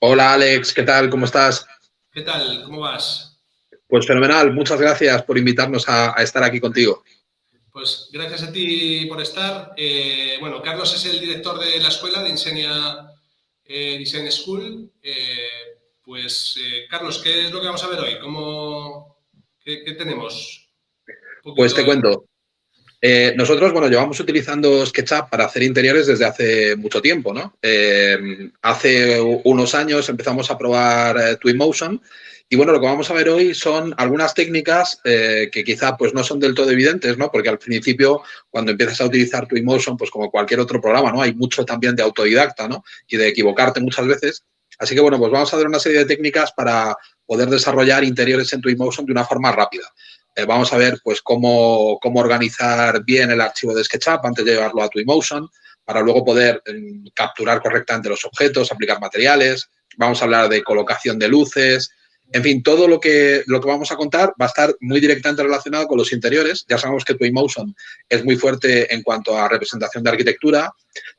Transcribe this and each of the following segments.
Hola Alex, ¿qué tal? ¿Cómo estás? ¿Qué tal? ¿Cómo vas? Pues fenomenal, muchas gracias por invitarnos a estar aquí contigo. Pues gracias a ti por estar. Bueno, Carlos es el director de la escuela de Insenia Design School. Carlos, ¿qué es lo que vamos a ver hoy? ¿Qué tenemos? Un Pues te poquito. cuento, nosotros, bueno, llevamos utilizando SketchUp para hacer interiores desde hace mucho tiempo, ¿no? Hace unos años empezamos a probar Twinmotion y, bueno, lo que vamos a ver hoy son algunas técnicas que quizá pues no son del todo evidentes, ¿no? Porque al principio, cuando empiezas a utilizar Twinmotion, pues como cualquier otro programa, ¿no? Hay mucho también de autodidacta, ¿no? Y de equivocarte muchas veces. Así que, bueno, pues vamos a ver una serie de técnicas para poder desarrollar interiores en Twinmotion de una forma rápida. Vamos a ver pues cómo organizar bien el archivo de SketchUp antes de llevarlo a Twinmotion para luego poder capturar correctamente los objetos, aplicar materiales. Vamos a hablar de colocación de luces. En fin, todo lo que vamos a contar va a estar muy directamente relacionado con los interiores. Ya sabemos que Twinmotion es muy fuerte en cuanto a representación de arquitectura.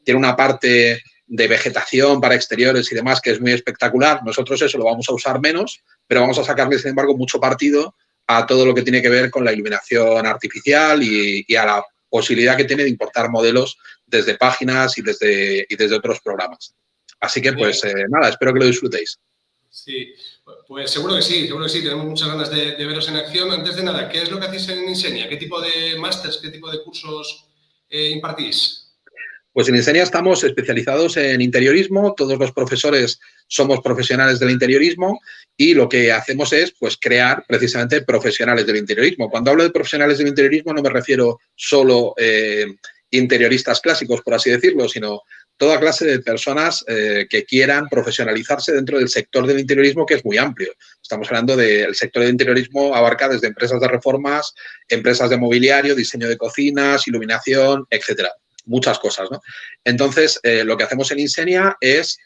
Tiene una parte de vegetación para exteriores y demás que es muy espectacular. Nosotros eso lo vamos a usar menos, pero vamos a sacarle, sin embargo, mucho partido a todo lo que tiene que ver con la iluminación artificial y a la posibilidad que tiene de importar modelos desde páginas y desde otros programas. Así que, Genial. pues nada, espero que lo disfrutéis. Sí, pues seguro que sí. Tenemos muchas ganas de veros en acción. Antes de nada, ¿qué es lo que hacéis en Insenia? ¿Qué tipo de másters, qué tipo de cursos impartís? Pues en Insenia estamos especializados en interiorismo, todos los profesores somos profesionales del interiorismo y lo que hacemos es pues crear precisamente profesionales del interiorismo. Cuando hablo de profesionales del interiorismo no me refiero solo interioristas clásicos, por así decirlo, sino toda clase de personas que quieran profesionalizarse dentro del sector del interiorismo, que es muy amplio. Estamos hablando del sector del interiorismo, abarca desde empresas de reformas, empresas de mobiliario, diseño de cocinas, iluminación, etcétera. Muchas cosas, ¿no? Entonces, lo que hacemos en Insenia es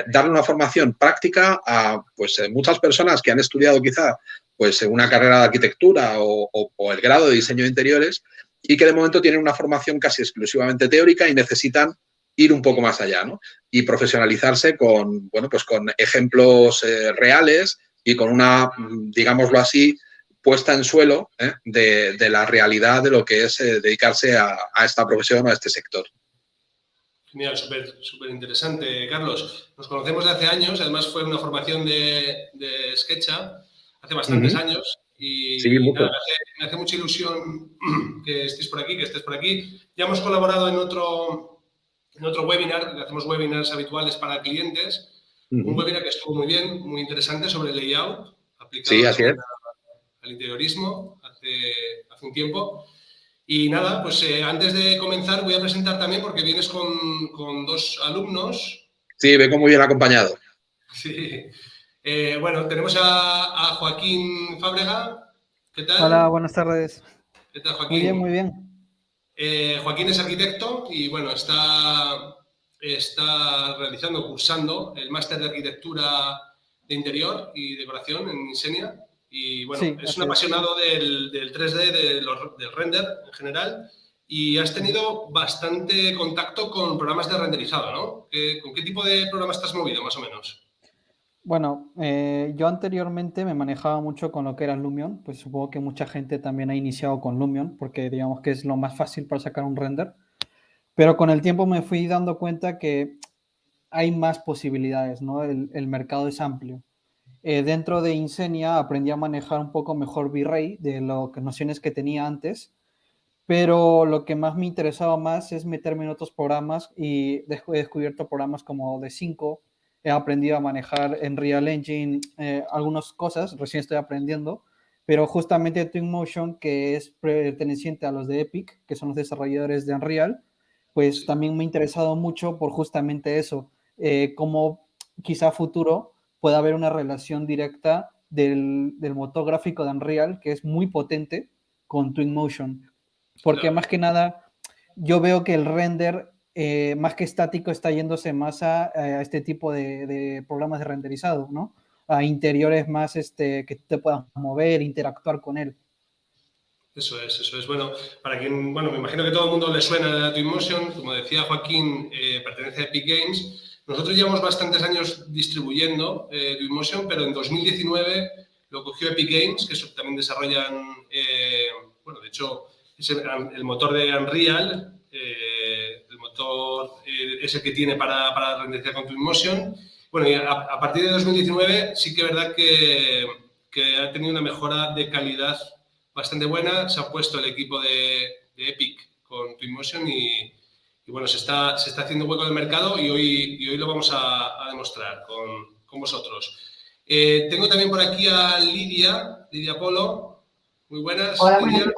darle una formación práctica a pues, muchas personas que han estudiado quizá pues, una carrera de arquitectura o el grado de diseño de interiores y que de momento tienen una formación casi exclusivamente teórica y necesitan ir un poco más allá, ¿no? Y profesionalizarse con, bueno, pues con ejemplos reales y con una, digámoslo así, puesta en suelo de la realidad de lo que es dedicarse a esta profesión o a este sector. Genial, súper interesante, Carlos. Nos conocemos de hace años, además fue una formación de SketchUp hace Uh bastantes -huh. años Sí, y nada, mucho. me hace mucha ilusión que estés por aquí, que estés por aquí. Ya hemos colaborado en otro webinar, hacemos webinars habituales para clientes, Uh un -huh. webinar que estuvo muy bien, muy interesante sobre layout aplicado Sí, así también es. al interiorismo hace un tiempo. Y nada, pues antes de comenzar voy a presentar también porque vienes con dos alumnos. Sí, vengo muy bien acompañado. Sí. Bueno, tenemos a Joaquín Fábrega. ¿Qué Hola, tal? buenas tardes. ¿Qué tal, Muy bien, Joaquín? muy bien. Joaquín es arquitecto y bueno, está cursando el máster de arquitectura de interior y decoración en Insenia. Y bueno, Sí, es un así es. apasionado del 3D, del render en general. Y has Ujú. tenido bastante contacto con programas de renderizado, ¿no? ¿Con qué tipo de programas estás movido, más o menos? Bueno, yo anteriormente me manejaba mucho con lo que era Lumion, pues supongo que mucha gente también ha iniciado con Lumion, porque digamos que es lo más fácil para sacar un render, pero con el tiempo me fui dando cuenta que hay más posibilidades, ¿no? El mercado es amplio. Dentro de Insenia aprendí a manejar un poco mejor V-Ray de lo que nociones que tenía antes. Pero lo que más me interesaba más es meterme en otros programas y he descubierto programas como de 5. He aprendido a manejar en Real Engine algunas cosas, recién estoy aprendiendo, pero justamente Twinmotion, que es perteneciente a los de Epic, que son los desarrolladores de Unreal, pues Sí, también me ha interesado mucho por justamente eso, cómo quizá a futuro pueda haber una relación directa del motor gráfico de Unreal, que es muy potente, con Twinmotion, porque claro. más que nada yo veo que el render, más que estático, está yéndose más a este tipo de programas de renderizado, ¿no? A interiores más que te puedas mover, interactuar con él. Eso es, eso es. Bueno, me imagino que todo el mundo le suena a Twinmotion. Como decía Joaquín, pertenece a Epic Games. Nosotros llevamos bastantes años distribuyendo Twinmotion, pero en 2019 lo cogió Epic Games, que también desarrollan, bueno, de hecho, es el motor de Unreal, el motor es el que tiene para renderizar con Twinmotion. Bueno, y a partir de 2019 sí que es verdad que ha tenido una mejora de calidad bastante buena. Se ha puesto el equipo de Epic con Twinmotion y bueno, se está haciendo hueco en el mercado y hoy lo vamos a demostrar con vosotros. Tengo también por aquí a Lidia Polo. Muy buenas. Hola, Lidia.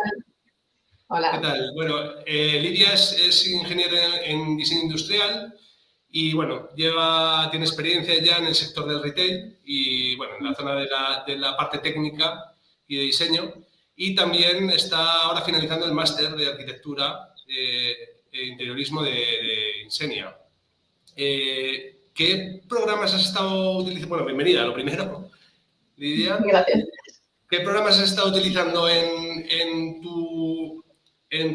Hola. ¿Qué tal? Bueno, Lidia es ingeniera en diseño industrial y, bueno, tiene experiencia ya en el sector del retail y, bueno, en la zona de la parte técnica y de diseño. Y también está ahora finalizando el máster de arquitectura interiorismo de Insenia. ¿Qué programas has estado utilizando? Bueno, bienvenida, lo primero, Lidia. Gracias. ¿Qué programas has estado utilizando en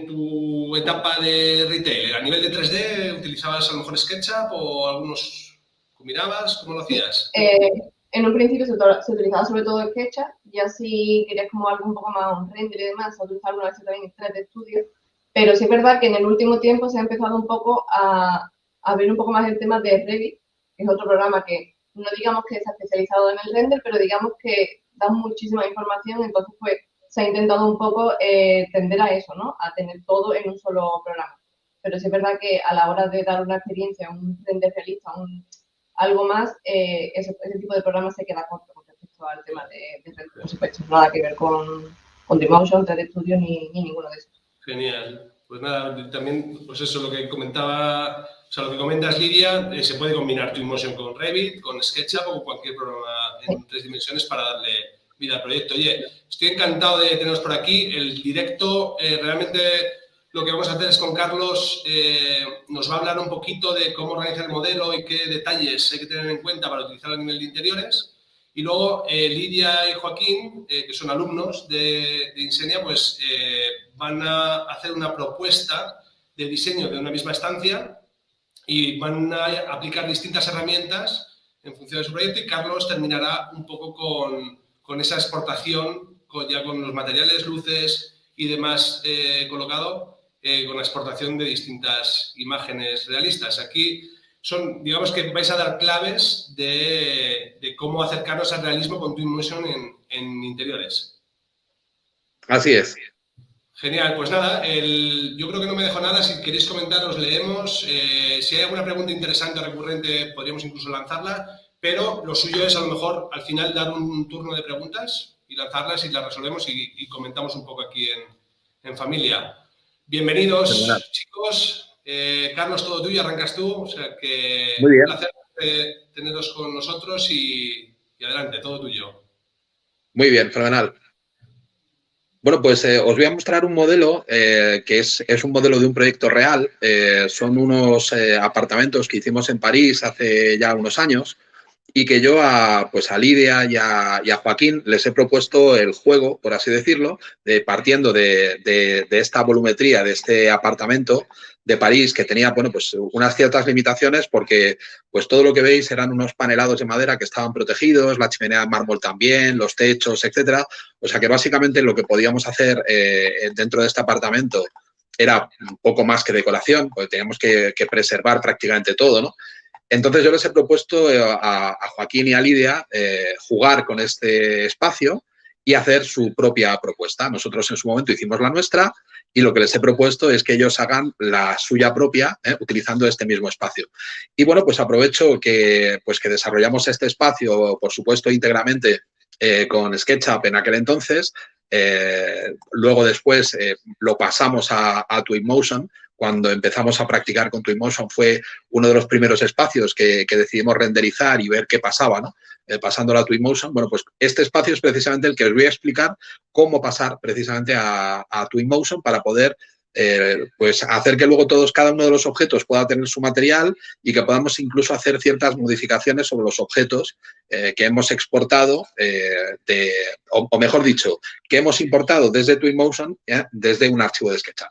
tu etapa de retail? ¿A nivel de 3D utilizabas a lo mejor SketchUp o algunos combinabas? ¿Cómo lo hacías? En un principio se utilizaba sobre todo SketchUp y así querías como algo un poco más un render y demás, se utilizaba alguna vez también 3D Studio. Pero sí es verdad que en el último tiempo se ha empezado un poco a ver un poco más el tema de Revit, que es otro programa que no digamos que está especializado en el render, pero digamos que da muchísima información, entonces pues se ha intentado un poco tender a eso, ¿no? A tener todo en un solo programa. Pero sí es verdad que a la hora de dar una experiencia, un render realista, algo más, ese tipo de programa se queda corto con respecto al tema de render, por supuesto. Nada que ver con Twinmotion, 3D Studio ni ninguno de esos. Genial. Pues nada, también, pues eso, lo que comentaba, o sea, lo que comentas, Lidia, se puede combinar Twinmotion con Revit, con SketchUp o con cualquier programa en 3 dimensiones para darle vida al proyecto. Oye, estoy encantado de teneros por aquí. El directo, realmente lo que vamos a hacer es con Carlos, nos va a hablar un poquito de cómo organizar el modelo y qué detalles hay que tener en cuenta para utilizarlo a nivel de interiores. Y luego Lidia y Joaquín, que son alumnos de Insenia, pues van a hacer una propuesta de diseño de una misma estancia y van a aplicar distintas herramientas en función de su proyecto y Carlos terminará un poco con esa exportación, ya con los materiales, luces y demás colocado, con la exportación de distintas imágenes realistas. Aquí digamos que vais a dar claves de cómo acercarnos al realismo con Twinmotion en interiores. Así es. Genial, pues nada, yo creo que no me dejo nada. Si queréis comentar, os leemos. Si hay alguna pregunta interesante o recurrente, podríamos incluso lanzarla, pero lo suyo es a lo mejor al final dar un turno de preguntas y lanzarlas y las resolvemos y comentamos un poco aquí en familia. Bienvenidos, chicos. Carlos, todo tuyo, arrancas tú. O sea que muy bien. Un placer teneros con nosotros y adelante, todo tuyo. Muy bien, fenomenal. Bueno, pues os voy a mostrar un modelo que es un modelo de un proyecto real. Son unos apartamentos que hicimos en París hace ya unos años y que yo a Lidia y a Joaquín les he propuesto el juego, por así decirlo, partiendo de esta volumetría de este apartamento de París que tenía, bueno, pues unas ciertas limitaciones porque pues todo lo que veis eran unos panelados de madera que estaban protegidos, la chimenea de mármol también, los techos, etcétera. O sea que básicamente lo que podíamos hacer dentro de este apartamento era un poco más que decoración, porque teníamos que preservar prácticamente todo, ¿no? Entonces yo les he propuesto a Joaquín y a Lidia jugar con este espacio y hacer su propia propuesta. Nosotros en su momento hicimos la nuestra y lo que les he propuesto es que ellos hagan la suya propia utilizando este mismo espacio. Y bueno, pues aprovecho que desarrollamos este espacio, por supuesto, íntegramente con SketchUp en aquel entonces. Luego después lo pasamos a Twinmotion. Cuando empezamos a practicar con Twinmotion fue uno de los primeros espacios que decidimos renderizar y ver qué pasaba, ¿no? Pasándolo a Twinmotion. Bueno, pues este espacio es precisamente el que os voy a explicar cómo pasar precisamente a Twinmotion para poder pues hacer que luego cada uno de los objetos pueda tener su material y que podamos incluso hacer ciertas modificaciones sobre los objetos que hemos exportado, o mejor dicho, que hemos importado desde Twinmotion, desde un archivo de SketchUp.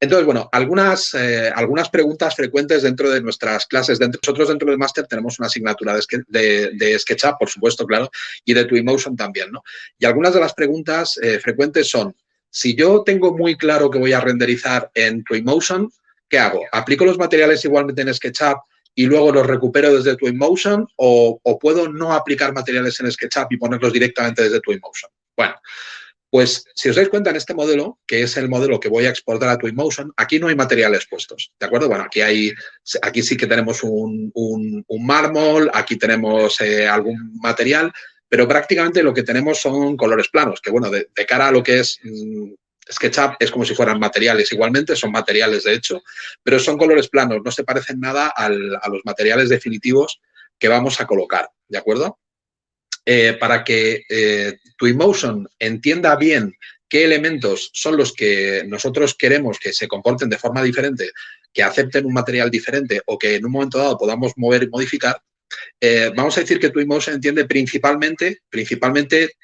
Entonces, bueno, algunas preguntas frecuentes dentro de nuestras clases. Nosotros dentro del máster tenemos una asignatura de SketchUp, por supuesto, claro, y de Twinmotion también, ¿no? Y algunas de las preguntas frecuentes son, si yo tengo muy claro que voy a renderizar en Twinmotion, ¿qué hago? ¿Aplico los materiales igualmente en SketchUp y luego los recupero desde Twinmotion o puedo no aplicar materiales en SketchUp y ponerlos directamente desde Twinmotion? Bueno, pues si os dais cuenta en este modelo, que es el modelo que voy a exportar a Twinmotion, aquí no hay materiales puestos, ¿de acuerdo? Bueno, aquí sí que tenemos un mármol, aquí tenemos algún material, pero prácticamente lo que tenemos son colores planos, que bueno, de cara a lo que es SketchUp es como si fueran materiales, igualmente son materiales de hecho, pero son colores planos, no se parecen nada a los materiales definitivos que vamos a colocar, ¿de acuerdo? Para que Twinmotion entienda bien qué elementos son los que nosotros queremos que se comporten de forma diferente, que acepten un material diferente o que en un momento dado podamos mover y modificar, vamos a decir que Twinmotion entiende principalmente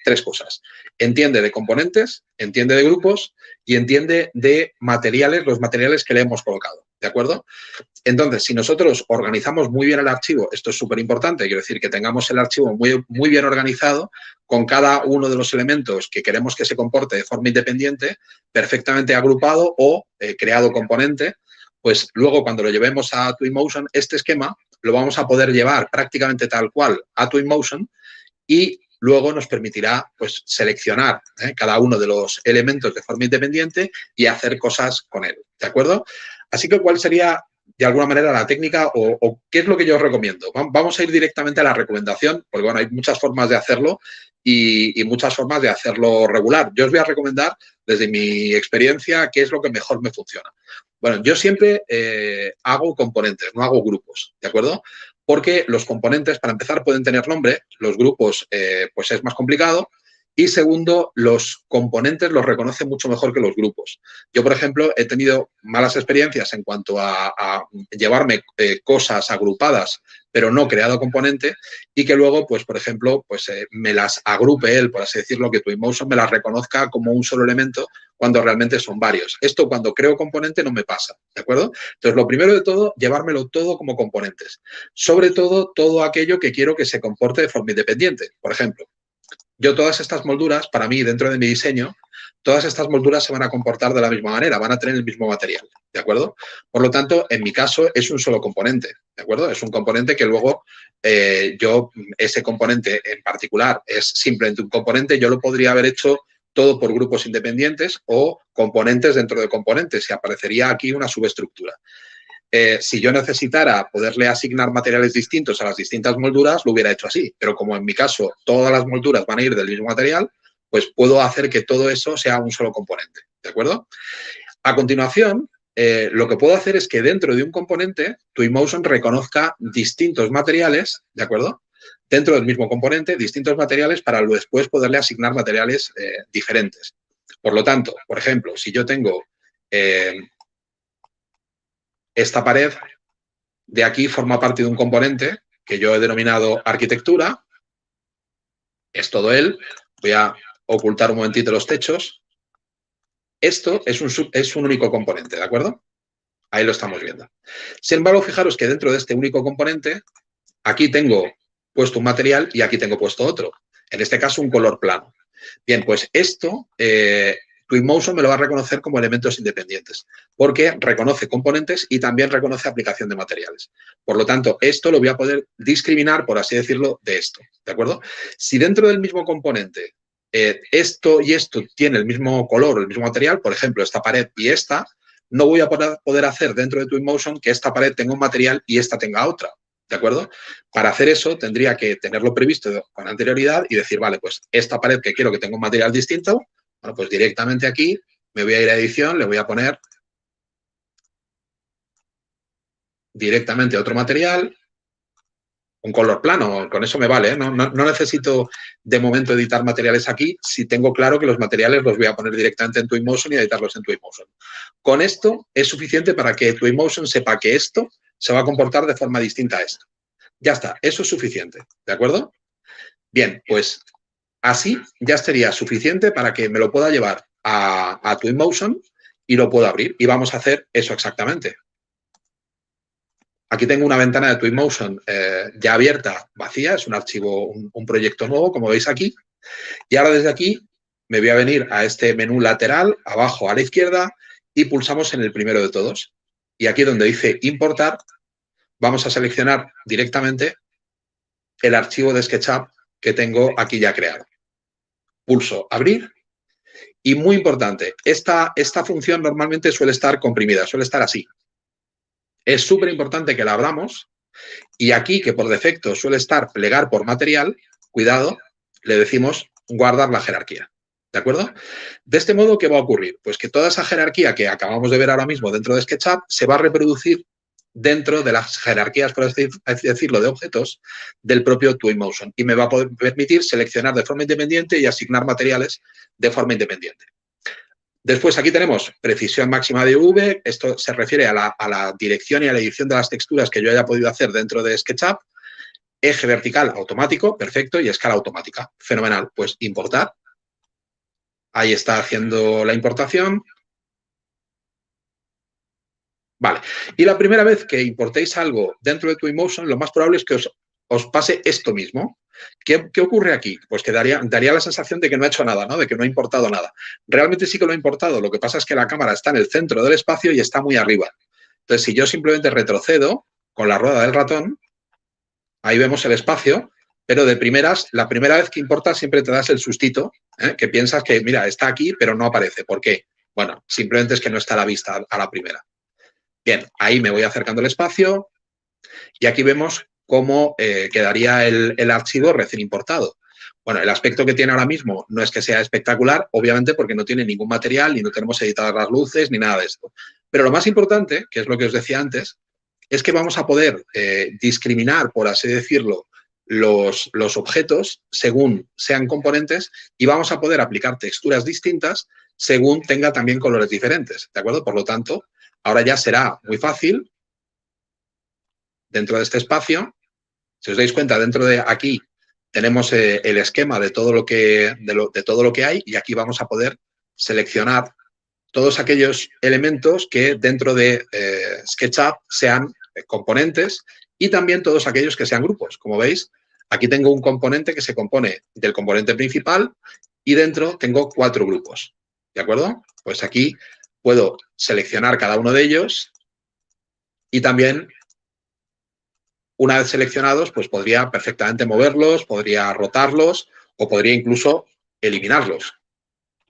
tres cosas. Entiende de componentes, entiende de grupos y entiende de materiales, los materiales que le hemos colocado, ¿de acuerdo? Entonces, si nosotros organizamos muy bien el archivo, esto es súper importante, quiero decir que tengamos el archivo muy bien organizado, con cada uno de los elementos que queremos que se comporte de forma independiente, perfectamente agrupado o creado componente, pues luego cuando lo llevemos a Twinmotion, este esquema lo vamos a poder llevar prácticamente tal cual a Twinmotion y luego nos permitirá pues, seleccionar cada uno de los elementos de forma independiente y hacer cosas con él, ¿de acuerdo? Así que, ¿cuál sería, de alguna manera, la técnica o qué es lo que yo os recomiendo? Vamos a ir directamente a la recomendación, porque, bueno, hay muchas formas de hacerlo y muchas formas de hacerlo regular. Yo os voy a recomendar, desde mi experiencia, qué es lo que mejor me funciona. Bueno, yo siempre hago componentes, no hago grupos, ¿de acuerdo? Porque los componentes, para empezar, pueden tener nombre, los grupos, pues es más complicado. Y segundo, los componentes los reconoce mucho mejor que los grupos. Yo, por ejemplo, he tenido malas experiencias en cuanto a llevarme cosas agrupadas, pero no creado componente, y que luego, pues, por ejemplo, pues me las agrupe él, por así decirlo, que Twinmotion me las reconozca como un solo elemento cuando realmente son varios. Esto cuando creo componente no me pasa, ¿de acuerdo? Entonces, lo primero de todo, llevármelo todo como componentes. Sobre todo, todo aquello que quiero que se comporte de forma independiente. Por ejemplo, yo todas estas molduras, para mí, dentro de mi diseño, todas estas molduras se van a comportar de la misma manera, van a tener el mismo material, ¿de acuerdo? Por lo tanto, en mi caso, es un solo componente, ¿de acuerdo? Es un componente que luego ese componente en particular es simplemente un componente, yo lo podría haber hecho todo por grupos independientes o componentes dentro de componentes y aparecería aquí una subestructura. Si yo necesitara poderle asignar materiales distintos a las distintas molduras, lo hubiera hecho así. Pero como en mi caso todas las molduras van a ir del mismo material, pues puedo hacer que todo eso sea un solo componente, ¿de acuerdo? A continuación, lo que puedo hacer es que dentro de un componente, Twinmotion reconozca distintos materiales, ¿de acuerdo? Dentro del mismo componente, distintos materiales para después poderle asignar materiales diferentes. Por lo tanto, por ejemplo, si yo tengo esta pared de aquí forma parte de un componente que yo he denominado arquitectura. Es todo él. Voy a ocultar un momentito los techos. Esto es un único componente, ¿de acuerdo? Ahí lo estamos viendo. Sin embargo, fijaros que dentro de este único componente, aquí tengo puesto un material y aquí tengo puesto otro. En este caso, un color plano. Bien, pues esto Twinmotion me lo va a reconocer como elementos independientes, porque reconoce componentes y también reconoce aplicación de materiales. Por lo tanto, esto lo voy a poder discriminar, por así decirlo, de esto, ¿de acuerdo? Si dentro del mismo componente esto y esto tiene el mismo color o el mismo material, por ejemplo, esta pared y esta, no voy a poder hacer dentro de Twinmotion que esta pared tenga un material y esta tenga otra, ¿de acuerdo? Para hacer eso tendría que tenerlo previsto con anterioridad y decir, vale, pues esta pared que quiero que tenga un material distinto, bueno, pues directamente aquí me voy a ir a edición, le voy a poner directamente otro material, un color plano, con eso me vale, ¿eh? No necesito de momento editar materiales aquí si tengo claro que los materiales los voy a poner directamente en Twinmotion y editarlos en Twinmotion. Con esto es suficiente para que Twinmotion sepa que esto se va a comportar de forma distinta a esto. Ya está, eso es suficiente, ¿de acuerdo? Bien, pues así ya sería suficiente para que me lo pueda llevar a Twinmotion y lo puedo abrir. Y vamos a hacer eso exactamente. Aquí tengo una ventana de Twinmotion ya abierta, vacía, es un archivo, un proyecto nuevo, como veis aquí. Y ahora desde aquí me voy a venir a este menú lateral, abajo a la izquierda, y pulsamos en el primero de todos. Y aquí donde dice importar, vamos a seleccionar directamente el archivo de SketchUp que tengo aquí ya creado. Pulso abrir. Y muy importante, esta función normalmente suele estar comprimida, suele estar así. Es súper importante que la abramos y aquí, que por defecto suele estar plegar por material, cuidado, le decimos guardar la jerarquía. ¿De acuerdo? De este modo, ¿qué va a ocurrir? Pues que toda esa jerarquía que acabamos de ver ahora mismo dentro de SketchUp se va a reproducir dentro de las jerarquías, por así decirlo, de objetos del propio Twinmotion y me va a poder permitir seleccionar de forma independiente y asignar materiales de forma independiente. Después aquí tenemos precisión máxima de UV, esto se refiere a la dirección y a la edición de las texturas que yo haya podido hacer dentro de SketchUp, eje vertical automático, perfecto, y escala automática, fenomenal. Pues importar, ahí está haciendo la importación. Vale, y la primera vez que importéis algo dentro de Twinmotion, lo más probable es que os pase esto mismo. ¿Qué ocurre aquí? Pues que daría la sensación de que no ha hecho nada, ¿no? De que no ha importado nada. Realmente sí que lo ha importado, lo que pasa es que la cámara está en el centro del espacio y está muy arriba. Entonces, si yo simplemente retrocedo con la rueda del ratón, ahí vemos el espacio, pero de primeras, la primera vez que importas siempre te das el sustito, que piensas que, mira, está aquí, pero no aparece. ¿Por qué? Bueno, simplemente es que no está a la vista a la primera. Bien, ahí me voy acercando el espacio y aquí vemos cómo quedaría el archivo recién importado. Bueno, el aspecto que tiene ahora mismo no es que sea espectacular, obviamente porque no tiene ningún material, ni no tenemos editadas las luces, ni nada de esto. Pero lo más importante, que es lo que os decía antes, es que vamos a poder discriminar, por así decirlo, los objetos según sean componentes y vamos a poder aplicar texturas distintas según tenga también colores diferentes, ¿de acuerdo? Por lo tanto, ahora ya será muy fácil, dentro de este espacio, si os dais cuenta, dentro de aquí tenemos el esquema de todo lo que, de todo lo que hay y aquí vamos a poder seleccionar todos aquellos elementos que dentro de SketchUp sean componentes y también todos aquellos que sean grupos. Como veis, aquí tengo un componente que se compone del componente principal y dentro tengo 4 grupos. ¿De acuerdo? Pues aquí puedo seleccionar cada uno de ellos y también, una vez seleccionados, pues podría perfectamente moverlos, podría rotarlos o podría incluso eliminarlos.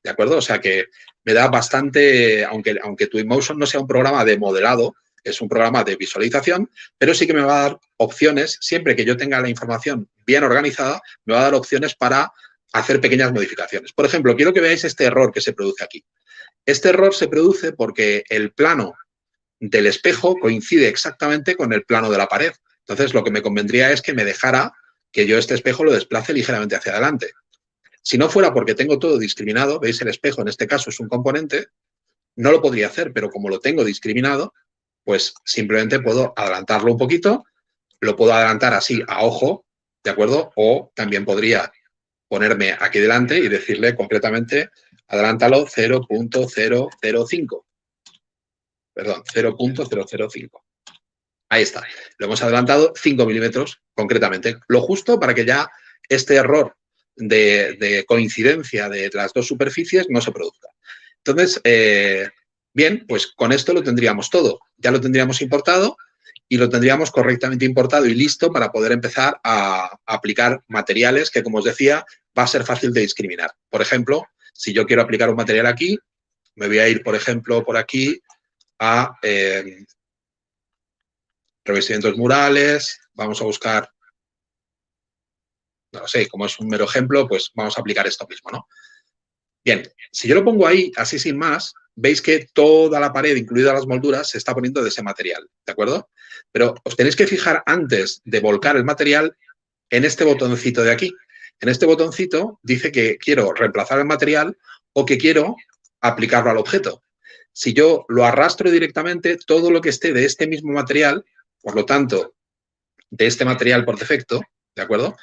¿De acuerdo? O sea que me da bastante, aunque Twinmotion no sea un programa de modelado, es un programa de visualización, pero sí que me va a dar opciones, siempre que yo tenga la información bien organizada, me va a dar opciones para hacer pequeñas modificaciones. Por ejemplo, quiero que veáis este error que se produce aquí. Este error se produce porque el plano del espejo coincide exactamente con el plano de la pared. Entonces, lo que me convendría es que me dejara que yo este espejo lo desplace ligeramente hacia adelante. Si no fuera porque tengo todo discriminado, veis el espejo en este caso es un componente, no lo podría hacer, pero como lo tengo discriminado, pues simplemente puedo adelantarlo un poquito, lo puedo adelantar así a ojo, ¿de acuerdo? O también podría ponerme aquí delante y decirle concretamente, adelántalo 0.005. Perdón, 0.005. Ahí está. Lo hemos adelantado 5 milímetros concretamente. Lo justo para que ya este error de coincidencia de las dos superficies no se produzca. Entonces, bien, pues con esto lo tendríamos todo. Ya lo tendríamos importado y lo tendríamos correctamente importado y listo para poder empezar a aplicar materiales que, como os decía, va a ser fácil de discriminar. Por ejemplo, si yo quiero aplicar un material aquí, me voy a ir, por ejemplo, por aquí a revestimientos murales, vamos a buscar, no lo sé, como es un mero ejemplo, pues vamos a aplicar esto mismo, ¿no? Bien, si yo lo pongo ahí, así sin más, veis que toda la pared, incluidas las molduras, se está poniendo de ese material, ¿de acuerdo? Pero os tenéis que fijar antes de volcar el material en este botoncito de aquí. En este botoncito dice que quiero reemplazar el material o que quiero aplicarlo al objeto. Si yo lo arrastro directamente, todo lo que esté de este mismo material, por lo tanto, de este material por defecto, ¿de acuerdo?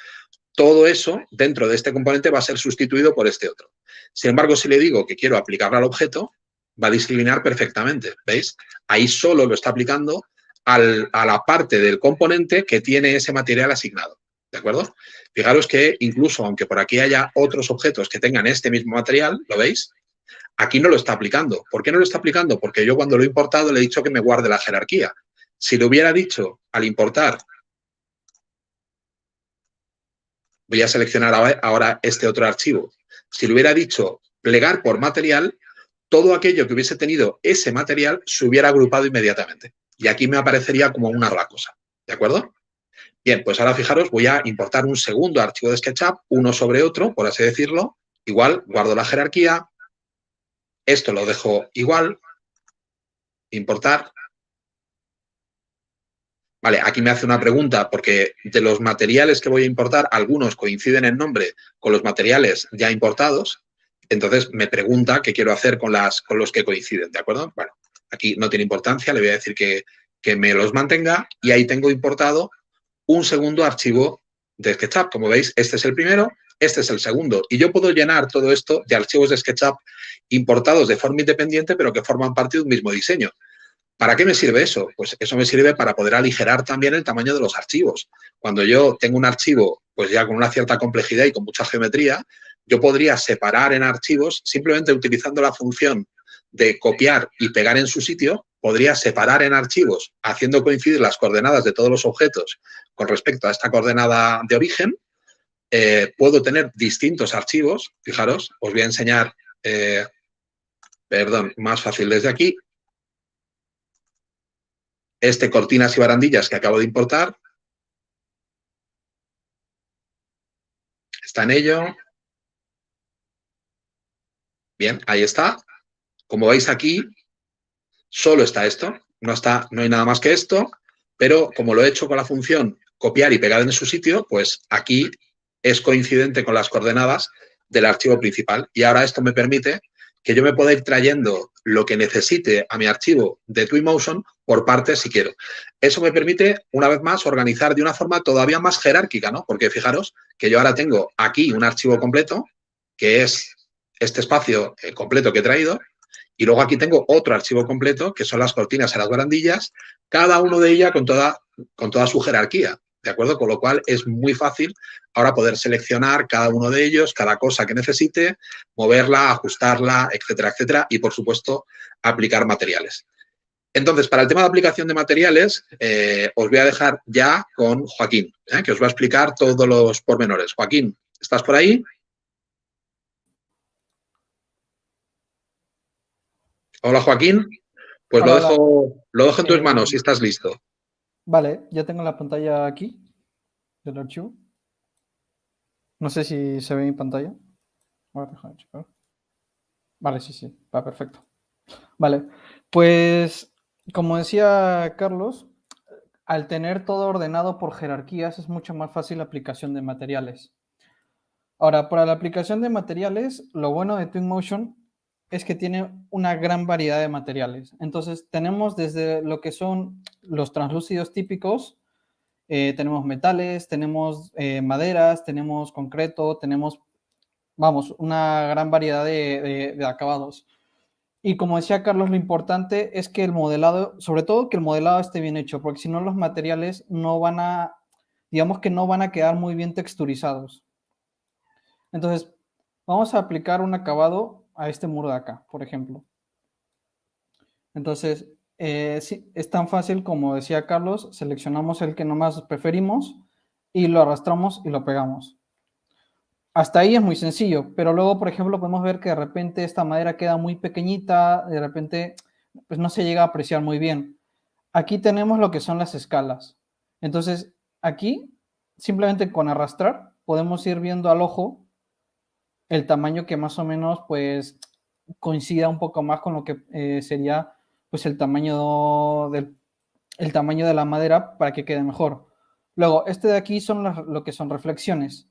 Todo eso dentro de este componente va a ser sustituido por este otro. Sin embargo, si le digo que quiero aplicarlo al objeto, va a discriminar perfectamente, ¿veis? Ahí solo lo está aplicando a la parte del componente que tiene ese material asignado, ¿de acuerdo? Fijaros que incluso aunque por aquí haya otros objetos que tengan este mismo material, ¿lo veis? Aquí no lo está aplicando. ¿Por qué no lo está aplicando? Porque yo cuando lo he importado le he dicho que me guarde la jerarquía. Si lo hubiera dicho al importar, voy a seleccionar ahora este otro archivo. Si lo hubiera dicho plegar por material, todo aquello que hubiese tenido ese material se hubiera agrupado inmediatamente. Y aquí me aparecería como una sola cosa. ¿De acuerdo? Bien, pues ahora fijaros, voy a importar un segundo archivo de SketchUp, uno sobre otro, por así decirlo. Igual, guardo la jerarquía. Esto lo dejo igual. Importar. Vale, aquí me hace una pregunta porque de los materiales que voy a importar, algunos coinciden en nombre con los materiales ya importados. Entonces me pregunta qué quiero hacer con los que coinciden, ¿de acuerdo? Bueno, aquí no tiene importancia, le voy a decir que me los mantenga y ahí tengo importado un segundo archivo de SketchUp. Como veis, este es el primero, este es el segundo. Y yo puedo llenar todo esto de archivos de SketchUp importados de forma independiente, pero que forman parte de un mismo diseño. ¿Para qué me sirve eso? Pues eso me sirve para poder aligerar también el tamaño de los archivos. Cuando yo tengo un archivo pues ya con una cierta complejidad y con mucha geometría, yo podría separar en archivos simplemente utilizando la función de copiar y pegar en su sitio, podría separar en archivos haciendo coincidir las coordenadas de todos los objetos con respecto a esta coordenada de origen. Puedo tener distintos archivos. Fijaros, os voy a enseñar, más fácil desde aquí. Este cortinas y barandillas que acabo de importar. Está en ello. Bien, ahí está. Como veis aquí, solo está esto. No hay nada más que esto, pero como lo he hecho con la función copiar y pegar en su sitio, pues aquí es coincidente con las coordenadas del archivo principal. Y ahora esto me permite que yo me pueda ir trayendo lo que necesite a mi archivo de Twinmotion por partes si quiero. Eso me permite, una vez más, organizar de una forma todavía más jerárquica, ¿no? Porque fijaros que yo ahora tengo aquí un archivo completo, que es este espacio completo que he traído, y luego aquí tengo otro archivo completo, que son las cortinas y las barandillas, cada uno de ellas con toda su jerarquía, ¿de acuerdo? Con lo cual es muy fácil ahora poder seleccionar cada uno de ellos, cada cosa que necesite, moverla, ajustarla, etcétera, etcétera, y por supuesto aplicar materiales. Entonces, para el tema de aplicación de materiales, os voy a dejar ya con Joaquín, que os va a explicar todos los pormenores. Joaquín, ¿estás por ahí? Hola, Joaquín. Pues Hola, lo dejo en tus manos si estás listo. Vale, ya tengo la pantalla aquí del archivo. No sé si se ve mi pantalla. A ver, déjame checar. Vale, sí, va perfecto. Vale, pues como decía Carlos, al tener todo ordenado por jerarquías es mucho más fácil la aplicación de materiales. Ahora, para la aplicación de materiales, lo bueno de Twinmotion es que tiene una gran variedad de materiales. Entonces, tenemos desde lo que son los translúcidos típicos, tenemos metales, tenemos maderas, tenemos concreto, tenemos, vamos, una gran variedad de acabados. Y como decía Carlos, lo importante es que el modelado, sobre todo que el modelado esté bien hecho, porque si no los materiales no van a, digamos que no van a quedar muy bien texturizados. Entonces, vamos a aplicar un acabado a este muro de acá, por ejemplo. Entonces, sí, es tan fácil como decía Carlos, seleccionamos el que nomás preferimos y lo arrastramos y lo pegamos. Hasta ahí es muy sencillo, pero luego, por ejemplo, podemos ver que de repente esta madera queda muy pequeñita, de repente pues no se llega a apreciar muy bien. Aquí tenemos lo que son las escalas. Entonces, aquí, simplemente con arrastrar, podemos ir viendo al ojo el tamaño que más o menos pues coincida un poco más con lo que sería pues el tamaño de la madera para que quede mejor. Luego, este de aquí son lo que son reflexiones.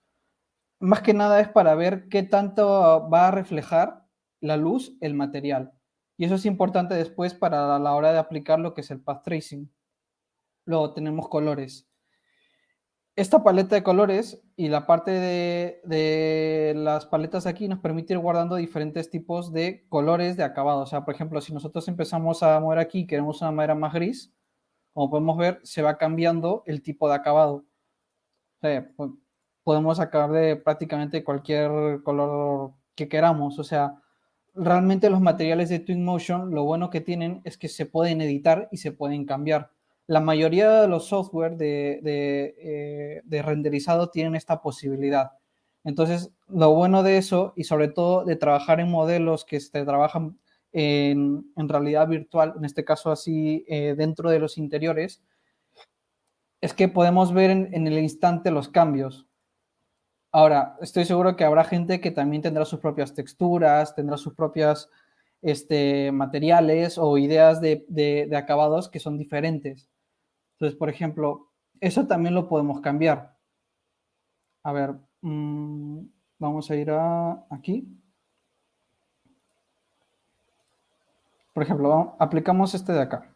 Más que nada es para ver qué tanto va a reflejar la luz el material. Y eso es importante después para la hora de aplicar lo que es el path tracing. Luego tenemos colores. esta paleta de colores y la parte de las paletas aquí nos permite ir guardando diferentes tipos de colores de acabado. O sea, por ejemplo, si nosotros empezamos a mover aquí y queremos una madera más gris, como podemos ver, se va cambiando el tipo de acabado. O sea, podemos acabar de prácticamente cualquier color que queramos. O sea, realmente los materiales de Twinmotion, lo bueno que tienen es que se pueden editar y se pueden cambiar. La mayoría de los software de renderizado tienen esta posibilidad. Entonces, lo bueno de eso, y sobre todo de trabajar en modelos que se trabajan en realidad virtual, en este caso así dentro de los interiores, es que podemos ver en el instante los cambios. Ahora, estoy seguro que habrá gente que también tendrá sus propias texturas, tendrá sus propias materiales o ideas de acabados que son diferentes. Entonces, por ejemplo, eso también lo podemos cambiar. A ver, vamos a ir aquí. Por ejemplo, aplicamos este de acá.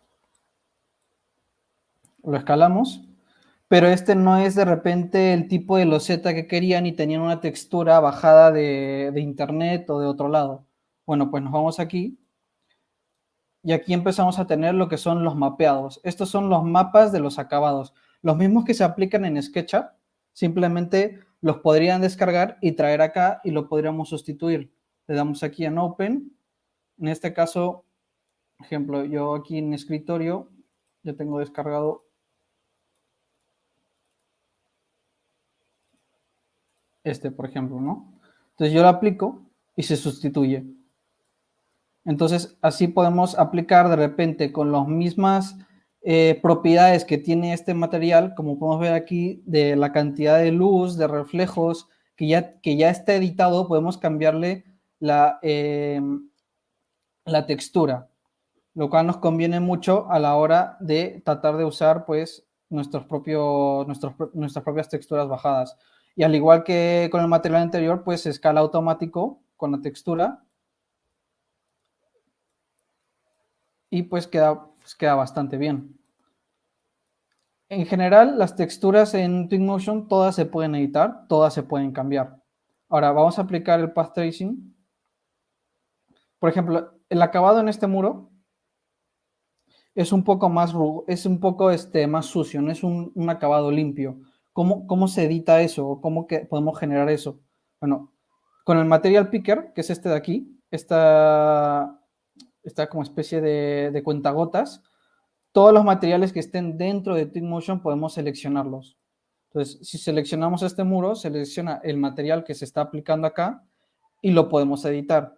Lo escalamos. Pero este no es de repente el tipo de loseta que querían y tenían una textura bajada de internet o de otro lado. Bueno, pues nos vamos aquí y aquí empezamos a tener lo que son los mapeados. Estos son los mapas de los acabados. Los mismos que se aplican en SketchUp, simplemente los podrían descargar y traer acá y lo podríamos sustituir. Le damos aquí en Open. En este caso, por ejemplo, yo aquí en escritorio ya tengo descargado este, por ejemplo, ¿no? Entonces yo lo aplico y se sustituye. Entonces así podemos aplicar de repente con las mismas propiedades que tiene este material, como podemos ver aquí, de la cantidad de luz, de reflejos, que ya está editado, podemos cambiarle la textura, lo cual nos conviene mucho a la hora de tratar de usar pues nuestras propias texturas bajadas. Y al igual que con el material anterior, pues se escala automático con la textura y pues queda bastante bien. En general, las texturas en Twinmotion todas se pueden editar, todas se pueden cambiar. Ahora vamos a aplicar el Path Tracing. Por ejemplo, el acabado en este muro es un poco más más sucio, no es un acabado limpio. ¿Cómo se edita eso? ¿Cómo que podemos generar eso? Bueno, con el Material Picker, que es este de aquí, esta como especie de cuentagotas, todos los materiales que estén dentro de Twinmotion podemos seleccionarlos. Entonces, si seleccionamos este muro, selecciona el material que se está aplicando acá y lo podemos editar.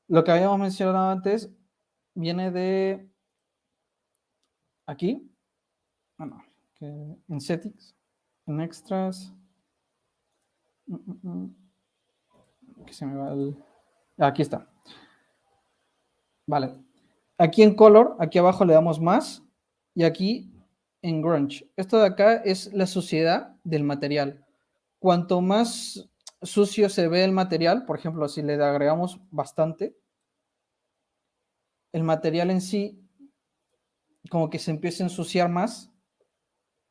Lo que habíamos mencionado antes viene de aquí, bueno, en settings, en extras, que se me va aquí está. Vale, aquí en color, aquí abajo le damos más y aquí en grunge. Esto de acá es la suciedad del material. Cuanto más sucio se ve el material, por ejemplo, si le agregamos bastante, el material en sí como que se empieza a ensuciar más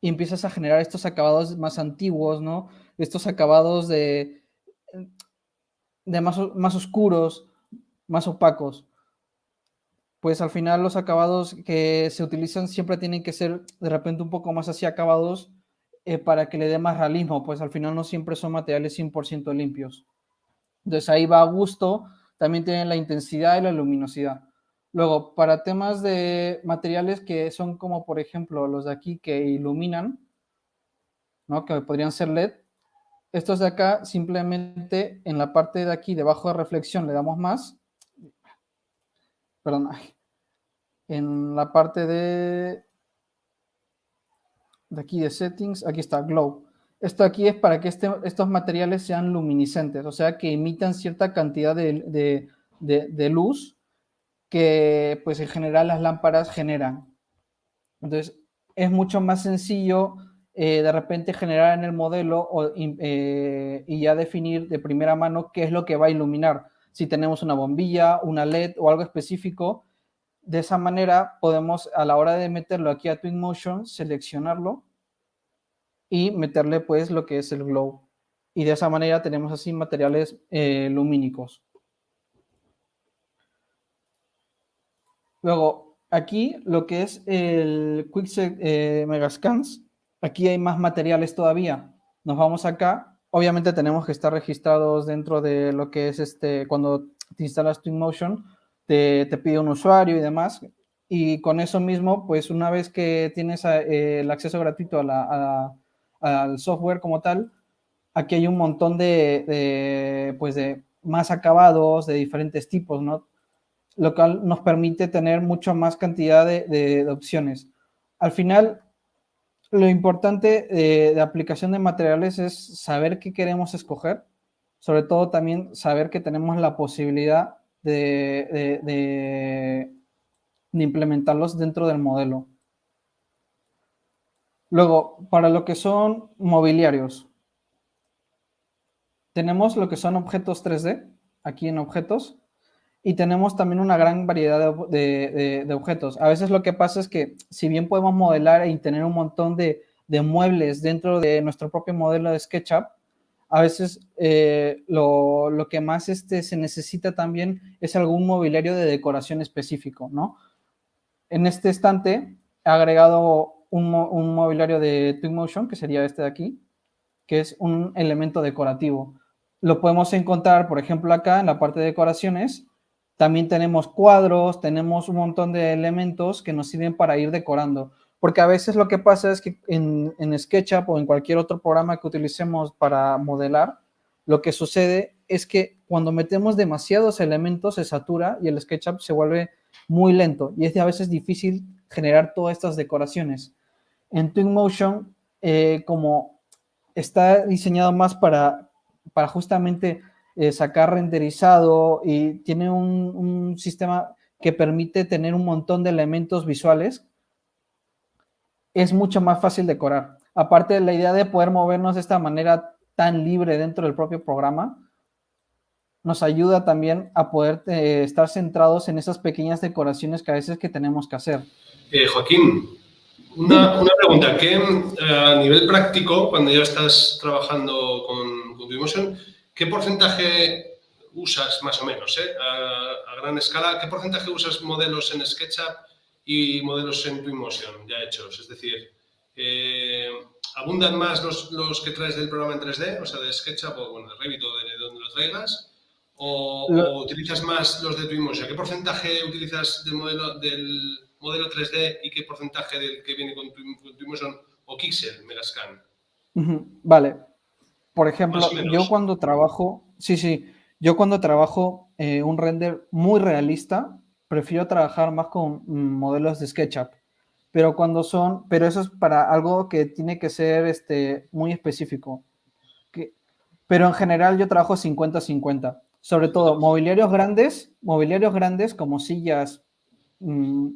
y empiezas a generar estos acabados más antiguos, ¿no? Estos acabados de más oscuros, más opacos. Pues al final los acabados que se utilizan siempre tienen que ser de repente un poco más así acabados para que le dé más realismo, pues al final no siempre son materiales 100% limpios. Entonces ahí va a gusto, también tienen la intensidad y la luminosidad. Luego, para temas de materiales que son como por ejemplo los de aquí que iluminan, ¿no? Que podrían ser LED, estos de acá simplemente en la parte de aquí debajo de reflexión le damos más, perdón, en la parte de aquí de settings, aquí está glow. Esto aquí es para que estos materiales sean luminiscentes, o sea que emitan cierta cantidad de luz que pues en general las lámparas generan. Entonces es mucho más sencillo de repente generar en el modelo y ya definir de primera mano qué es lo que va a iluminar. Si tenemos una bombilla, una LED o algo específico, de esa manera podemos a la hora de meterlo aquí a Twinmotion seleccionarlo y meterle pues lo que es el glow. Y de esa manera tenemos así materiales lumínicos. Luego, aquí lo que es el QuickSet Megascans, aquí hay más materiales todavía. Nos vamos acá. Obviamente tenemos que estar registrados dentro de lo que es cuando te instalas Twinmotion, te pide un usuario y demás. Y con eso mismo, pues una vez que tienes el acceso gratuito al software como tal, aquí hay un montón pues de más acabados de diferentes tipos, ¿no? Lo cual nos permite tener mucho más cantidad de opciones. Al final, lo importante de aplicación de materiales es saber qué queremos escoger, sobre todo también saber que tenemos la posibilidad de implementarlos dentro del modelo. Luego, para lo que son mobiliarios, tenemos lo que son objetos 3D, aquí en objetos, y tenemos también una gran variedad de objetos. A veces lo que pasa es que si bien podemos modelar y tener un montón de muebles dentro de nuestro propio modelo de SketchUp, a veces lo que más se necesita también es algún mobiliario de decoración específico, ¿no? En este estante he agregado un mobiliario de Twinmotion, que sería este de aquí, que es un elemento decorativo. Lo podemos encontrar, por ejemplo, acá en la parte de decoraciones. También tenemos cuadros, tenemos un montón de elementos que nos sirven para ir decorando. Porque a veces lo que pasa es que en SketchUp o en cualquier otro programa que utilicemos para modelar, lo que sucede es que cuando metemos demasiados elementos se satura y el SketchUp se vuelve muy lento y es a veces difícil generar todas estas decoraciones. En Twinmotion, como está diseñado más para justamente sacar renderizado y tiene un sistema que permite tener un montón de elementos visuales, es mucho más fácil decorar. Aparte de la idea de poder movernos de esta manera tan libre dentro del propio programa, nos ayuda también a poder estar centrados en esas pequeñas decoraciones que a veces que tenemos que hacer. Joaquín, una pregunta, que a nivel práctico, cuando ya estás trabajando con Twinmotion, ¿qué porcentaje usas más o menos, a gran escala? ¿Qué porcentaje usas modelos en SketchUp y modelos en Twinmotion ya hechos? Es decir, ¿abundan más los que traes del programa en 3D, o sea, de SketchUp o bueno, de Revit o de donde lo traigas? ¿O utilizas más los de Twinmotion? ¿Qué porcentaje utilizas del modelo 3D y qué porcentaje del que viene con Twinmotion o Kixel, Megascan? Vale. Por ejemplo, yo cuando trabajo, yo cuando trabajo un render muy realista, prefiero trabajar más con modelos de SketchUp. Pero eso es para algo que tiene que ser muy específico. Pero en general yo trabajo 50-50. Sobre todo mobiliarios grandes como sillas,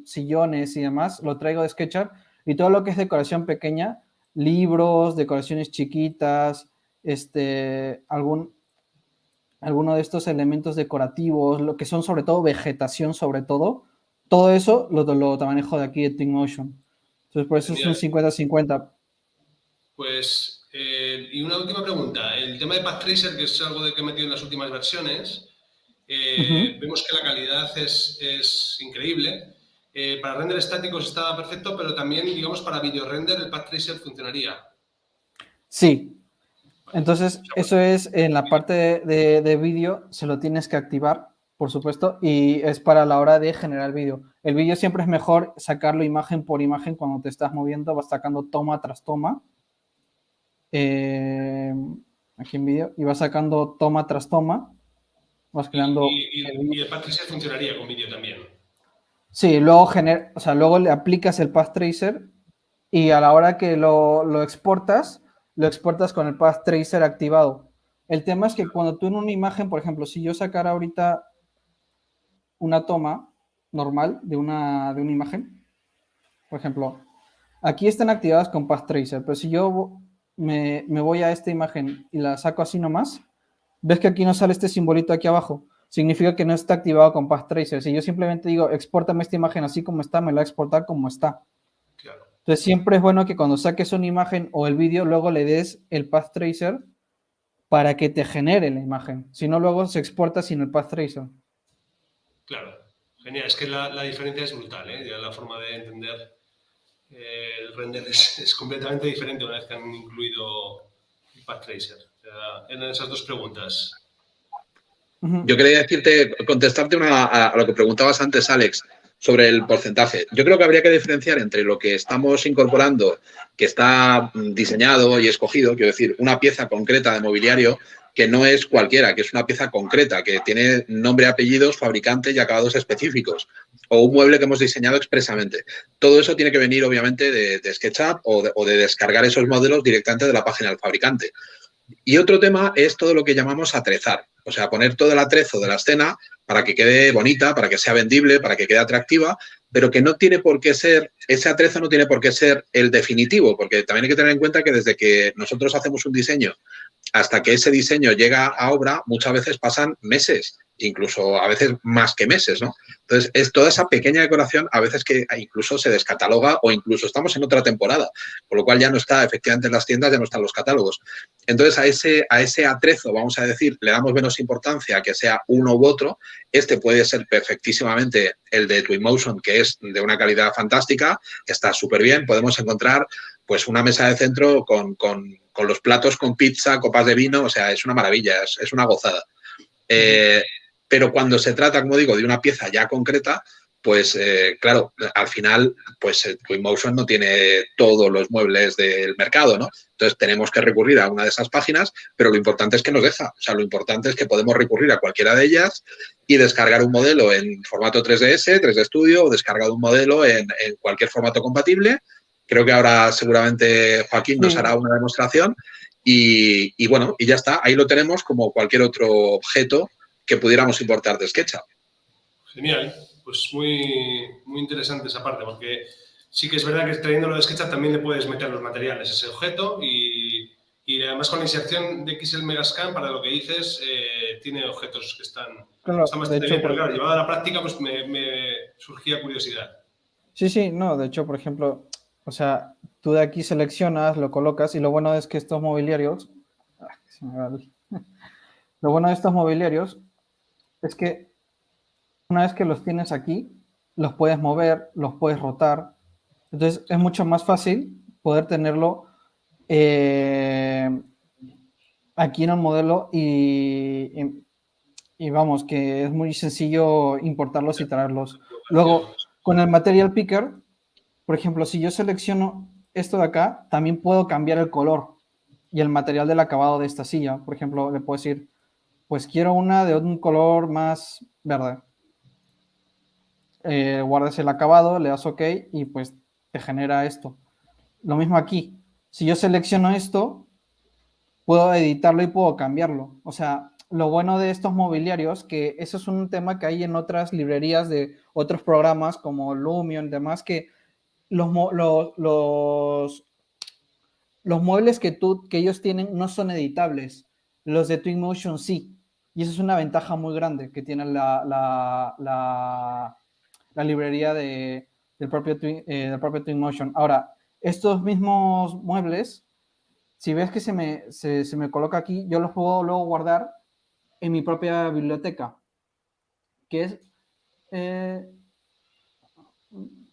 sillones y demás, lo traigo de SketchUp, y todo lo que es decoración pequeña, libros, decoraciones chiquitas, alguno de estos elementos decorativos, lo que son sobre todo vegetación, todo eso lo manejo de aquí de Twinmotion. Entonces, por eso Genial. Es un 50-50. Pues, y una última pregunta. El tema de Path Tracer, que es algo de que he metido en las últimas versiones, vemos que la calidad es increíble. Para render estáticos está perfecto, pero también, digamos, para video render el Path Tracer funcionaría. Sí. Entonces, eso es en la parte de vídeo, se lo tienes que activar, por supuesto, y es para la hora de generar vídeo. El vídeo siempre es mejor sacarlo imagen por imagen cuando te estás moviendo, vas sacando toma tras toma. Aquí en vídeo, y vas sacando toma tras toma, vas creando... Y el Path Tracer funcionaría con vídeo también. Sí, luego le aplicas el Path Tracer y a la hora que lo exportas con el Path Tracer activado. El tema es que cuando tú en una imagen, por ejemplo, si yo sacara ahorita una toma normal de una imagen, por ejemplo, aquí están activadas con Path Tracer, pero si yo me voy a esta imagen y la saco así nomás, ves que aquí no sale este simbolito aquí abajo. Significa que no está activado con Path Tracer. Si yo simplemente digo, expórtame esta imagen así como está, me la va a exportar como está. Claro. Entonces siempre es bueno que cuando saques una imagen o el vídeo, luego le des el Path Tracer para que te genere la imagen. Si no, luego se exporta sin el Path Tracer. Claro, genial. Es que la diferencia es brutal, ¿eh? Ya la forma de entender el render es completamente diferente una vez que han incluido el Path Tracer. O sea, eran esas dos preguntas. Yo quería contestarte a lo que preguntabas antes, Alex, sobre el porcentaje. Yo creo que habría que diferenciar entre lo que estamos incorporando, que está diseñado y escogido, quiero decir, una pieza concreta de mobiliario que no es cualquiera, que es una pieza concreta, que tiene nombre, apellidos, fabricante y acabados específicos, o un mueble que hemos diseñado expresamente. Todo eso tiene que venir, obviamente, de SketchUp o de descargar esos modelos directamente de la página del fabricante. Y otro tema es todo lo que llamamos atrezar, o sea, poner todo el atrezo de la escena para que quede bonita, para que sea vendible, para que quede atractiva, pero que no tiene por qué ser, ese atrezo no tiene por qué ser el definitivo, porque también hay que tener en cuenta que desde que nosotros hacemos un diseño hasta que ese diseño llega a obra, muchas veces pasan meses, incluso a veces más que meses, ¿no? Entonces, es toda esa pequeña decoración a veces que incluso se descataloga o incluso estamos en otra temporada, con lo cual ya no está efectivamente en las tiendas, ya no están los catálogos. Entonces, a ese atrezo, vamos a decir, le damos menos importancia a que sea uno u otro. Este puede ser perfectísimamente el de Twinmotion, que es de una calidad fantástica, que está súper bien. Podemos encontrar pues una mesa de centro con los platos con pizza, copas de vino, o sea, es una maravilla, es una gozada. Pero cuando se trata, como digo, de una pieza ya concreta, pues claro, al final, pues Twinmotion no tiene todos los muebles del mercado, ¿no? Entonces tenemos que recurrir a una de esas páginas, pero lo importante es que nos deja. O sea, lo importante es que podemos recurrir a cualquiera de ellas y descargar un modelo en formato 3DS, 3D Studio, o descargar un modelo en cualquier formato compatible. Creo que ahora seguramente Joaquín nos hará una demostración y bueno, y ya está. Ahí lo tenemos como cualquier otro objeto que pudiéramos importar de SketchUp. Genial, pues muy interesante esa parte, porque sí que es verdad que trayéndolo de SketchUp también le puedes meter los materiales a ese objeto y además con la inserción de XL Megascan, para lo que dices, tiene objetos que están bastante bien, pero claro, llevado a la práctica pues me surgía curiosidad. Sí, no, de hecho, por ejemplo, o sea, tú de aquí seleccionas, lo colocas y lo bueno es que estos mobiliarios, lo bueno de estos mobiliarios es que una vez que los tienes aquí, los puedes mover, los puedes rotar. Entonces es mucho más fácil poder tenerlo aquí en el modelo y vamos, que es muy sencillo importarlos y traerlos. Luego, con el Material Picker, por ejemplo, si yo selecciono esto de acá, también puedo cambiar el color y el material del acabado de esta silla. Por ejemplo, le puedo decir, pues quiero una de un color más verde. Guardas el acabado, le das OK y pues te genera esto. Lo mismo aquí. Si yo selecciono esto, puedo editarlo y puedo cambiarlo. O sea, lo bueno de estos mobiliarios, que eso es un tema que hay en otras librerías de otros programas como Lumion y demás, que los muebles que ellos tienen no son editables. Los de Twinmotion sí. Y esa es una ventaja muy grande que tiene la librería del propio Twinmotion. Ahora, estos mismos muebles, si ves que se me coloca aquí, yo los puedo luego guardar en mi propia biblioteca, que es...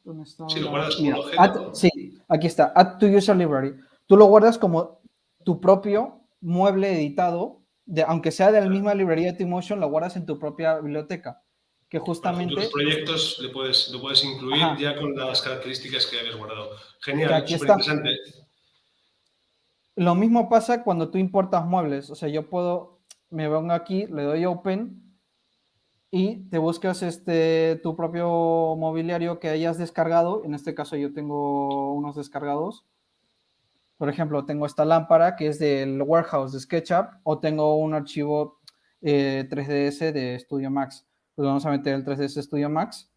¿dónde está? Sí, lo guardas como un objeto. Sí, aquí está, Add to User Library. Tú lo guardas como tu propio mueble editado, aunque sea de la misma librería de Twinmotion, lo guardas en tu propia biblioteca, que justamente... Para futuros proyectos lo puedes incluir ya con las características que habías guardado. Genial, súper interesante. Lo mismo pasa cuando tú importas muebles. O sea, me vengo aquí, le doy Open y te buscas tu propio mobiliario que hayas descargado. En este caso yo tengo unos descargados. Por ejemplo, tengo esta lámpara que es del Warehouse de SketchUp o tengo un archivo 3ds de Studio Max. Pues vamos a meter el 3ds Studio Max,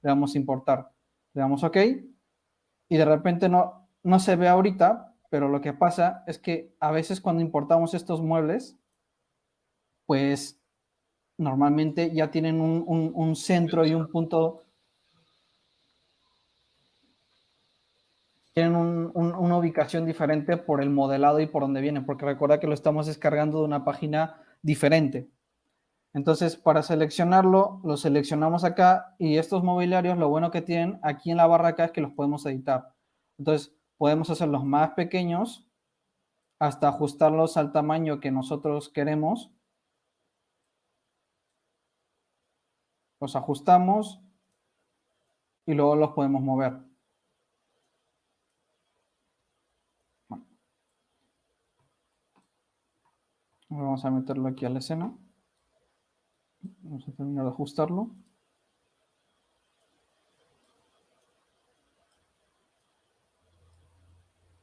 le damos a importar, le damos OK y de repente no se ve ahorita, pero lo que pasa es que a veces cuando importamos estos muebles, pues normalmente ya tienen un centro y un punto. tienen una ubicación diferente por el modelado y por dónde vienen, porque recuerda que lo estamos descargando de una página diferente. Entonces, para seleccionarlo, lo seleccionamos acá y estos mobiliarios, lo bueno que tienen aquí en la barra acá es que los podemos editar. Entonces, podemos hacerlos más pequeños hasta ajustarlos al tamaño que nosotros queremos. Los ajustamos y luego los podemos mover. Bueno, vamos a meterlo aquí a la escena. Vamos a terminar de ajustarlo.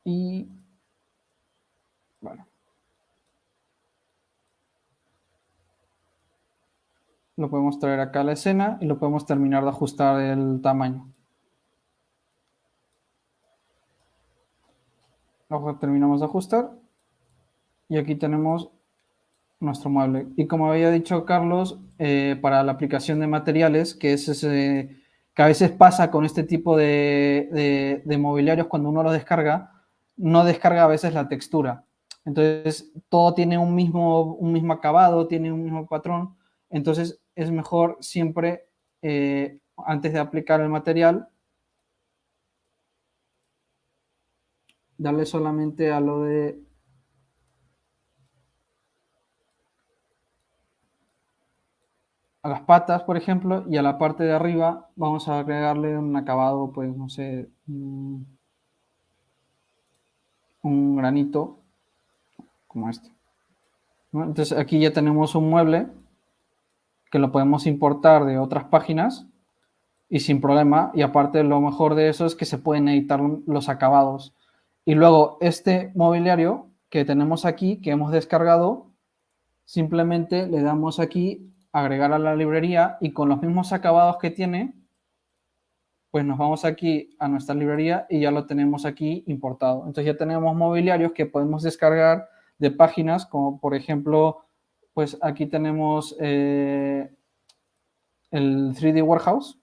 Y bueno, lo podemos traer acá a la escena y lo podemos terminar de ajustar el tamaño. Lo terminamos de ajustar y aquí tenemos nuestro mueble. Y como había dicho Carlos, para la aplicación de materiales, que es ese, que a veces pasa con este tipo de mobiliarios cuando uno los descarga, no descarga a veces la textura. Entonces, todo tiene un mismo acabado, tiene un mismo patrón. Entonces, es mejor siempre, antes de aplicar el material, darle solamente a lo de a las patas, por ejemplo, y a la parte de arriba vamos a agregarle un acabado, pues, no sé, un granito como este, ¿no? Entonces aquí ya tenemos un mueble que lo podemos importar de otras páginas y sin problema. Y aparte lo mejor de eso es que se pueden editar los acabados. Y luego este mobiliario que tenemos aquí, que hemos descargado, simplemente le damos aquí agregar a la librería y con los mismos acabados que tiene, pues nos vamos aquí a nuestra librería y ya lo tenemos aquí importado. Entonces ya tenemos mobiliarios que podemos descargar de páginas, como por ejemplo, pues aquí tenemos el 3D Warehouse.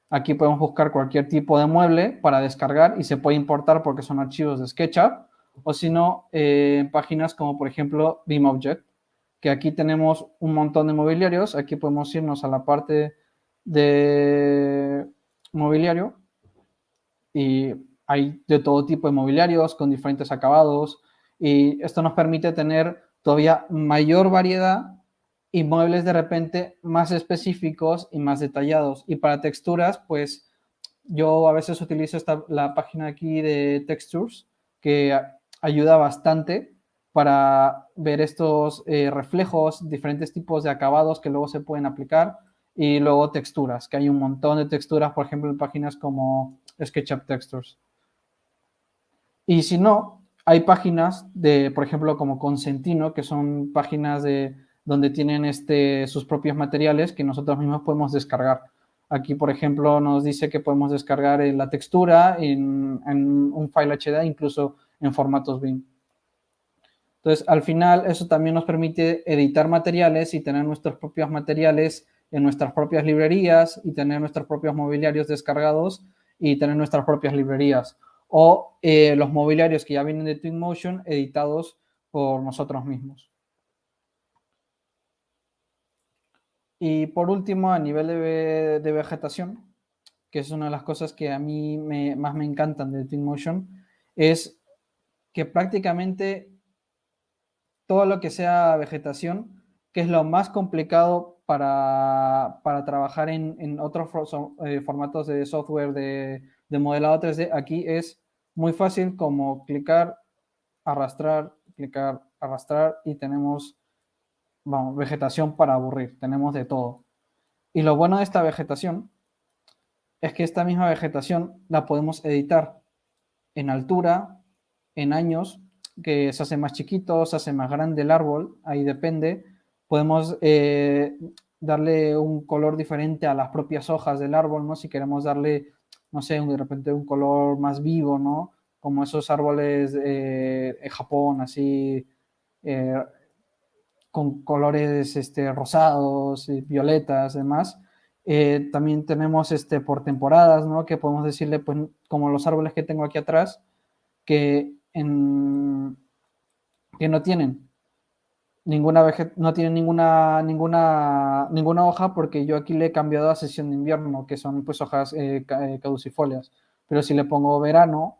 Aquí podemos buscar cualquier tipo de mueble para descargar y se puede importar porque son archivos de SketchUp, o si no, páginas como por ejemplo BeamObject, que aquí tenemos un montón de mobiliarios. Aquí podemos irnos a la parte de mobiliario y hay de todo tipo de mobiliarios con diferentes acabados y esto nos permite tener todavía mayor variedad y muebles de repente más específicos y más detallados. Y para texturas, pues yo a veces utilizo la página aquí de Textures, que ayuda bastante para ver estos reflejos, diferentes tipos de acabados que luego se pueden aplicar, y luego texturas, que hay un montón de texturas, por ejemplo, en páginas como SketchUp Textures. Y si no, hay páginas de, por ejemplo, como Consentino, que son páginas donde tienen sus propios materiales que nosotros mismos podemos descargar. Aquí, por ejemplo, nos dice que podemos descargar la textura en un file HD, incluso en formatos BIM. Entonces, al final, eso también nos permite editar materiales y tener nuestros propios materiales en nuestras propias librerías y tener nuestros propios mobiliarios descargados y tener nuestras propias librerías. O los mobiliarios que ya vienen de Twinmotion editados por nosotros mismos. Y por último, a nivel de vegetación, que es una de las cosas que a mí más me encantan de Twinmotion, es que prácticamente todo lo que sea vegetación, que es lo más complicado para trabajar en otros formatos de software de modelado 3D, aquí es muy fácil como clicar, arrastrar y tenemos, vamos, vegetación para aburrir, tenemos de todo. Y lo bueno de esta vegetación es que esta misma vegetación la podemos editar en altura, en años, que se hace más chiquito, se hace más grande el árbol, ahí depende. Podemos darle un color diferente a las propias hojas del árbol, ¿no? Si queremos darle, no sé, de repente un color más vivo, ¿no? Como esos árboles en Japón, así, con colores rosados, violetas, demás. También tenemos por temporadas, ¿no? Que podemos decirle, pues, como los árboles que tengo aquí atrás, que, que no tienen ninguna hoja, porque yo aquí le he cambiado a sesión de invierno, que son pues hojas caducifolias. Pero si le pongo verano,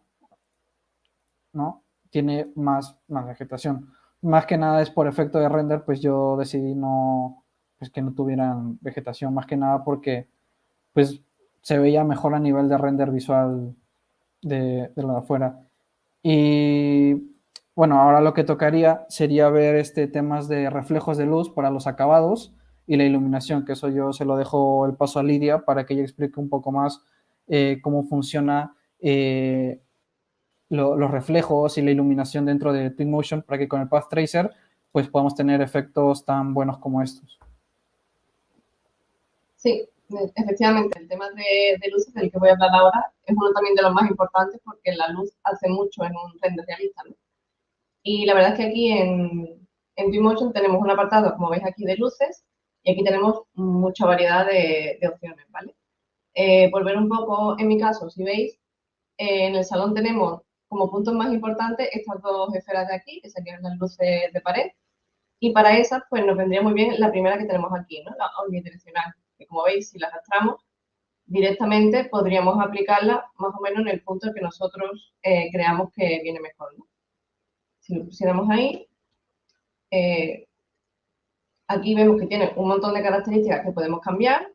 ¿no? Tiene más vegetación. Más que nada es por efecto de render, pues yo decidí pues que no tuvieran vegetación, más que nada porque pues se veía mejor a nivel de render visual de lo de afuera. Y bueno, ahora lo que tocaría sería ver temas de reflejos de luz para los acabados y la iluminación, que eso yo se lo dejo el paso a Lidia para que ella explique un poco más cómo funciona los reflejos y la iluminación dentro de Twinmotion, para que con el Path Tracer pues podamos tener efectos tan buenos como estos. Sí, efectivamente, el tema de luces del que voy a hablar ahora es uno también de los más importantes, porque la luz hace mucho en un render realista, ¿no? Y la verdad es que aquí en Twinmotion tenemos un apartado, como veis aquí, de luces, y aquí tenemos mucha variedad de opciones, ¿vale? Volver un poco, en mi caso, si veis, en el salón tenemos como puntos más importantes estas dos esferas de aquí, que serían las luces de pared, y para esas pues nos vendría muy bien la primera que tenemos aquí, ¿no? La omnidireccional, que como veis, si la arrastramos directamente podríamos aplicarla más o menos en el punto que nosotros creamos que viene mejor, ¿no? Si lo pusiéramos ahí, aquí vemos que tiene un montón de características que podemos cambiar,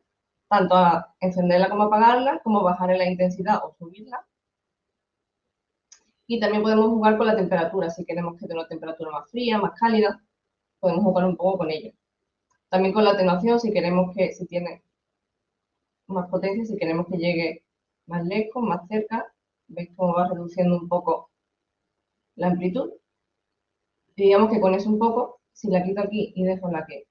tanto a encenderla como apagarla, como bajarle la intensidad o subirla. Y también podemos jugar con la temperatura, si queremos que tenga una temperatura más fría, más cálida, podemos jugar un poco con ello. También con la atenuación, si queremos que, si tiene más potencia, si queremos que llegue más lejos, más cerca, veis cómo va reduciendo un poco la amplitud. Y digamos que con eso un poco, si la quito aquí y dejo la que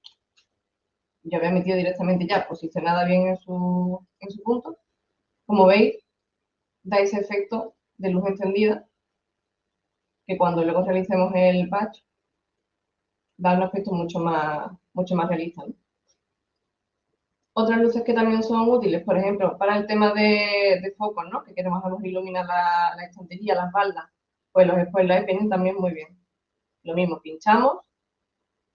yo había metido directamente ya posicionada bien en su punto, como veis, da ese efecto de luz encendida, que cuando luego realicemos el patch, da un efecto mucho más realista, ¿no? Otras luces que también son útiles, por ejemplo, para el tema de focos, ¿no? Que queremos a lo mejor iluminar la estantería, las baldas, pues los spoilers vienen también muy bien. Lo mismo, pinchamos,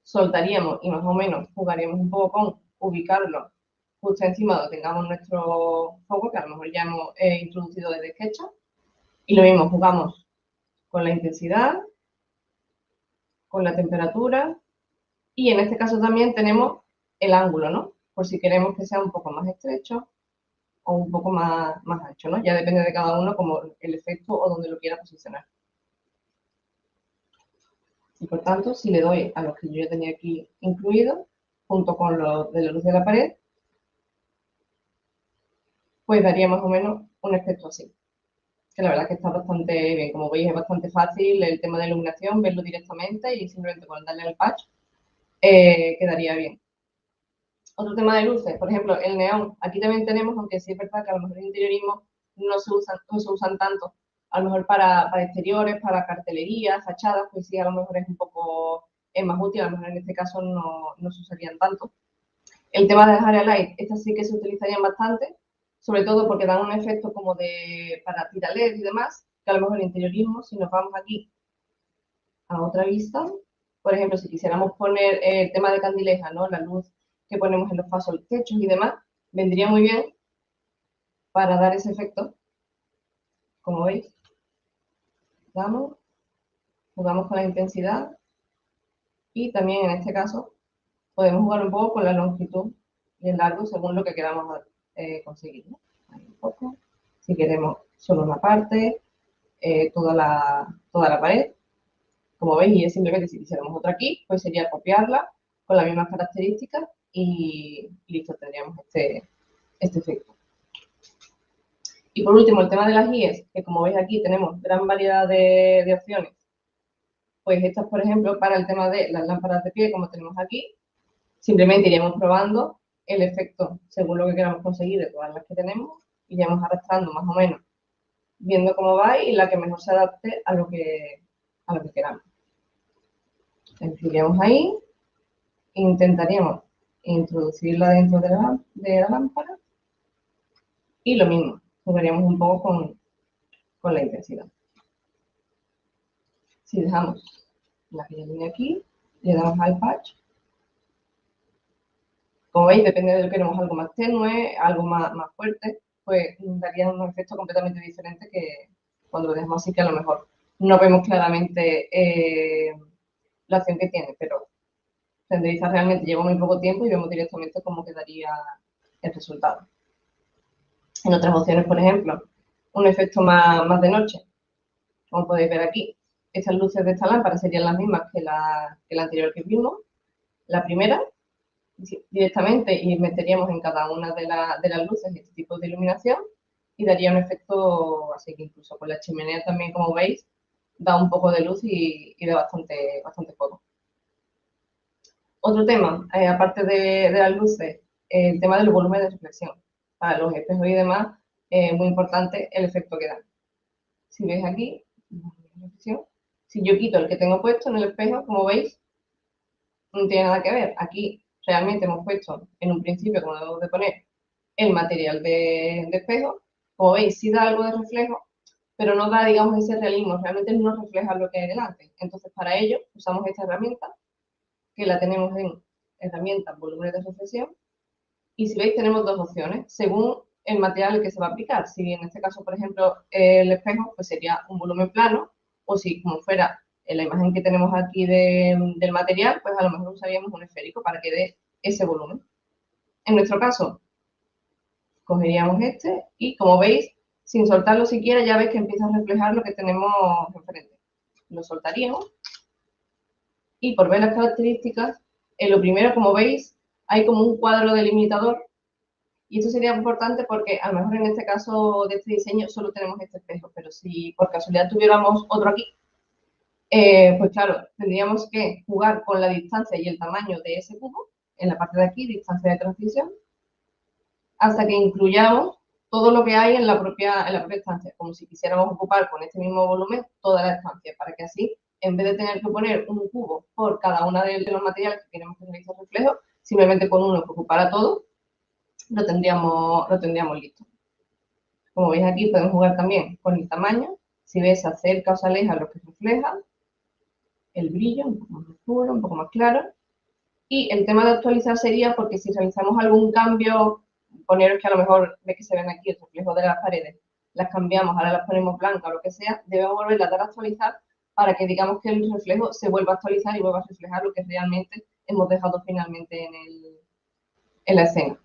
soltaríamos y más o menos jugaríamos un poco con ubicarlo justo encima donde tengamos nuestro foco, que a lo mejor ya hemos introducido desde SketchUp. Y lo mismo, jugamos con la intensidad, con la temperatura, y en este caso también tenemos el ángulo, ¿no? Por si queremos que sea un poco más estrecho o un poco más ancho, ¿no? Ya depende de cada uno como el efecto o donde lo quiera posicionar. Y por tanto, si le doy a los que yo ya tenía aquí incluidos, junto con los de la luz de la pared, pues daría más o menos un efecto así. Que la verdad es que está bastante bien. Como veis, es bastante fácil el tema de iluminación, verlo directamente y simplemente con darle al patch quedaría bien. Otro tema de luces, por ejemplo, el neón. Aquí también tenemos, aunque sí es verdad que a lo mejor en interiorismo no se usan tanto, a lo mejor para exteriores, para cartelería, fachadas, pues sí, a lo mejor es más útil, a lo mejor en este caso no se usarían tanto. El tema de las area light, estas sí que se utilizarían bastante, sobre todo porque dan un efecto como para tira LED y demás, que a lo mejor en interiorismo, si nos vamos aquí a otra vista, por ejemplo, si quisiéramos poner el tema de candileja, ¿no? La luz que ponemos en los pasos, techos y demás, vendría muy bien para dar ese efecto. Como veis, jugamos con la intensidad y también en este caso podemos jugar un poco con la longitud y el largo según lo que queramos conseguir, ¿no? Ahí un poco. Si queremos solo una parte, toda la pared. Como veis, y simplemente si quisiéramos otra aquí, pues sería copiarla con las mismas características y listo, tendríamos este efecto. Y por último, el tema de las guías, que como veis aquí tenemos gran variedad de opciones. Pues estas, por ejemplo, para el tema de las lámparas de pie, como tenemos aquí, simplemente iríamos probando el efecto según lo que queramos conseguir de todas las que tenemos, iríamos arrastrando más o menos, viendo cómo va y la que mejor se adapte a lo que queramos. Iríamos ahí, intentaríamos introducirla dentro de la lámpara y lo mismo, jugaríamos un poco con la intensidad. Si dejamos la pequeña línea aquí, le damos al patch. Como veis, depende de lo que queremos, algo más tenue, algo más fuerte, pues daría un efecto completamente diferente que cuando lo dejamos así, que a lo mejor no vemos claramente la acción que tiene, pero renderizar realmente lleva muy poco tiempo y vemos directamente cómo quedaría el resultado. En otras opciones, por ejemplo, un efecto más de noche, como podéis ver aquí. Estas luces de esta lámpara serían las mismas que la anterior que vimos. La primera, directamente, y meteríamos en cada una de las luces este tipo de iluminación y daría un efecto, así que incluso con la chimenea también, como veis, da un poco de luz y da bastante juego. Otro tema, aparte de las luces, el tema del volumen de reflexión. Para los espejos y demás, muy importante el efecto que da. Si veis aquí, si yo quito el que tengo puesto en el espejo, como veis, no tiene nada que ver. Aquí realmente hemos puesto en un principio, como debemos de poner, el material de espejo. Como veis, sí da algo de reflejo, pero no da, digamos, ese realismo. Realmente no refleja lo que hay delante. Entonces, para ello, usamos esta herramienta, que la tenemos en herramientas, volúmenes de reflexión. Y si veis, tenemos dos opciones, según el material que se va a aplicar. Si en este caso, por ejemplo, el espejo, pues sería un volumen plano, o si como fuera en la imagen que tenemos aquí del material, pues a lo mejor usaríamos un esférico para que dé ese volumen. En nuestro caso, cogeríamos este y, como veis, sin soltarlo siquiera, ya veis que empieza a reflejar lo que tenemos enfrente. Lo soltaríamos y, por ver las características, en lo primero, como veis, hay como un cuadro delimitador. Y esto sería importante porque a lo mejor en este caso de este diseño solo tenemos este espejo, pero si por casualidad tuviéramos otro aquí, pues claro, tendríamos que jugar con la distancia y el tamaño de ese cubo, en la parte de aquí, distancia de transición, hasta que incluyamos todo lo que hay en la propia estancia, como si quisiéramos ocupar con este mismo volumen toda la estancia, para que así, en vez de tener que poner un cubo por cada uno de los materiales que queremos que realice reflejo, simplemente con uno que ocupara todo, lo tendríamos listo. Como veis aquí, podemos jugar también con el tamaño. Si ves, se acerca o se aleja lo que refleja, el brillo, un poco más oscuro, un poco más claro. Y el tema de actualizar sería porque si realizamos algún cambio, poneros que a lo mejor ve que se ven aquí el reflejo de las paredes, las cambiamos, ahora las ponemos blancas o lo que sea, debemos volverlas a dar a actualizar para que digamos que el reflejo se vuelva a actualizar y vuelva a reflejar lo que realmente hemos dejado finalmente en la escena.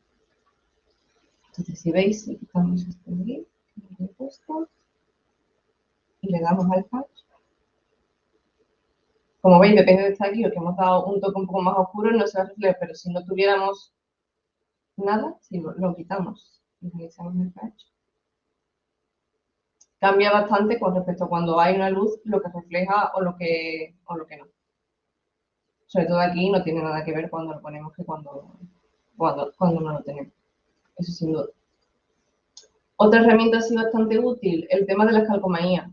Entonces, si veis, si quitamos este de aquí, y le damos al patch. Como veis, depende de estar aquí, o que hemos dado un toque un poco más oscuro, no se va a reflejar, pero si no tuviéramos nada, si lo quitamos y realizamos el patch, cambia bastante con respecto a cuando hay una luz, lo que refleja o lo que no. Sobre todo aquí no tiene nada que ver cuando lo ponemos que cuando no lo tenemos. Eso sin duda. Otra herramienta así bastante útil, el tema de las calcomanías.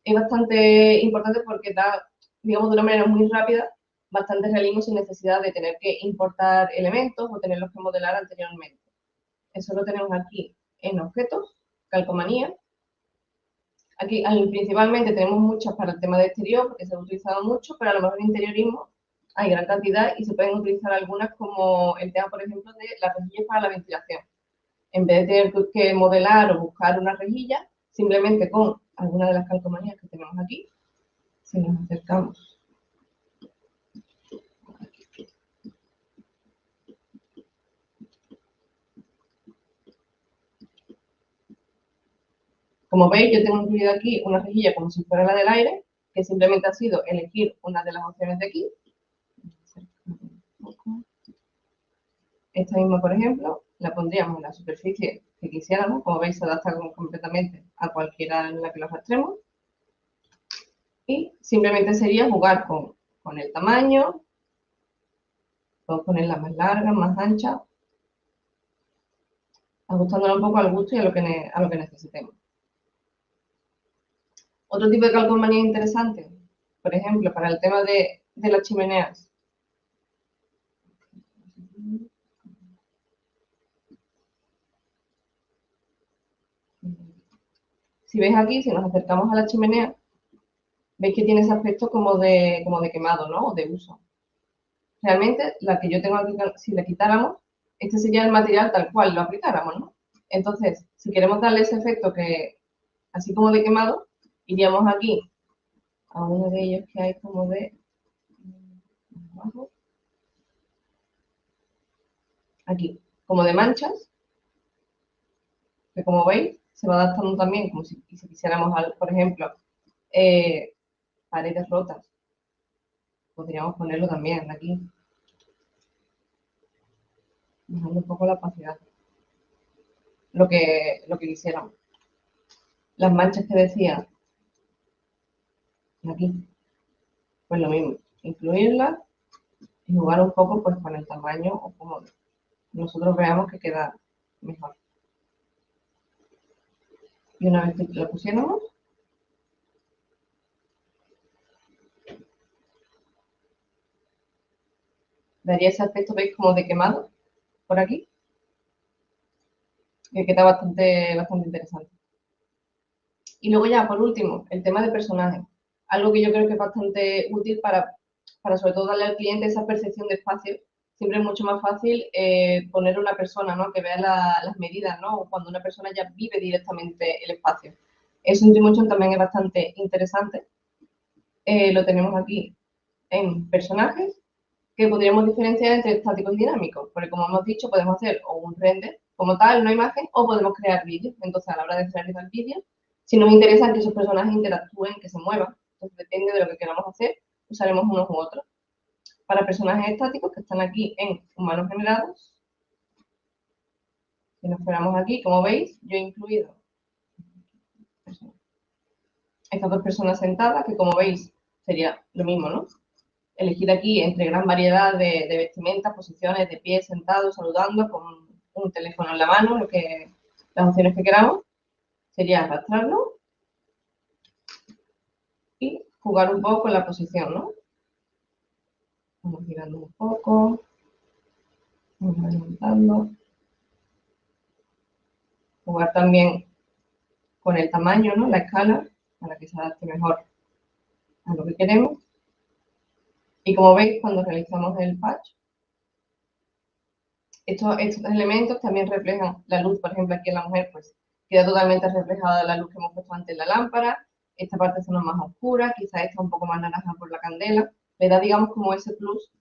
Es bastante importante porque da, digamos, de una manera muy rápida, bastante realismo sin necesidad de tener que importar elementos o tenerlos que modelar anteriormente. Eso lo tenemos aquí en objetos, calcomanía. Aquí principalmente tenemos muchas para el tema de exterior, porque se ha utilizado mucho, pero a lo mejor en interiorismo hay gran cantidad y se pueden utilizar algunas como el tema, por ejemplo, de las rejillas para la ventilación. En vez de tener que modelar o buscar una rejilla, simplemente con alguna de las calcomanías que tenemos aquí, si nos acercamos. Como veis, yo tengo incluida aquí una rejilla como si fuera la del aire, que simplemente ha sido elegir una de las opciones de aquí. Esta misma, por ejemplo, la pondríamos en la superficie que quisiéramos. Como veis, se adapta completamente a cualquiera en la que lo arrastremos. Y simplemente sería jugar con el tamaño, podemos ponerla más larga, más ancha, ajustándola un poco al gusto y a lo que necesitemos. Otro tipo de calcomanía interesante, por ejemplo, para el tema de las chimeneas. Si veis aquí, si nos acercamos a la chimenea, veis que tiene ese aspecto como de quemado, ¿no? O de uso. Realmente, la que yo tengo aquí, si le quitáramos, este sería el material tal cual lo aplicáramos, ¿no? Entonces, si queremos darle ese efecto que, así como de quemado, iríamos aquí a uno de ellos que hay como de... aquí, como de manchas, que como veis, se va adaptando también, como si quisiéramos, por ejemplo, paredes rotas. Podríamos ponerlo también aquí. Bajando un poco la opacidad. Lo que quisiéramos. Las manchas que decía, aquí, pues lo mismo, incluirlas y jugar un poco pues con el tamaño o como nosotros veamos que queda mejor. Y una vez que lo pusiéramos, daría ese aspecto, veis, como de quemado por aquí, que queda bastante interesante. Y luego ya, por último, el tema de personajes. Algo que yo creo que es bastante útil para sobre todo darle al cliente esa percepción de espacio. Siempre es mucho más fácil poner una persona, ¿no? Que vea las medidas, ¿no? Cuando una persona ya vive directamente el espacio. Eso en Twinmotion también es bastante interesante. Lo tenemos aquí en personajes, que podríamos diferenciar entre estáticos y dinámicos, porque como hemos dicho, podemos hacer o un render como tal, una imagen, o podemos crear vídeos. Entonces, a la hora de realizar vídeos, si nos interesa que esos personajes interactúen, que se muevan, entonces depende de lo que queramos hacer, usaremos unos u otros. Para personajes estáticos que están aquí en humanos generados, si nos fuéramos aquí, como veis, yo he incluido estas dos personas sentadas, que como veis sería lo mismo, ¿no? Elegir aquí entre gran variedad de vestimentas, posiciones, de pie, sentado, saludando, con un teléfono en la mano, las opciones que queramos, sería arrastrarlo y jugar un poco con la posición, ¿no? Vamos girando un poco, vamos levantando. Jugar también con el tamaño, ¿no? La escala, para que se adapte mejor a lo que queremos. Y como veis, cuando realizamos el patch, estos elementos también reflejan la luz. Por ejemplo, aquí en la mujer, pues queda totalmente reflejada la luz que hemos puesto antes en la lámpara. Esta parte es una más oscura, quizás esta un poco más naranja por la candela. Le da, digamos, como ese plus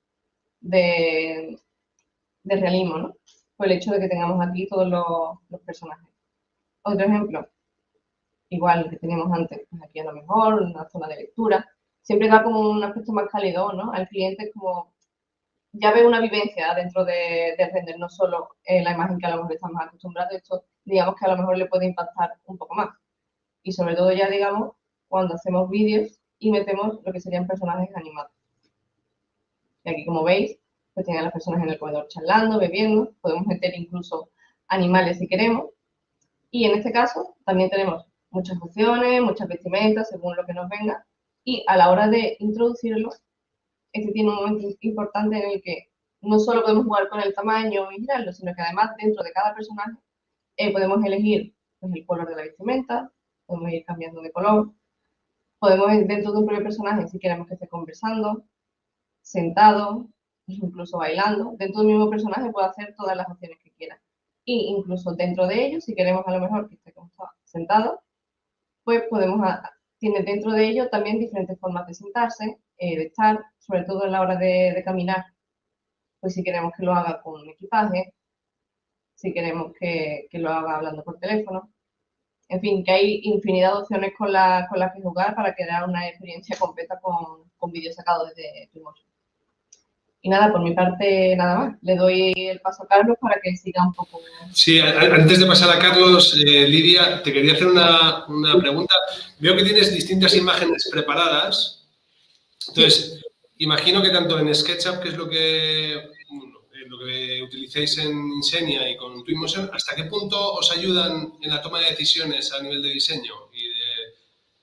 de realismo, ¿no? Por el hecho de que tengamos aquí todos los personajes. Otro ejemplo, igual que teníamos antes, pues aquí a lo mejor, una zona de lectura. Siempre da como un aspecto más cálido, ¿no? Al cliente es como, ya ve una vivencia dentro del render, no solo la imagen que a lo mejor estamos acostumbrados. Esto, digamos que a lo mejor le puede impactar un poco más. Y sobre todo ya, digamos, cuando hacemos vídeos y metemos lo que serían personajes animados. Y aquí, como veis, pues tienen a las personas en el comedor charlando, bebiendo. Podemos meter incluso animales si queremos. Y en este caso también tenemos muchas opciones, muchas vestimentas, según lo que nos venga. Y a la hora de introducirlo, este tiene un momento importante en el que no solo podemos jugar con el tamaño y girarlo, sino que además dentro de cada personaje podemos elegir pues, el color de la vestimenta, podemos ir cambiando de color, podemos dentro de un propio personaje, si queremos que esté conversando, sentado, incluso bailando. Dentro del mismo personaje puede hacer todas las opciones que quiera. Y incluso dentro de ellos, si queremos a lo mejor que esté sentado, pues podemos, tiene dentro de ello también diferentes formas de sentarse, de estar, sobre todo a la hora de caminar. Pues si queremos que lo haga con equipaje, si queremos que lo haga hablando por teléfono. En fin, que hay infinidad de opciones con las que jugar para crear una experiencia completa con vídeos sacados desde Twinmotion. Y nada, por mi parte, nada más. Le doy el paso a Carlos para que siga un poco. Sí, antes de pasar a Carlos, Lidia, te quería hacer una pregunta. Veo que tienes distintas imágenes preparadas. Entonces, imagino que tanto en SketchUp, que es lo que utilicéis en Insenia y con Twinmotion, ¿hasta qué punto os ayudan en la toma de decisiones a nivel de diseño?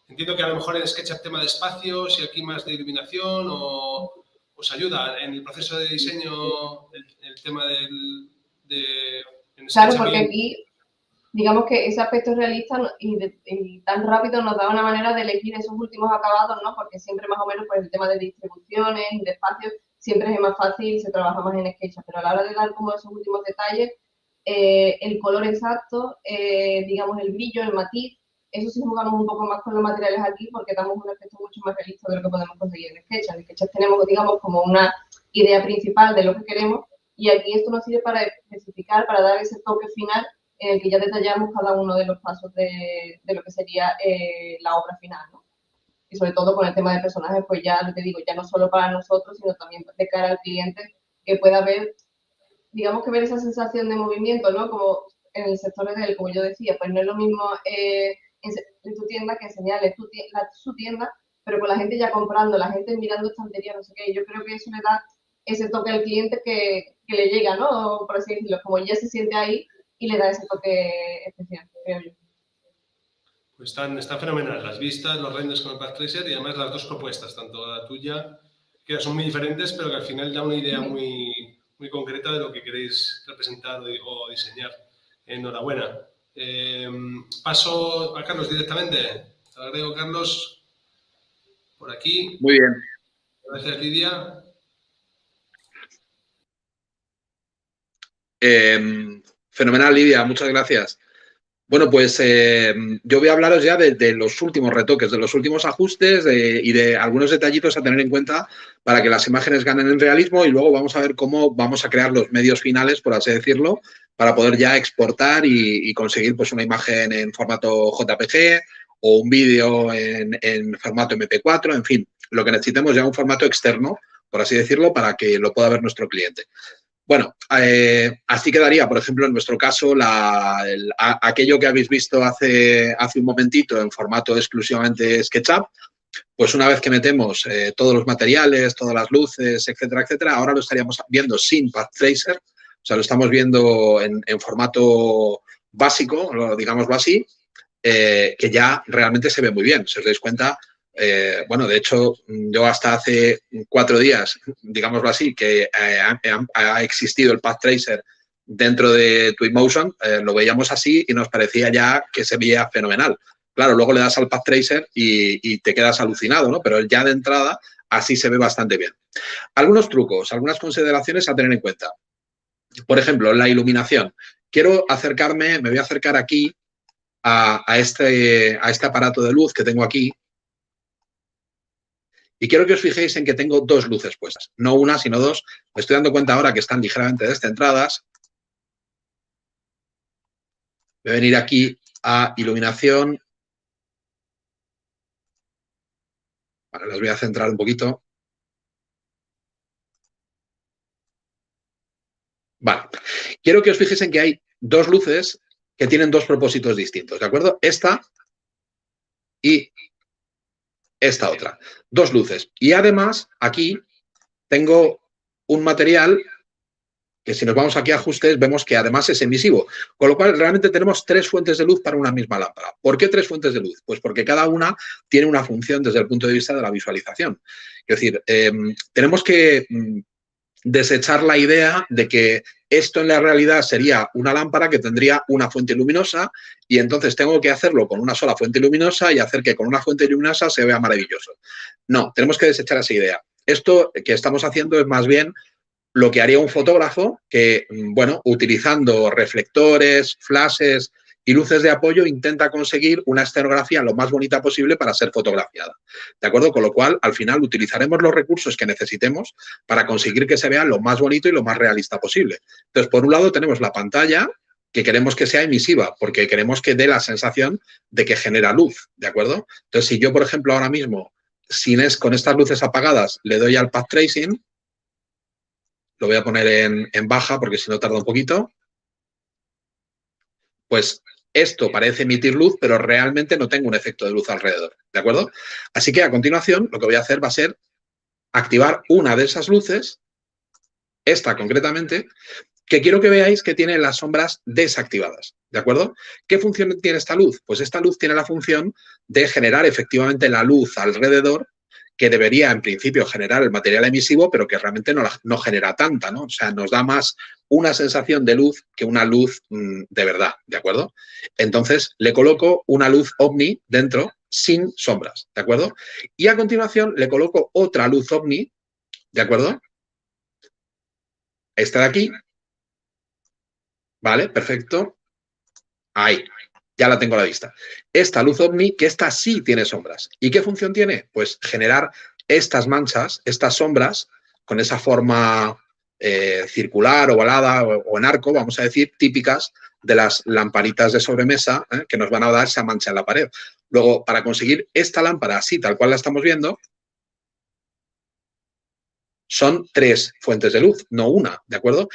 Entiendo que a lo mejor en SketchUp tema de espacios y aquí más de iluminación, o os ayuda en el proceso de diseño el tema de claro, porque aquí digamos que ese aspecto realista y tan rápido nos da una manera de elegir esos últimos acabados, ¿no? Porque siempre más o menos pues el tema de distribuciones y de espacios siempre es más fácil, se trabaja más en SketchUp, pero a la hora de dar como esos últimos detalles, el color exacto, digamos el brillo, el matiz, eso sí jugamos un poco más con los materiales aquí porque damos un efecto mucho más realista de lo que podemos conseguir en SketchUp. En SketchUp tenemos, digamos, como una idea principal de lo que queremos y aquí esto nos sirve para especificar, para dar ese toque final en el que ya detallamos cada uno de los pasos de lo que sería la obra final, ¿no? Y sobre todo con el tema de personajes, pues ya lo te digo, ya no solo para nosotros, sino también de cara al cliente, que pueda ver, digamos que ver esa sensación de movimiento, ¿no? Como en el sector de él, como yo decía, pues no es lo mismo en tu tienda que enseñarles su tienda, pero con la gente ya comprando, la gente mirando estantería, no sé qué, yo creo que eso le da ese toque al cliente que le llega, ¿no? Por así decirlo, como ya se siente ahí y le da ese toque especial, creo yo. Pues están fenomenal las vistas, los renders con el Path Tracer y además las dos propuestas, tanto la tuya, que son muy diferentes, pero que al final da una idea muy, muy concreta de lo que queréis representar o diseñar. Enhorabuena. Paso a Carlos directamente. Te agrego, Carlos, por aquí. Muy bien. Gracias, Lidia. Fenomenal, Lidia, muchas gracias. Bueno, pues yo voy a hablaros ya de los últimos retoques, de los últimos ajustes y de algunos detallitos a tener en cuenta para que las imágenes ganen en realismo y luego vamos a ver cómo vamos a crear los medios finales, por así decirlo, para poder ya exportar y conseguir pues una imagen en formato JPG o un vídeo en formato MP4, en fin, lo que necesitemos ya un formato externo, por así decirlo, para que lo pueda ver nuestro cliente. Bueno, así quedaría, por ejemplo, en nuestro caso, aquello que habéis visto hace un momentito en formato exclusivamente SketchUp, pues una vez que metemos todos los materiales, todas las luces, etcétera, etcétera, ahora lo estaríamos viendo sin Path Tracer, o sea, lo estamos viendo en formato básico, digámoslo así, que ya realmente se ve muy bien. Si os dais cuenta, bueno, de hecho, yo hasta hace 4 días, digámoslo así, que ha existido el Path Tracer dentro de Twinmotion, lo veíamos así y nos parecía ya que se veía fenomenal. Claro, luego le das al Path Tracer y te quedas alucinado, ¿no? Pero ya de entrada así se ve bastante bien. Algunos trucos, algunas consideraciones a tener en cuenta. Por ejemplo, la iluminación. Quiero acercarme, me voy a acercar aquí a este aparato de luz que tengo aquí. Y quiero que os fijéis en que tengo 2 luces puestas, no una, sino 2. Me estoy dando cuenta ahora que están ligeramente descentradas. Voy a venir aquí a iluminación. Vale, las voy a centrar un poquito. Vale. Quiero que os fijéis en que hay 2 luces que tienen 2 propósitos distintos, ¿de acuerdo? Esta y esta otra. 2 luces. Y además, aquí tengo un material que si nos vamos aquí a ajustes, vemos que además es emisivo. Con lo cual, realmente tenemos 3 fuentes de luz para una misma lámpara. ¿Por qué 3 fuentes de luz? Pues porque cada una tiene una función desde el punto de vista de la visualización. Es decir, tenemos que desechar la idea de que esto en la realidad sería una lámpara que tendría una fuente luminosa y entonces tengo que hacerlo con una sola fuente luminosa y hacer que con una fuente luminosa se vea maravilloso. No, tenemos que desechar esa idea. Esto que estamos haciendo es más bien lo que haría un fotógrafo que, bueno, utilizando reflectores, flashes y luces de apoyo intenta conseguir una escenografía lo más bonita posible para ser fotografiada. ¿De acuerdo? Con lo cual, al final, utilizaremos los recursos que necesitemos para conseguir que se vea lo más bonito y lo más realista posible. Entonces, por un lado, tenemos la pantalla, que queremos que sea emisiva, porque queremos que dé la sensación de que genera luz, ¿de acuerdo? Entonces, si yo, por ejemplo, ahora mismo, con estas luces apagadas, le doy al Path Tracing, lo voy a poner en baja porque si no tarda un poquito, pues esto parece emitir luz, pero realmente no tengo un efecto de luz alrededor, ¿de acuerdo? Así que a continuación lo que voy a hacer va a ser activar una de esas luces, esta concretamente, que quiero que veáis que tiene las sombras desactivadas, ¿de acuerdo? ¿Qué función tiene esta luz? Pues esta luz tiene la función de generar efectivamente la luz alrededor que debería, en principio, generar el material emisivo, pero que realmente no genera tanta, ¿no? O sea, nos da más una sensación de luz que una luz de verdad, ¿de acuerdo? Entonces, le coloco una luz ovni dentro sin sombras, ¿de acuerdo? Y a continuación le coloco otra luz ovni, ¿de acuerdo? Esta de aquí, ¿vale? Perfecto. Ahí, ya la tengo a la vista. Esta luz ovni, que esta sí tiene sombras. ¿Y qué función tiene? Pues generar estas manchas, estas sombras, con esa forma circular, ovalada o en arco, vamos a decir, típicas de las lamparitas de sobremesa, que nos van a dar esa mancha en la pared. Luego, para conseguir esta lámpara así, tal cual la estamos viendo, son 3 fuentes de luz, no una, ¿de acuerdo?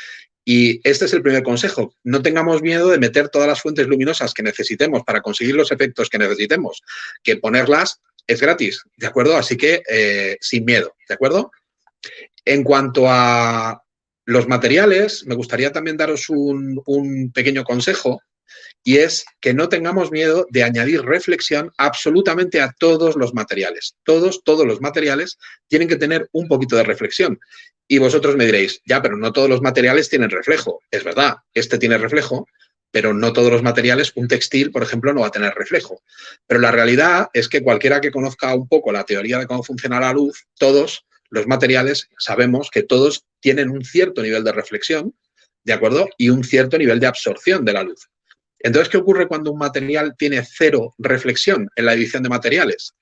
Y este es el primer consejo. No tengamos miedo de meter todas las fuentes luminosas que necesitemos para conseguir los efectos que necesitemos, que ponerlas es gratis, ¿de acuerdo? Así que sin miedo, ¿de acuerdo? En cuanto a los materiales, me gustaría también daros un pequeño consejo, y es que no tengamos miedo de añadir reflexión absolutamente a todos los materiales. Todos los materiales tienen que tener un poquito de reflexión. Y vosotros me diréis, ya, pero no todos los materiales tienen reflejo. Es verdad, este tiene reflejo, pero no todos los materiales, un textil, por ejemplo, no va a tener reflejo. Pero la realidad es que cualquiera que conozca un poco la teoría de cómo funciona la luz, todos los materiales sabemos que todos tienen un cierto nivel de reflexión, ¿de acuerdo? Y un cierto nivel de absorción de la luz. Entonces, ¿qué ocurre cuando un material tiene 0 reflexión en la edición de materiales?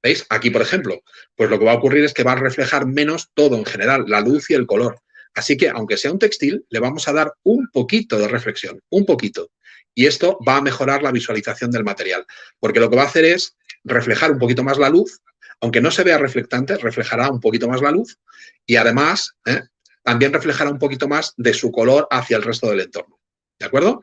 ¿Veis? Aquí, por ejemplo, pues lo que va a ocurrir es que va a reflejar menos todo en general, la luz y el color. Así que, aunque sea un textil, le vamos a dar un poquito de reflexión, un poquito. Y esto va a mejorar la visualización del material, porque lo que va a hacer es reflejar un poquito más la luz, aunque no se vea reflectante, reflejará un poquito más la luz y además también reflejará un poquito más de su color hacia el resto del entorno. ¿De acuerdo?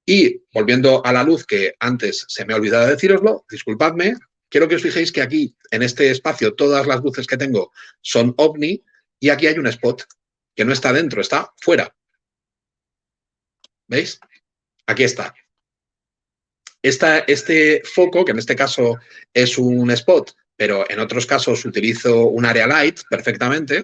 Y volviendo a la luz, que antes se me ha olvidado decíroslo, disculpadme, quiero que os fijéis que aquí, en este espacio, todas las luces que tengo son ovni y aquí hay un spot que no está dentro, está fuera. ¿Veis? Aquí está. Este foco, que en este caso es un spot, pero en otros casos utilizo un area light perfectamente,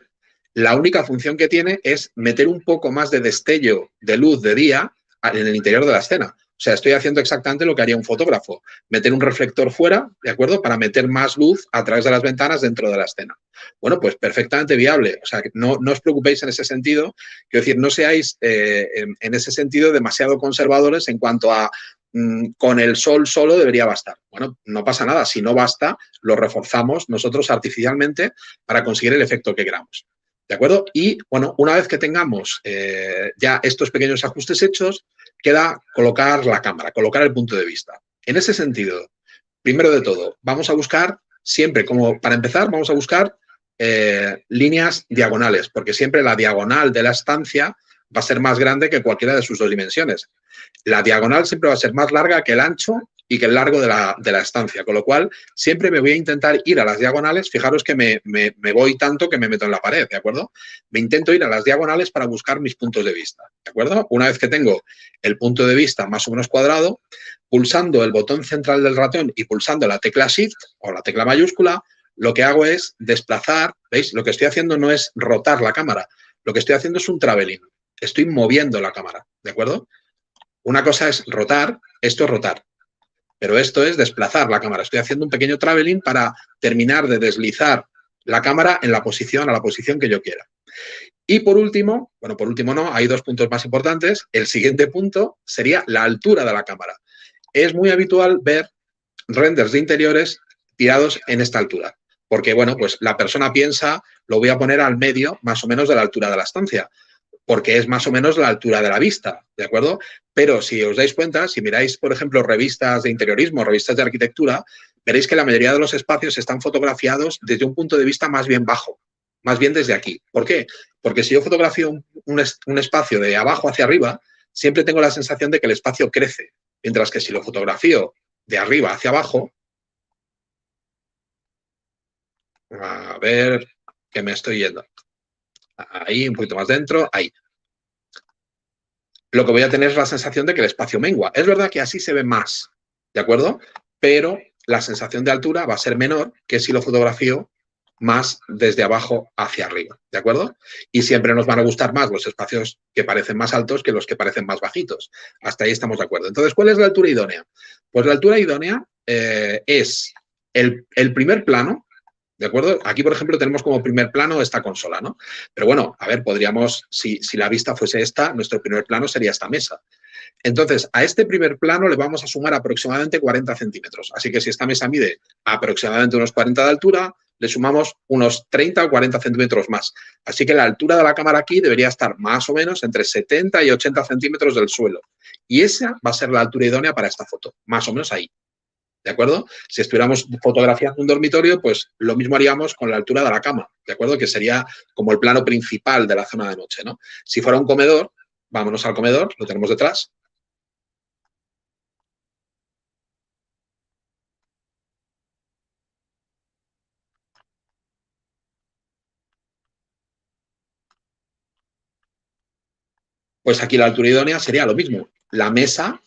la única función que tiene es meter un poco más de destello de luz de día en el interior de la escena. O sea, estoy haciendo exactamente lo que haría un fotógrafo, meter un reflector fuera, ¿de acuerdo? Para meter más luz a través de las ventanas dentro de la escena. Bueno, pues perfectamente viable. O sea, no os preocupéis en ese sentido. Quiero decir, no seáis en ese sentido demasiado conservadores en cuanto a con el sol solo debería bastar. Bueno, no pasa nada. Si no basta, lo reforzamos nosotros artificialmente para conseguir el efecto que queramos. ¿De acuerdo? Y, bueno, una vez que tengamos ya estos pequeños ajustes hechos, queda colocar la cámara, colocar el punto de vista. En ese sentido, primero de todo, vamos a buscar siempre, como para empezar, vamos a buscar líneas diagonales, porque siempre la diagonal de la estancia va a ser más grande que cualquiera de sus 2 dimensiones. La diagonal siempre va a ser más larga que el ancho y que el largo de la estancia, con lo cual siempre me voy a intentar ir a las diagonales. Fijaros que me voy tanto que me meto en la pared, ¿de acuerdo? Me intento ir a las diagonales para buscar mis puntos de vista, ¿de acuerdo? Una vez que tengo el punto de vista más o menos cuadrado, pulsando el botón central del ratón y pulsando la tecla Shift o la tecla mayúscula, lo que hago es desplazar, ¿veis? Lo que estoy haciendo no es rotar la cámara, lo que estoy haciendo es un traveling. Estoy moviendo la cámara, ¿de acuerdo? Una cosa es rotar, esto es rotar. Pero esto es desplazar la cámara. Estoy haciendo un pequeño traveling para terminar de deslizar la cámara a la posición que yo quiera. Y por último, bueno, por último no, hay 2 puntos más importantes. El siguiente punto sería la altura de la cámara. Es muy habitual ver renders de interiores tirados en esta altura. Porque, bueno, pues la persona piensa, lo voy a poner al medio más o menos de la altura de la estancia, porque es más o menos la altura de la vista, ¿de acuerdo? Pero si os dais cuenta, si miráis, por ejemplo, revistas de interiorismo, revistas de arquitectura, veréis que la mayoría de los espacios están fotografiados desde un punto de vista más bien bajo, más bien desde aquí. ¿Por qué? Porque si yo fotografío un espacio de abajo hacia arriba, siempre tengo la sensación de que el espacio crece, mientras que si lo fotografío de arriba hacia abajo, a ver, que me estoy yendo. Ahí, un poquito más dentro, ahí. Lo que voy a tener es la sensación de que el espacio mengua. Es verdad que así se ve más, ¿de acuerdo? Pero la sensación de altura va a ser menor que si lo fotografío más desde abajo hacia arriba, ¿de acuerdo? Y siempre nos van a gustar más los espacios que parecen más altos que los que parecen más bajitos. Hasta ahí estamos de acuerdo. Entonces, ¿cuál es la altura idónea? Pues la altura idónea es el primer plano, ¿de acuerdo? Aquí, por ejemplo, tenemos como primer plano esta consola, ¿no? Pero bueno, a ver, podríamos, si la vista fuese esta, nuestro primer plano sería esta mesa. Entonces, a este primer plano le vamos a sumar aproximadamente 40 centímetros. Así que si esta mesa mide aproximadamente unos 40 de altura, le sumamos unos 30 o 40 centímetros más. Así que la altura de la cámara aquí debería estar más o menos entre 70 y 80 centímetros del suelo. Y esa va a ser la altura idónea para esta foto, más o menos ahí. ¿De acuerdo? Si estuviéramos fotografiando un dormitorio, pues lo mismo haríamos con la altura de la cama, ¿de acuerdo? Que sería como el plano principal de la zona de noche, ¿no? Si fuera un comedor, vámonos al comedor, lo tenemos detrás. Pues aquí la altura idónea sería lo mismo, la mesa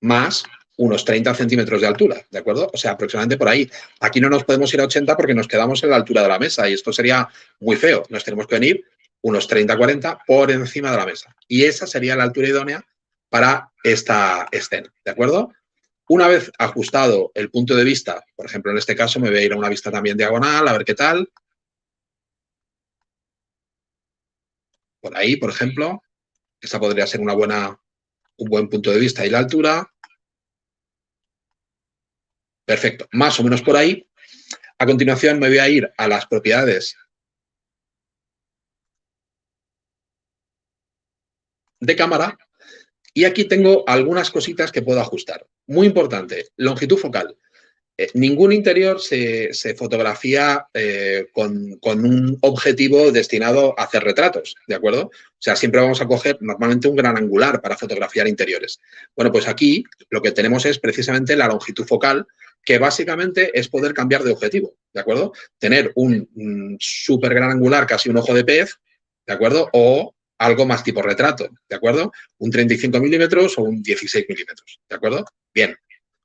más unos 30 centímetros de altura, ¿de acuerdo? O sea, aproximadamente por ahí. Aquí no nos podemos ir a 80 porque nos quedamos en la altura de la mesa y esto sería muy feo. Nos tenemos que venir unos 30-40 por encima de la mesa. Y esa sería la altura idónea para esta escena, ¿de acuerdo? Una vez ajustado el punto de vista, por ejemplo, en este caso me voy a ir a una vista también diagonal, a ver qué tal. Por ahí, por ejemplo, esta podría ser un buen punto de vista y la altura. Perfecto, más o menos por ahí. A continuación me voy a ir a las propiedades de cámara y aquí tengo algunas cositas que puedo ajustar. Muy importante, longitud focal. Ningún interior se fotografía con un objetivo destinado a hacer retratos, ¿de acuerdo? O sea, siempre vamos a coger normalmente un gran angular para fotografiar interiores. Bueno, pues aquí lo que tenemos es precisamente la longitud focal, que básicamente es poder cambiar de objetivo, ¿de acuerdo? Tener un súper gran angular, casi un ojo de pez, ¿de acuerdo? O algo más tipo retrato, ¿de acuerdo? Un 35 milímetros o un 16 milímetros, ¿de acuerdo? Bien.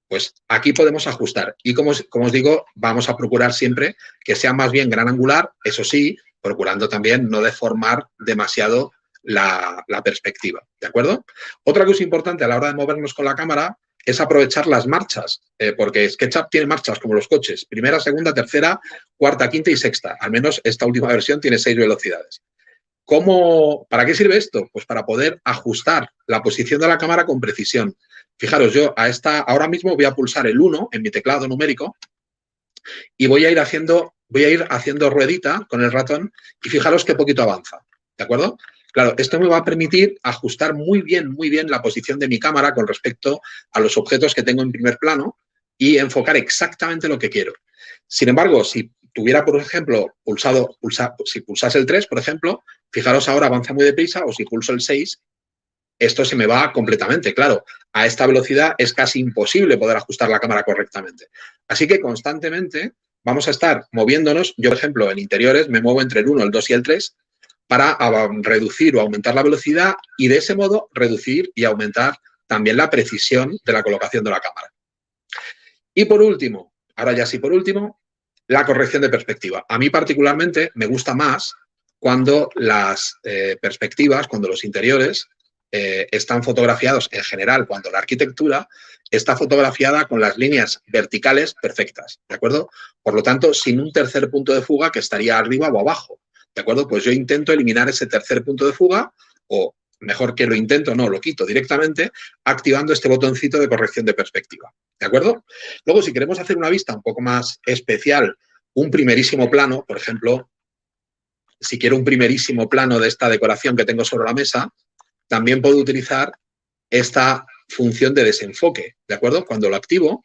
Pues aquí podemos ajustar y como os digo, vamos a procurar siempre que sea más bien gran angular, eso sí, procurando también no deformar demasiado la perspectiva, ¿de acuerdo? Otra cosa importante a la hora de movernos con la cámara es aprovechar las marchas, porque SketchUp tiene marchas como los coches, primera, segunda, tercera, cuarta, quinta y sexta, al menos esta última versión tiene 6 velocidades. ¿Para qué sirve esto? Pues para poder ajustar la posición de la cámara con precisión. Fijaros, yo ahora mismo voy a pulsar el 1 en mi teclado numérico y voy a ir haciendo ruedita con el ratón y fijaros qué poquito avanza, ¿de acuerdo? Claro, esto me va a permitir ajustar muy bien la posición de mi cámara con respecto a los objetos que tengo en primer plano y enfocar exactamente lo que quiero. Sin embargo, si tuviera, por ejemplo, si pulsase el 3, por ejemplo, fijaros ahora avanza muy deprisa, o si pulso el 6, esto se me va completamente, claro. A esta velocidad es casi imposible poder ajustar la cámara correctamente. Así que constantemente vamos a estar moviéndonos. Yo, por ejemplo, en interiores me muevo entre el 1, el 2 y el 3 para reducir o aumentar la velocidad y de ese modo reducir y aumentar también la precisión de la colocación de la cámara. Y por último, ahora ya sí por último, la corrección de perspectiva. A mí particularmente me gusta más cuando las perspectivas, cuando los interiores están fotografiados en general, cuando la arquitectura está fotografiada con las líneas verticales perfectas, ¿de acuerdo? Por lo tanto, sin un tercer punto de fuga que estaría arriba o abajo, ¿de acuerdo? Pues yo intento eliminar ese tercer punto de fuga o, mejor que lo intento, no, lo quito directamente activando este botoncito de corrección de perspectiva, ¿de acuerdo? Luego, si queremos hacer una vista un poco más especial, un primerísimo plano, por ejemplo, si quiero un primerísimo plano de esta decoración que tengo sobre la mesa, también puedo utilizar esta función de desenfoque, ¿de acuerdo? Cuando lo activo,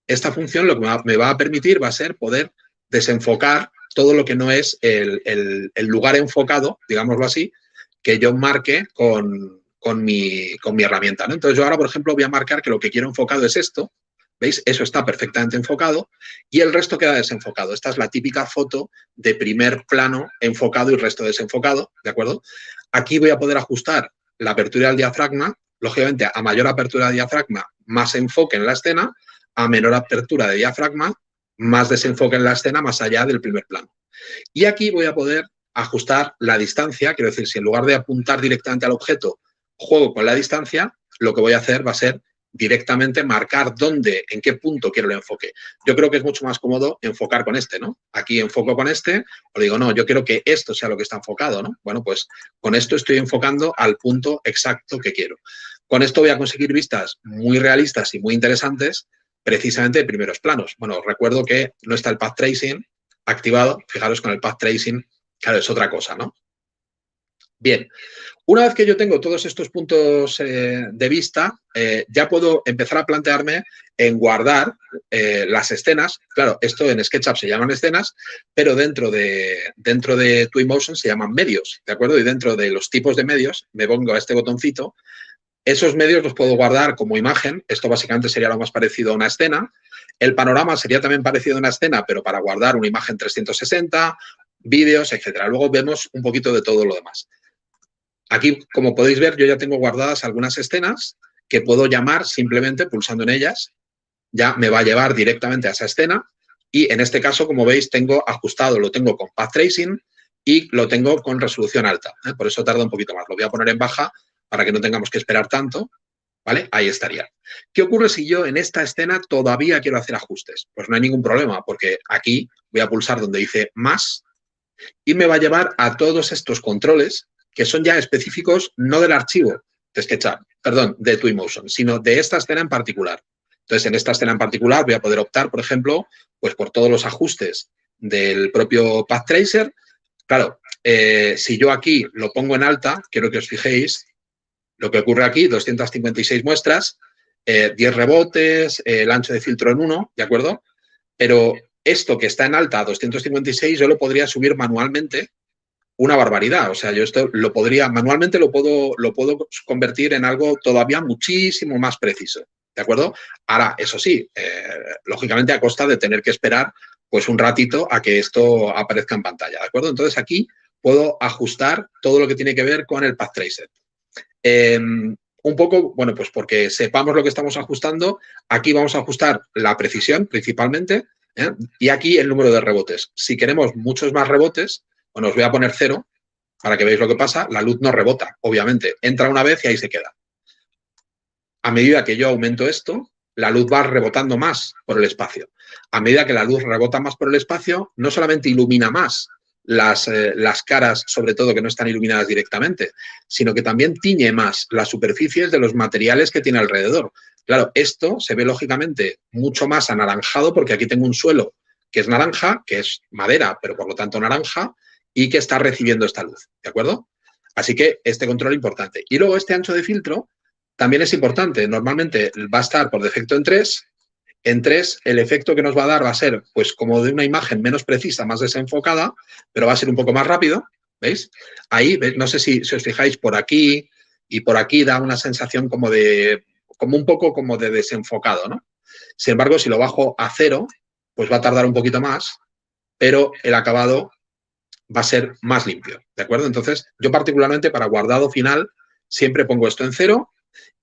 esta función lo que me va a permitir va a ser poder desenfocar todo lo que no es el lugar enfocado, digámoslo así, que yo marque con mi herramienta, ¿no? Entonces, yo ahora, por ejemplo, voy a marcar que lo que quiero enfocado es esto. ¿Veis? Eso está perfectamente enfocado y el resto queda desenfocado. Esta es la típica foto de primer plano enfocado y el resto desenfocado, ¿de acuerdo? Aquí voy a poder ajustar la apertura del diafragma. Lógicamente, a mayor apertura de diafragma, más enfoque en la escena. A menor apertura de diafragma, más desenfoque en la escena más allá del primer plano. Y aquí voy a poder ajustar la distancia, quiero decir, si en lugar de apuntar directamente al objeto, juego con la distancia, lo que voy a hacer va a ser directamente marcar dónde, en qué punto quiero el enfoque. Yo creo que es mucho más cómodo enfocar con este, ¿no? Aquí enfoco con este, o digo, no, yo quiero que esto sea lo que está enfocado, ¿no? Bueno, pues con esto estoy enfocando al punto exacto que quiero. Con esto voy a conseguir vistas muy realistas y muy interesantes, precisamente de primeros planos. Bueno, recuerdo que no está el path tracing activado. Fijaros, con el path tracing, claro, es otra cosa, ¿no? Bien, una vez que yo tengo todos estos puntos de vista, ya puedo empezar a plantearme en guardar las escenas. Claro, esto en SketchUp se llaman escenas, pero dentro de Twinmotion se llaman medios, ¿de acuerdo? Y dentro de los tipos de medios me pongo a este botoncito. Esos medios los puedo guardar como imagen. Esto básicamente sería lo más parecido a una escena. El panorama sería también parecido a una escena, pero para guardar una imagen 360, vídeos, etcétera. Luego vemos un poquito de todo lo demás. Aquí, como podéis ver, yo ya tengo guardadas algunas escenas que puedo llamar simplemente pulsando en ellas. Ya me va a llevar directamente a esa escena. Y en este caso, como veis, tengo ajustado, lo tengo con Path Tracing y lo tengo con resolución alta. Por eso tarda un poquito más. Lo voy a poner en baja para que no tengamos que esperar tanto. ¿Vale? Ahí estaría. ¿Qué ocurre si yo en esta escena todavía quiero hacer ajustes? Pues no hay ningún problema, porque aquí voy a pulsar donde dice más y me va a llevar a todos estos controles que son ya específicos no del archivo de SketchUp, perdón, de Twinmotion, sino de esta escena en particular. Entonces, en esta escena en particular voy a poder optar, por ejemplo, pues por todos los ajustes del propio Path Tracer. Claro, si yo aquí lo pongo en alta, quiero que os fijéis lo que ocurre aquí, 256 muestras, 10 rebotes, el ancho de filtro en 1, ¿de acuerdo? Pero esto que está en alta, 256, yo lo podría subir manualmente una barbaridad. O sea, yo esto lo podría, manualmente lo puedo convertir en algo todavía muchísimo más preciso, ¿de acuerdo? Ahora, eso sí, lógicamente a costa de tener que esperar pues un ratito a que esto aparezca en pantalla, ¿de acuerdo? Entonces aquí puedo ajustar todo lo que tiene que ver con el Path Tracer. Un poco, bueno, pues porque sepamos lo que estamos ajustando, aquí vamos a ajustar la precisión principalmente, y aquí el número de rebotes. Si queremos muchos más rebotes, bueno, os voy a poner 0 para que veáis lo que pasa. La luz no rebota, obviamente. Entra una vez y ahí se queda. A medida que yo aumento esto, la luz va rebotando más por el espacio. A medida que la luz rebota más por el espacio, no solamente ilumina más las caras, sobre todo, que no están iluminadas directamente, sino que también tiñe más las superficies de los materiales que tiene alrededor. Claro, esto se ve, lógicamente, mucho más anaranjado porque aquí tengo un suelo que es naranja, que es madera, pero por lo tanto naranja, y que está recibiendo esta luz, ¿de acuerdo? Así que este control es importante. Y luego este ancho de filtro también es importante. Normalmente va a estar por defecto en 3. En 3, el efecto que nos va a dar va a ser pues como de una imagen menos precisa, más desenfocada, pero va a ser un poco más rápido, ¿veis? Ahí, ¿veis? No sé si os fijáis por aquí y por aquí, da una sensación como un poco como de desenfocado, ¿no? Sin embargo, si lo bajo a 0, pues va a tardar un poquito más, pero el acabado va a ser más limpio, ¿de acuerdo? Entonces, yo particularmente para guardado final siempre pongo esto en 0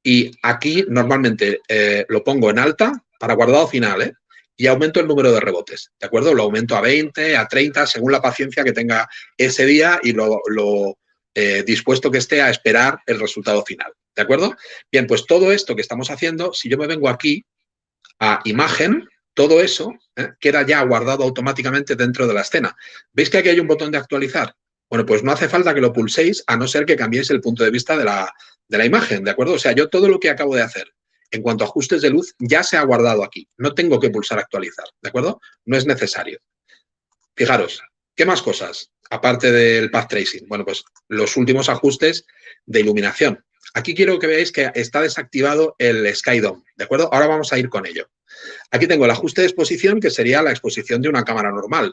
y aquí normalmente lo pongo en alta para guardado final, y aumento el número de rebotes, ¿de acuerdo? Lo aumento a 20, a 30, según la paciencia que tenga ese día y lo dispuesto que esté a esperar el resultado final, ¿de acuerdo? Bien, pues todo esto que estamos haciendo, si yo me vengo aquí a imagen, todo eso queda ya guardado automáticamente dentro de la escena. ¿Veis que aquí hay un botón de actualizar? Bueno, pues no hace falta que lo pulséis a no ser que cambiéis el punto de vista de la imagen, ¿de acuerdo? O sea, yo todo lo que acabo de hacer en cuanto a ajustes de luz ya se ha guardado aquí. No tengo que pulsar actualizar, ¿de acuerdo? No es necesario. Fijaros, ¿qué más cosas? Aparte del Path Tracing. Bueno, pues los últimos ajustes de iluminación. Aquí quiero que veáis que está desactivado el Sky Dome, ¿de acuerdo? Ahora vamos a ir con ello. Aquí tengo el ajuste de exposición, que sería la exposición de una cámara normal.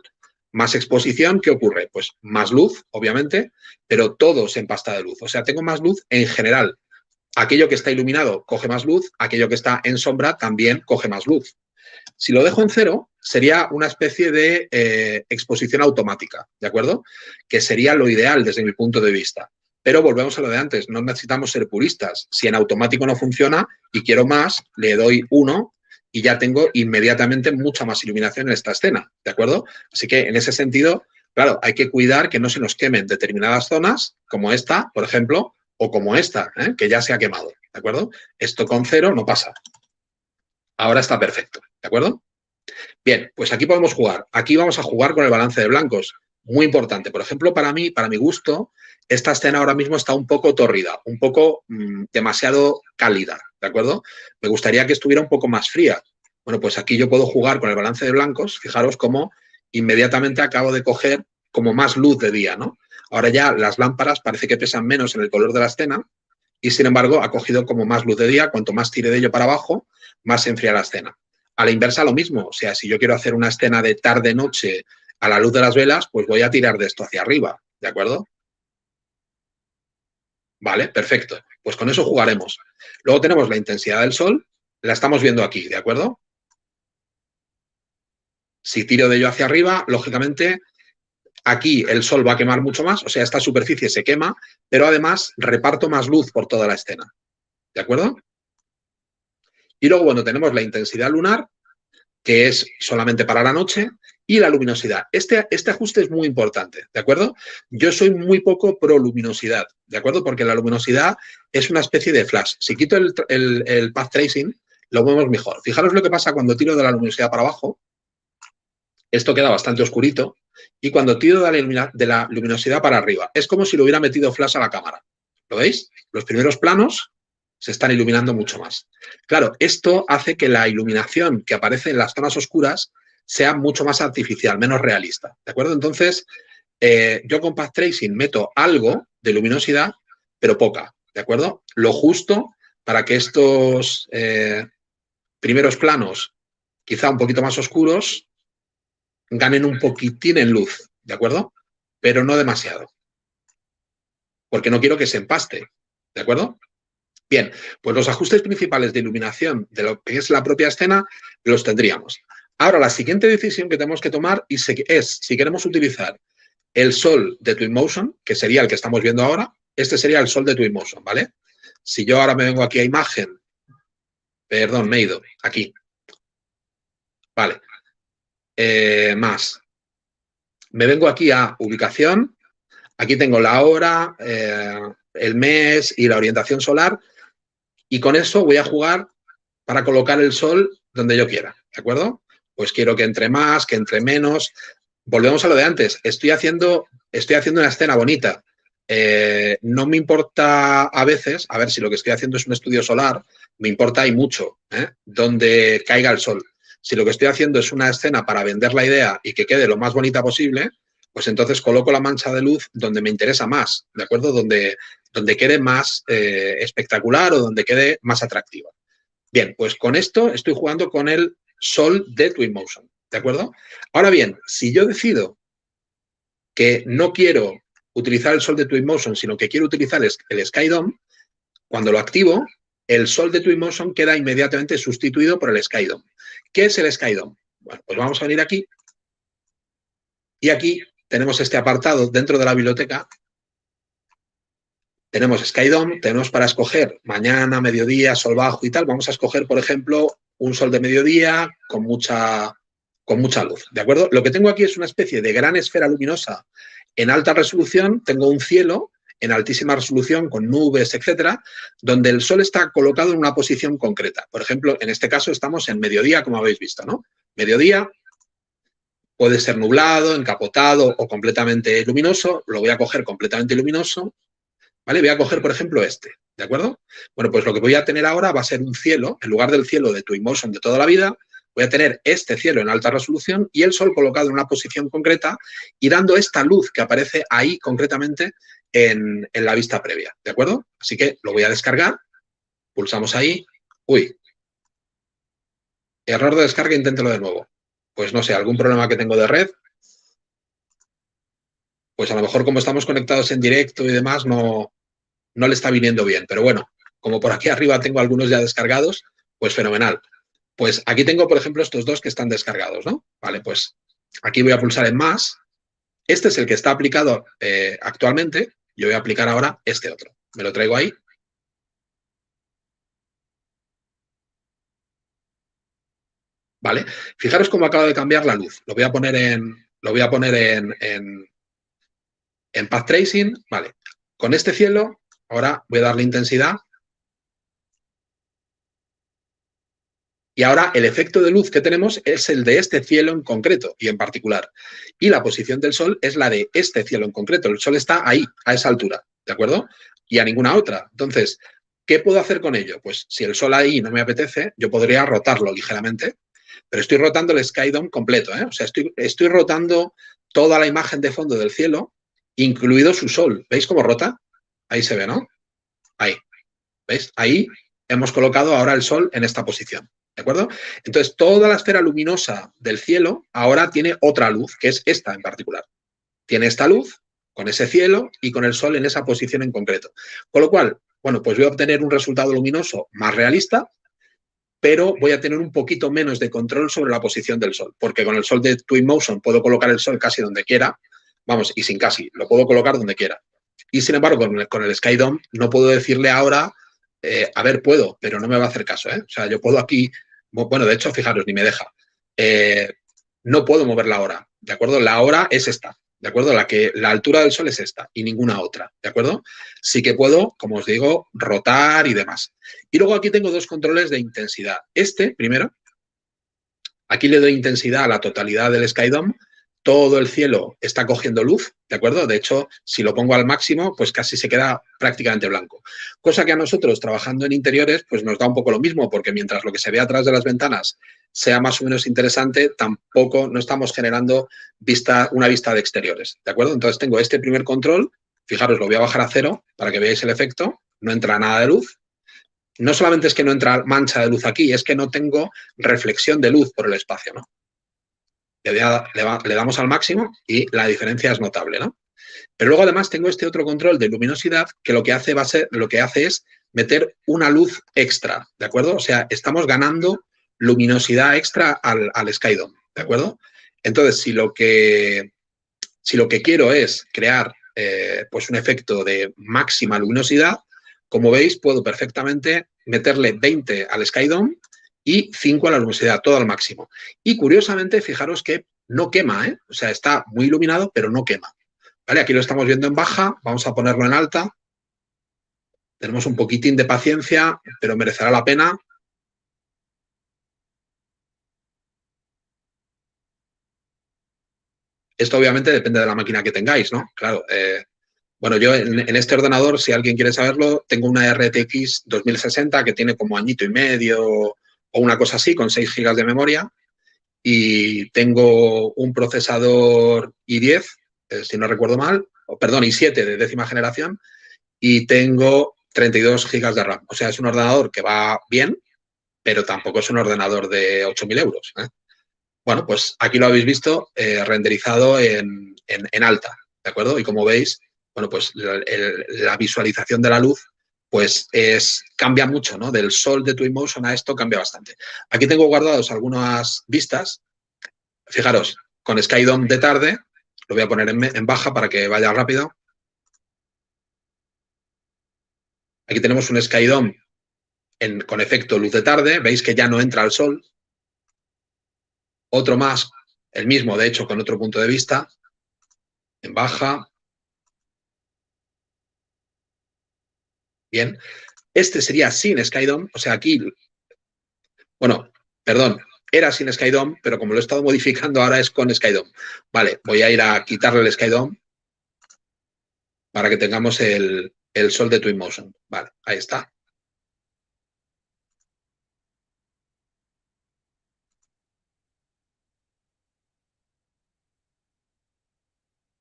Más exposición, ¿qué ocurre? Pues más luz, obviamente, pero todos en pasta de luz. O sea, tengo más luz en general. Aquello que está iluminado coge más luz, aquello que está en sombra también coge más luz. Si lo dejo en 0, sería una especie de exposición automática, ¿de acuerdo? Que sería lo ideal desde mi punto de vista. Pero volvemos a lo de antes, no necesitamos ser puristas. Si en automático no funciona y quiero más, le doy 1 y ya tengo inmediatamente mucha más iluminación en esta escena, ¿de acuerdo? Así que en ese sentido, claro, hay que cuidar que no se nos quemen determinadas zonas, como esta, por ejemplo, o como esta, que ya se ha quemado, ¿de acuerdo? Esto con 0 no pasa. Ahora está perfecto, ¿de acuerdo? Bien, pues aquí podemos jugar. Aquí vamos a jugar con el balance de blancos. Muy importante. Por ejemplo, para mí, para mi gusto, esta escena ahora mismo está un poco tórrida, un poco demasiado cálida, ¿de acuerdo? Me gustaría que estuviera un poco más fría. Bueno, pues aquí yo puedo jugar con el balance de blancos. Fijaros cómo inmediatamente acabo de coger como más luz de día, ¿no? Ahora ya las lámparas parece que pesan menos en el color de la escena y, sin embargo, ha cogido como más luz de día. Cuanto más tire de ello para abajo, más se enfría la escena. A la inversa lo mismo, o sea, si yo quiero hacer una escena de tarde-noche a la luz de las velas, pues voy a tirar de esto hacia arriba, ¿de acuerdo? Vale, perfecto. Pues con eso jugaremos. Luego tenemos la intensidad del sol, la estamos viendo aquí, ¿de acuerdo? Si tiro de ello hacia arriba, lógicamente, aquí el sol va a quemar mucho más, o sea, esta superficie se quema, pero además reparto más luz por toda la escena, ¿de acuerdo? Y luego, bueno, tenemos la intensidad lunar, que es solamente para la noche, y la luminosidad. Este ajuste es muy importante, ¿de acuerdo? Yo soy muy poco pro luminosidad, ¿de acuerdo? Porque la luminosidad es una especie de flash. Si quito el path tracing, lo vemos mejor. Fijaros lo que pasa cuando tiro de la luminosidad para abajo. Esto queda bastante oscurito. Y cuando tiro de la luminosidad para arriba, es como si le hubiera metido flash a la cámara. ¿Lo veis? Los primeros planos se están iluminando mucho más. Claro, esto hace que la iluminación que aparece en las zonas oscuras sea mucho más artificial, menos realista, ¿de acuerdo? Entonces, yo con Path Tracing meto algo de luminosidad, pero poca, ¿de acuerdo? Lo justo para que estos primeros planos, quizá un poquito más oscuros, ganen un poquitín en luz, ¿de acuerdo? Pero no demasiado, porque no quiero que se empaste, ¿de acuerdo? Bien, pues los ajustes principales de iluminación de lo que es la propia escena los tendríamos. Ahora, la siguiente decisión que tenemos que tomar es si queremos utilizar el sol de Twinmotion, que sería el que estamos viendo ahora, este sería el sol de Twinmotion, ¿vale? Si yo ahora me vengo aquí a imagen, perdón, me he ido, aquí, vale, más. Me vengo aquí a ubicación, aquí tengo la hora, el mes y la orientación solar, y con eso voy a jugar para colocar el sol donde yo quiera, ¿de acuerdo? Pues quiero que entre más, que entre menos. Volvemos a lo de antes. Estoy haciendo una escena bonita. No me importa a veces, a ver, si lo que estoy haciendo es un estudio solar, me importa y mucho, donde caiga el sol. Si lo que estoy haciendo es una escena para vender la idea y que quede lo más bonita posible, pues entonces coloco la mancha de luz donde me interesa más, ¿de acuerdo? Donde quede más espectacular o donde quede más atractiva. Bien, pues con esto estoy jugando con el sol de Twinmotion, ¿de acuerdo? Ahora bien, si yo decido que no quiero utilizar el sol de Twinmotion, sino que quiero utilizar el SkyDome, cuando lo activo, el sol de Twinmotion queda inmediatamente sustituido por el SkyDome. ¿Qué es el SkyDome? Bueno, pues vamos a venir aquí y aquí tenemos este apartado dentro de la biblioteca. Tenemos SkyDome, tenemos para escoger mañana, mediodía, sol bajo y tal. Vamos a escoger, por ejemplo, un sol de mediodía con mucha luz, ¿de acuerdo? Lo que tengo aquí es una especie de gran esfera luminosa en alta resolución. Tengo un cielo en altísima resolución con nubes, etcétera, donde el sol está colocado en una posición concreta. Por ejemplo, en este caso estamos en mediodía, como habéis visto, ¿no? Mediodía puede ser nublado, encapotado o completamente luminoso. Lo voy a coger completamente luminoso. ¿Vale? Voy a coger, por ejemplo, este, ¿de acuerdo? Bueno, pues lo que voy a tener ahora va a ser un cielo, en lugar del cielo de Twinmotion de toda la vida, voy a tener este cielo en alta resolución y el sol colocado en una posición concreta y dando esta luz que aparece ahí concretamente en la vista previa, ¿de acuerdo? Así que lo voy a descargar, pulsamos ahí, uy, error de descarga, inténtelo de nuevo. Pues no sé, algún problema que tengo de red, pues a lo mejor como estamos conectados en directo y demás, no le está viniendo bien. Pero bueno, como por aquí arriba tengo algunos ya descargados, pues fenomenal. Pues aquí tengo, por ejemplo, estos dos que están descargados, ¿no? Vale, pues aquí voy a pulsar en más. Este es el que está aplicado actualmente. Yo voy a aplicar ahora este otro. Me lo traigo ahí. ¿vale? Fijaros cómo acaba de cambiar la luz. Lo voy a poner en Path Tracing, ¿vale? Con este cielo, ahora voy a darle intensidad. Y ahora el efecto de luz que tenemos es el de este cielo en concreto y en particular. Y la posición del sol es la de este cielo en concreto. El sol está ahí, a esa altura, ¿de acuerdo? Y a ninguna otra. Entonces, ¿qué puedo hacer con ello? Pues si el sol ahí no me apetece, yo podría rotarlo ligeramente, pero estoy rotando el Sky Dome completo, ¿eh? O sea, estoy rotando toda la imagen de fondo del cielo, incluido su sol. ¿Veis cómo rota? Ahí se ve, ¿no? Ahí. ¿Veis? Ahí hemos colocado ahora el sol en esta posición. ¿De acuerdo? Entonces, toda la esfera luminosa del cielo ahora tiene otra luz, que es esta en particular. Tiene esta luz con ese cielo y con el sol en esa posición en concreto. Con lo cual, bueno, pues voy a obtener un resultado luminoso más realista, pero voy a tener un poquito menos de control sobre la posición del sol, porque con el sol de Twinmotion puedo colocar el sol casi donde quiera, vamos, y sin casi, lo puedo colocar donde quiera. Y sin embargo, con el Sky Dome no puedo decirle ahora, a ver, puedo, pero no me va a hacer caso, ¿eh? O sea, yo puedo aquí, bueno, de hecho, fijaros, ni me deja. No puedo mover la hora, ¿de acuerdo? La hora es esta, ¿de acuerdo? La altura del sol es esta y ninguna otra, ¿de acuerdo? Sí que puedo, como os digo, rotar y demás. Y luego aquí tengo dos controles de intensidad. Este, primero, aquí le doy intensidad a la totalidad del Sky Dome. Todo el cielo está cogiendo luz, ¿de acuerdo? De hecho, si lo pongo al máximo, pues casi se queda prácticamente blanco. Cosa que a nosotros, trabajando en interiores, pues nos da un poco lo mismo, porque mientras lo que se ve atrás de las ventanas sea más o menos interesante, tampoco no estamos generando una vista de exteriores, ¿de acuerdo? Entonces tengo este primer control, fijaros, lo voy a bajar a 0 para que veáis el efecto, no entra nada de luz. No solamente es que no entra mancha de luz aquí, es que no tengo reflexión de luz por el espacio, ¿no? Le damos al máximo y la diferencia es notable, ¿no? Pero luego además tengo este otro control de luminosidad que lo que hace es meter una luz extra, ¿de acuerdo? O sea, estamos ganando luminosidad extra al Sky Dome, ¿de acuerdo? Entonces, si lo que quiero es crear pues un efecto de máxima luminosidad, como veis, puedo perfectamente meterle 20 al Sky Dome y 5 a la luminosidad, todo al máximo. Y curiosamente, fijaros que no quema, ¿eh? O sea, está muy iluminado, pero no quema. ¿Vale? Aquí lo estamos viendo en baja, vamos a ponerlo en alta. Tenemos un poquitín de paciencia, pero merecerá la pena. Esto obviamente depende de la máquina que tengáis, ¿no? Claro, bueno, yo en este ordenador, si alguien quiere saberlo, tengo una RTX 2060 que tiene como añito y medio o una cosa así, con 6 GB de memoria. Y tengo un procesador i10, si no recuerdo mal, perdón, i7 de 10ª generación, y tengo 32 GB de RAM. O sea, es un ordenador que va bien, pero tampoco es un ordenador de 8.000 euros, ¿eh? Bueno, pues aquí lo habéis visto renderizado en alta, ¿de acuerdo? Y como veis, bueno, pues la visualización de la luz pues cambia mucho, ¿no? Del sol de Twinmotion a esto cambia bastante. Aquí tengo guardados algunas vistas. Fijaros, con Sky Dome de tarde, lo voy a poner en baja para que vaya rápido. Aquí tenemos un Sky Dome con efecto luz de tarde. Veis que ya no entra el sol. Otro más, el mismo, de hecho, con otro punto de vista. En baja. Bien. Este sería sin Sky Dome. O sea, aquí, bueno, perdón, era sin Sky Dome, pero como lo he estado modificando ahora es con Sky Dome. Vale, voy a ir a quitarle el Sky Dome para que tengamos el sol de Twinmotion. Vale, ahí está.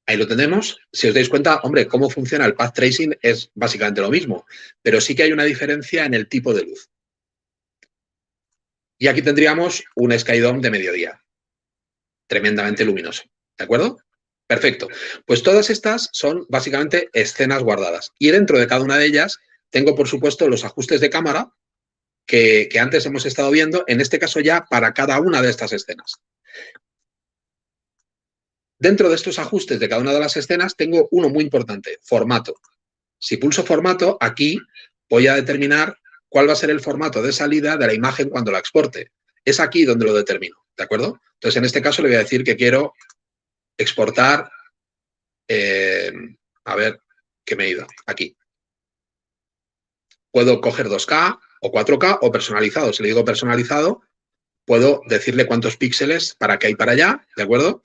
Ahí lo tenemos. Si os dais cuenta, hombre, cómo funciona el Path Tracing es básicamente lo mismo, pero sí que hay una diferencia en el tipo de luz. Y aquí tendríamos un Sky Dome de mediodía, tremendamente luminoso, ¿de acuerdo? Perfecto. Pues todas estas son básicamente escenas guardadas. Y dentro de cada una de ellas tengo, por supuesto, los ajustes de cámara que antes hemos estado viendo, en este caso ya para cada una de estas escenas. Dentro de estos ajustes de cada una de las escenas tengo uno muy importante, formato. Si pulso formato, aquí voy a determinar cuál va a ser el formato de salida de la imagen cuando la exporte. es aquí donde lo determino, ¿de acuerdo? Entonces, en este caso le voy a decir que quiero exportar, a ver, que me he ido, aquí. Puedo coger 2K o 4K o personalizado. Si le digo personalizado, puedo decirle cuántos píxeles para acá y para allá, ¿de acuerdo?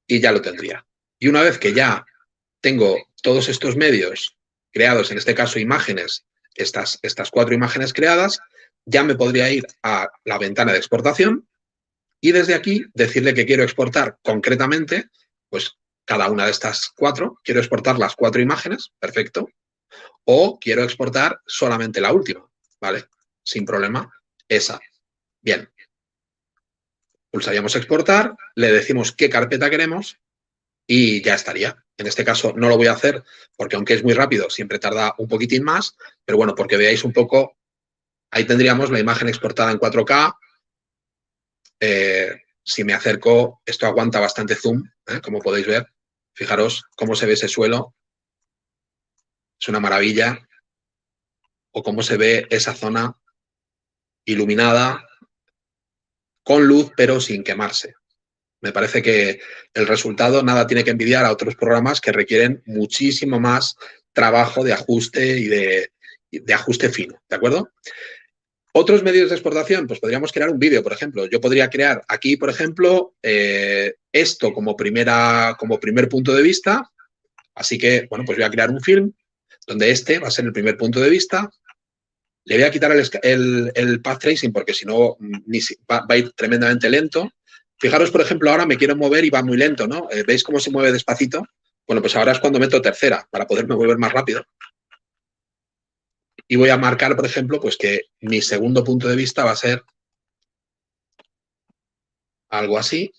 Y ya lo tendría. Y una vez que ya tengo todos estos medios creados, en este caso imágenes, estas 4 imágenes creadas, ya me podría ir a la ventana de exportación y desde aquí decirle que quiero exportar concretamente, pues cada una de estas 4, quiero exportar las 4 imágenes, perfecto, o quiero exportar solamente la última, ¿vale? Sin problema, esa. Bien. Pulsaríamos exportar, le decimos qué carpeta queremos y ya estaría. En este caso no lo voy a hacer porque aunque es muy rápido, siempre tarda un poquitín más, pero bueno, porque veáis un poco, ahí tendríamos la imagen exportada en 4K. Si me acerco, esto aguanta bastante zoom, como podéis ver. Fijaros cómo se ve ese suelo. Es una maravilla. O cómo se ve esa zona iluminada, con luz, pero sin quemarse. Me parece que el resultado nada tiene que envidiar a otros programas que requieren muchísimo más trabajo de ajuste y de ajuste fino, ¿de acuerdo? Otros medios de exportación, pues podríamos crear un vídeo, por ejemplo. Yo podría crear aquí, por ejemplo, esto como primer punto de vista. Así que, bueno, pues voy a crear un film donde este va a ser el primer punto de vista. Le voy a quitar el path tracing porque si no va a ir tremendamente lento. Fijaros, por ejemplo, ahora me quiero mover y va muy lento, ¿no? ¿Veis cómo se mueve despacito? Bueno, pues ahora es cuando meto tercera para poderme mover más rápido. Y voy a marcar, por ejemplo, pues que mi segundo punto de vista va a ser algo así.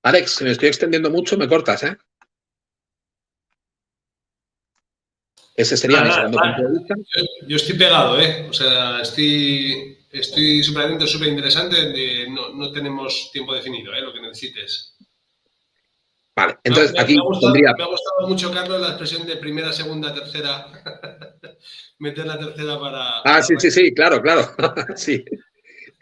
Alex, si me estoy extendiendo mucho, me cortas, ¿eh? Ese sería mi segundo punto de vista. Yo estoy pegado, ¿eh? O sea, estoy súper atento, súper interesante. No tenemos tiempo definido, ¿eh? Lo que necesites. Vale, entonces aquí me ha gustado mucho, Carlos, la expresión de primera, segunda, tercera. Meter la tercera para sí, claro. Sí.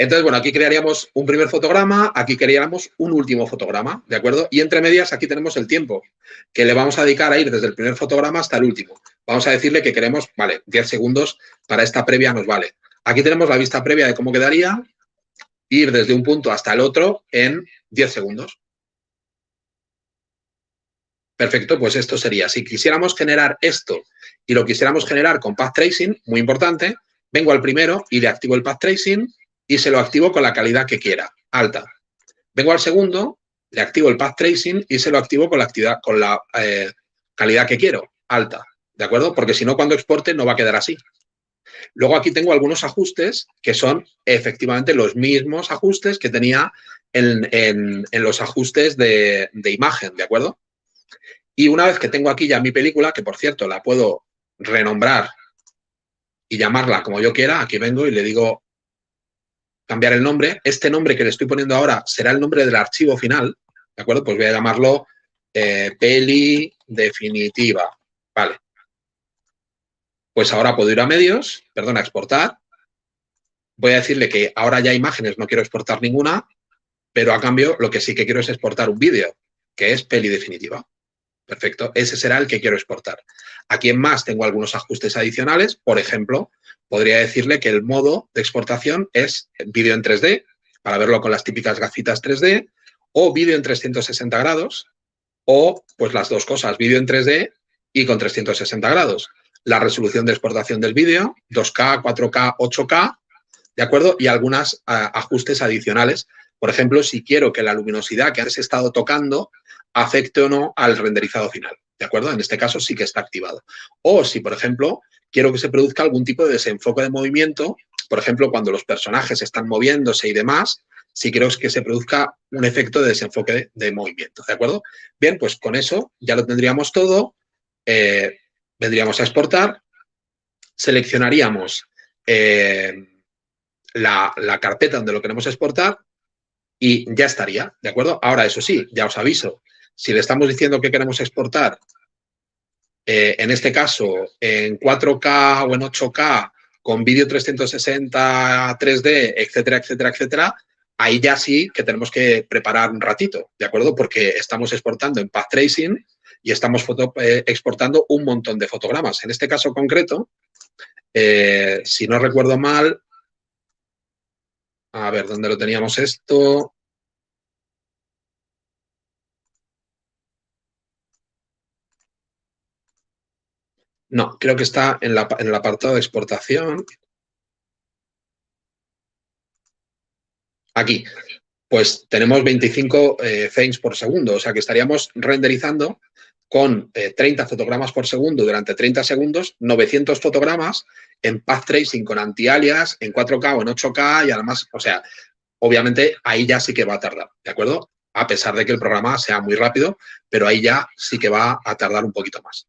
Entonces, bueno, aquí crearíamos un primer fotograma, aquí crearíamos un último fotograma, ¿de acuerdo? Y entre medias aquí tenemos el tiempo que le vamos a dedicar a ir desde el primer fotograma hasta el último. Vamos a decirle que queremos, vale, 10 segundos para esta previa nos vale. Aquí tenemos la vista previa de cómo quedaría, ir desde un punto hasta el otro en 10 segundos. Perfecto, pues esto sería, si quisiéramos generar esto y lo quisiéramos generar con path tracing, muy importante, vengo al primero y le activo el path tracing y se lo activo con la calidad que quiera, alta. Vengo al segundo, le activo el path tracing y se lo activo con la calidad que quiero, alta, ¿de acuerdo? Porque si no, cuando exporte no va a quedar así. Luego aquí tengo algunos ajustes que son efectivamente los mismos ajustes que tenía en los ajustes de imagen, ¿de acuerdo? Y una vez que tengo aquí ya mi película, que por cierto la puedo renombrar y llamarla como yo quiera, aquí vengo y le digo cambiar el nombre. Este nombre que le estoy poniendo ahora será el nombre del archivo final, ¿de acuerdo? Pues voy a llamarlo peli definitiva, vale. Pues ahora puedo ir a medios, a exportar. Voy a decirle que ahora ya imágenes no quiero exportar ninguna, pero a cambio lo que sí que quiero es exportar un vídeo, que es peli definitiva. Perfecto, ese será el que quiero exportar. Aquí en más tengo algunos ajustes adicionales. Por ejemplo, podría decirle que el modo de exportación es vídeo en 3D, para verlo con las típicas gafitas 3D, o vídeo en 360 grados, o pues las dos cosas, vídeo en 3D y con 360 grados. La resolución de exportación del vídeo, 2K, 4K, 8K, ¿de acuerdo? Y algunos ajustes adicionales. Por ejemplo, si quiero que la luminosidad que antes he estado tocando afecte o no al renderizado final, ¿de acuerdo? En este caso sí que está activado. O si, por ejemplo, quiero que se produzca algún tipo de desenfoque de movimiento, por ejemplo, cuando los personajes están moviéndose y demás, si quiero que se produzca un efecto de desenfoque de movimiento, ¿de acuerdo? Bien, pues con eso ya lo tendríamos todo. Vendríamos a exportar, seleccionaríamos la carpeta donde lo queremos exportar, y ya estaría, ¿de acuerdo? Ahora, eso sí, ya os aviso, si le estamos diciendo que queremos exportar, en este caso, en 4K o en 8K, con vídeo 360, 3D, etcétera, etcétera, etcétera, ahí ya sí que tenemos que preparar un ratito, ¿de acuerdo? Porque estamos exportando en Path Tracing y estamos exportando un montón de fotogramas. En este caso concreto, si no recuerdo mal, a ver, ¿dónde lo teníamos esto? No, creo que está en el apartado de exportación. Aquí, pues tenemos 25 frames por segundo, o sea que estaríamos renderizando con 30 fotogramas por segundo durante 30 segundos, 900 fotogramas en Path Tracing con anti-alias, en 4K o en 8K y además, o sea, obviamente ahí ya sí que va a tardar, ¿de acuerdo? A pesar de que el programa sea muy rápido, pero ahí ya sí que va a tardar un poquito más.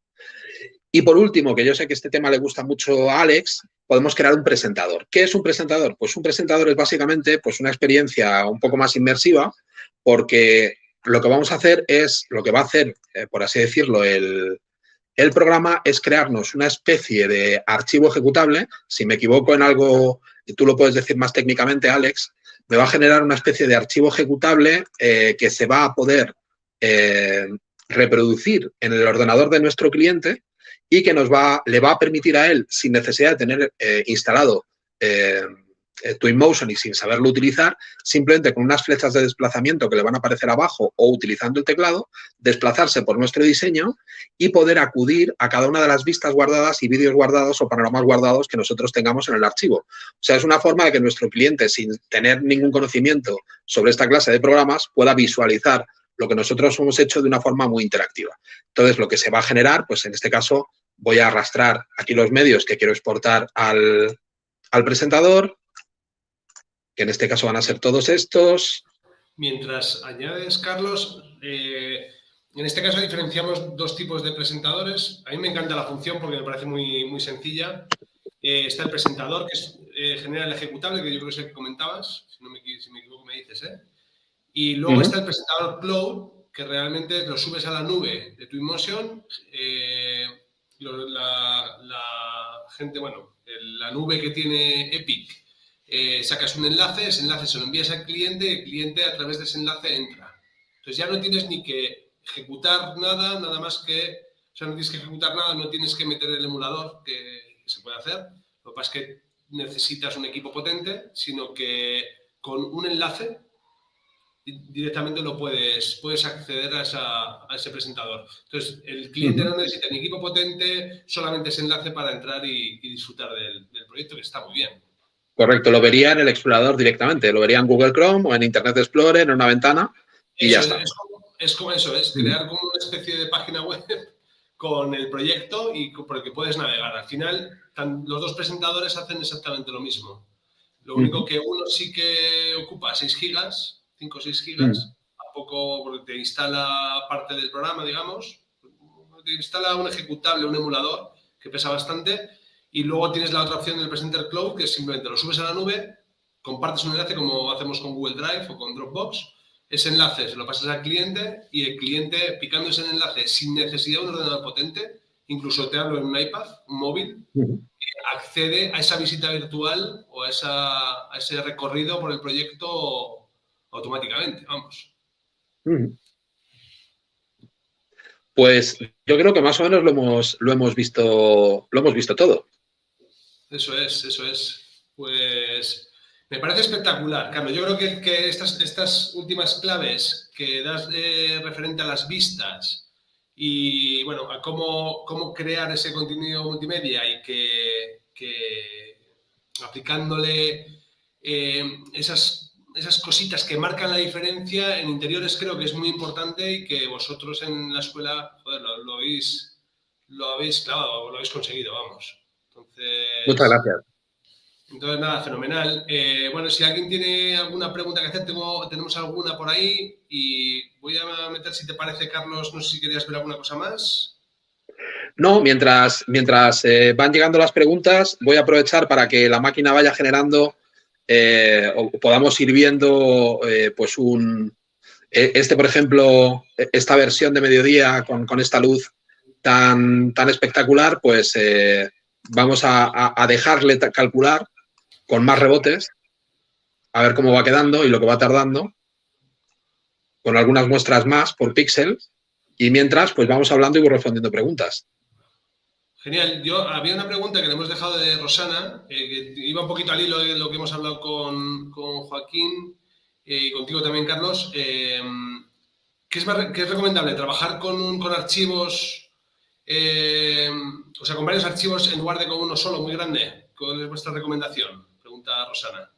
Y por último, que yo sé que este tema le gusta mucho a Alex, podemos crear un presentador. ¿Qué es un presentador? Pues un presentador es básicamente pues, una experiencia un poco más inmersiva, porque lo que vamos a hacer es, lo que va a hacer, por así decirlo, el programa es crearnos una especie de archivo ejecutable. Si me equivoco en algo, y tú lo puedes decir más técnicamente, Alex, me va a generar una especie de archivo ejecutable que se va a poder reproducir en el ordenador de nuestro cliente y que le va a permitir a él, sin necesidad de tener instalado Twinmotion y sin saberlo utilizar, simplemente con unas flechas de desplazamiento que le van a aparecer abajo o utilizando el teclado, desplazarse por nuestro diseño y poder acudir a cada una de las vistas guardadas y vídeos guardados o panoramas guardados que nosotros tengamos en el archivo. O sea, es una forma de que nuestro cliente, sin tener ningún conocimiento sobre esta clase de programas, pueda visualizar lo que nosotros hemos hecho de una forma muy interactiva. Entonces, lo que se va a generar, pues en este caso, voy a arrastrar aquí los medios que quiero exportar al presentador, que en este caso van a ser todos estos. Mientras añades, Carlos, en este caso diferenciamos dos tipos de presentadores. A mí me encanta la función porque me parece muy, muy sencilla. Está el presentador, que genera el ejecutable, que yo creo que es el que comentabas. Si me equivoco, me dices, ¿eh? Y luego está el presentador Cloud, que realmente lo subes a la nube de Twinmotion. La gente, bueno, la nube que tiene Epic, sacas un enlace, ese enlace se lo envías al cliente y el cliente a través de ese enlace entra. Entonces ya no tienes ni que ejecutar nada más que, o sea, no tienes que ejecutar nada, no tienes que meter el emulador que se puede hacer. Lo que pasa es que necesitas un equipo potente, sino que con un enlace directamente lo puedes acceder a ese presentador. Entonces, el cliente no necesita ni equipo potente, solamente ese enlace para entrar y disfrutar del proyecto, que está muy bien. Correcto, lo vería en el explorador directamente, lo vería en Google Chrome o en Internet Explorer, en una ventana, y ya está. Es como eso, es crear como una especie de página web con el proyecto y por el que puedes navegar. Al final, los dos presentadores hacen exactamente lo mismo. Lo único que uno sí que ocupa 6 gigas, 5 o 6 gigas, a poco porque te instala parte del programa, digamos, te instala un ejecutable, un emulador, que pesa bastante, y luego tienes la otra opción del Presenter Cloud, que simplemente lo subes a la nube, compartes un enlace como hacemos con Google Drive o con Dropbox, ese enlace se lo pasas al cliente y el cliente, picando ese enlace sin necesidad de un ordenador potente, incluso te hablo en un iPad, un móvil, accede a esa visita virtual o a ese recorrido por el proyecto automáticamente, vamos. Pues yo creo que más o menos lo hemos visto todo. Eso es. Pues me parece espectacular, Carlos. Yo creo que estas últimas claves que das referente a las vistas y, bueno, a cómo crear ese contenido multimedia y que aplicándole esas cositas que marcan la diferencia en interiores creo que es muy importante y que vosotros en la escuela, joder, lo habéis clavado, lo habéis conseguido, vamos. Entonces, muchas gracias. Entonces, nada, fenomenal. Bueno, si alguien tiene alguna pregunta que hacer, tenemos alguna por ahí y voy a meter, si te parece, Carlos, no sé si querías ver alguna cosa más. No, mientras van llegando las preguntas, voy a aprovechar para que la máquina vaya generando o podamos ir viendo pues por ejemplo, esta versión de mediodía con esta luz tan espectacular, pues vamos a dejarle calcular con más rebotes, a ver cómo va quedando y lo que va tardando, con algunas muestras más por píxel, y mientras, pues vamos hablando y voy respondiendo preguntas. Genial. Había una pregunta que le hemos dejado de Rosana, que iba un poquito al hilo de lo que hemos hablado con Joaquín y contigo también, Carlos. ¿Qué es recomendable? ¿Trabajar con archivos, o sea, con varios archivos en lugar de con uno solo, muy grande? ¿Cuál es vuestra recomendación? Pregunta Rosana.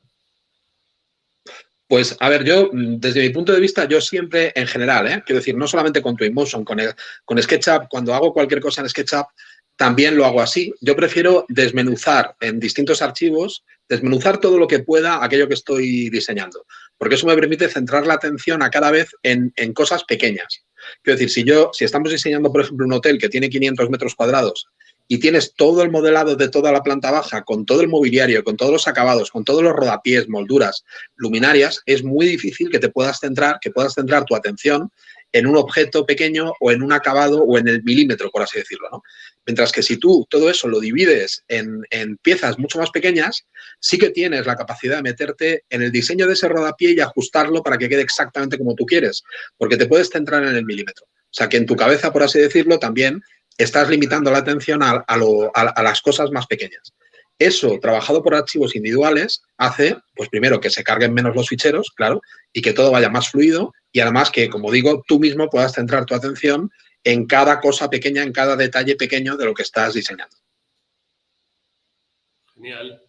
Pues, a ver, yo, desde mi punto de vista, yo siempre, en general, quiero decir, no solamente con Twinmotion, con SketchUp, cuando hago cualquier cosa en SketchUp, también lo hago así. Yo prefiero desmenuzar en distintos archivos, desmenuzar todo lo que pueda aquello que estoy diseñando, porque eso me permite centrar la atención a cada vez en cosas pequeñas. Quiero decir, si estamos diseñando, por ejemplo, un hotel que tiene 500 metros cuadrados y tienes todo el modelado de toda la planta baja, con todo el mobiliario, con todos los acabados, con todos los rodapiés, molduras, luminarias, es muy difícil que puedas centrar tu atención en un objeto pequeño o en un acabado o en el milímetro, por así decirlo, ¿no? Mientras que si tú todo eso lo divides en piezas mucho más pequeñas, sí que tienes la capacidad de meterte en el diseño de ese rodapié y ajustarlo para que quede exactamente como tú quieres, porque te puedes centrar en el milímetro. O sea, que en tu cabeza, por así decirlo, también estás limitando la atención a las cosas más pequeñas. Eso, trabajado por archivos individuales, hace, pues primero, que se carguen menos los ficheros, claro, y que todo vaya más fluido y además que, como digo, tú mismo puedas centrar tu atención en cada cosa pequeña, en cada detalle pequeño de lo que estás diseñando. Genial.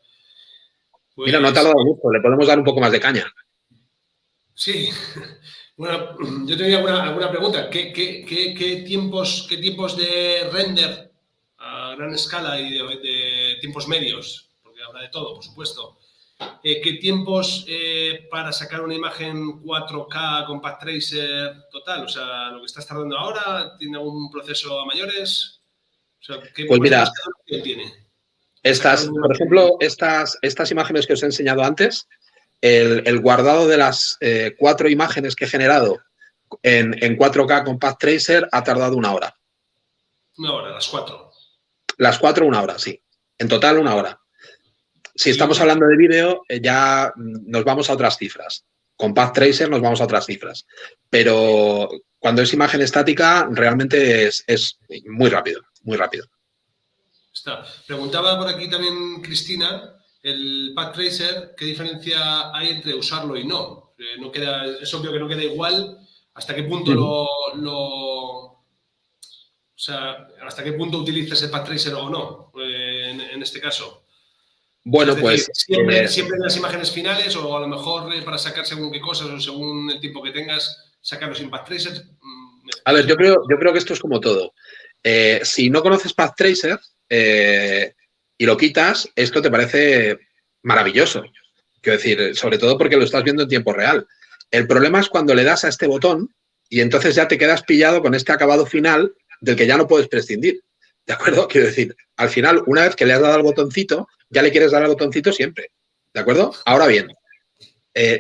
Pues, mira, no te ha dado gusto, le podemos dar un poco más de caña. Sí. Bueno, yo tenía alguna pregunta. ¿Qué tiempos de render a gran escala y de tiempos medios? Porque habla de todo, por supuesto. ¿Qué tiempos para sacar una imagen 4K Compact Tracer total? O sea, lo que estás tardando ahora, ¿tiene algún proceso a mayores? O sea, pues mira, tiene? Por ejemplo, estas imágenes que os he enseñado antes, el guardado de las 4 imágenes que he generado en 4K Compact Tracer ha tardado 1 hora. 1 hora, las 4. Las 4, 1 hora, sí. En total, 1 hora. Si estamos hablando de vídeo, ya nos vamos a otras cifras. Compact Tracer nos vamos a otras cifras. Pero cuando es imagen estática, realmente es muy rápido, muy rápido. Está. Preguntaba por aquí también Cristina, el Path Tracer, ¿qué diferencia hay entre usarlo y no? Es obvio que no queda igual. ¿Hasta qué punto o sea, hasta qué punto utilizas el Path Tracer o no, en este caso? Bueno, es decir, pues... ¿siempre en las imágenes finales o a lo mejor para sacar según qué cosas o según el tiempo que tengas, sacarlos sin Path Tracer? A ver, yo creo que esto es como todo. Si no conoces Path Tracer y lo quitas, esto te parece maravilloso. Quiero decir, sobre todo porque lo estás viendo en tiempo real. El problema es cuando le das a este botón y entonces ya te quedas pillado con este acabado final del que ya no puedes prescindir. ¿De acuerdo? Quiero decir, al final, una vez que le has dado al botoncito, ya le quieres dar al botoncito siempre. ¿De acuerdo? Ahora bien,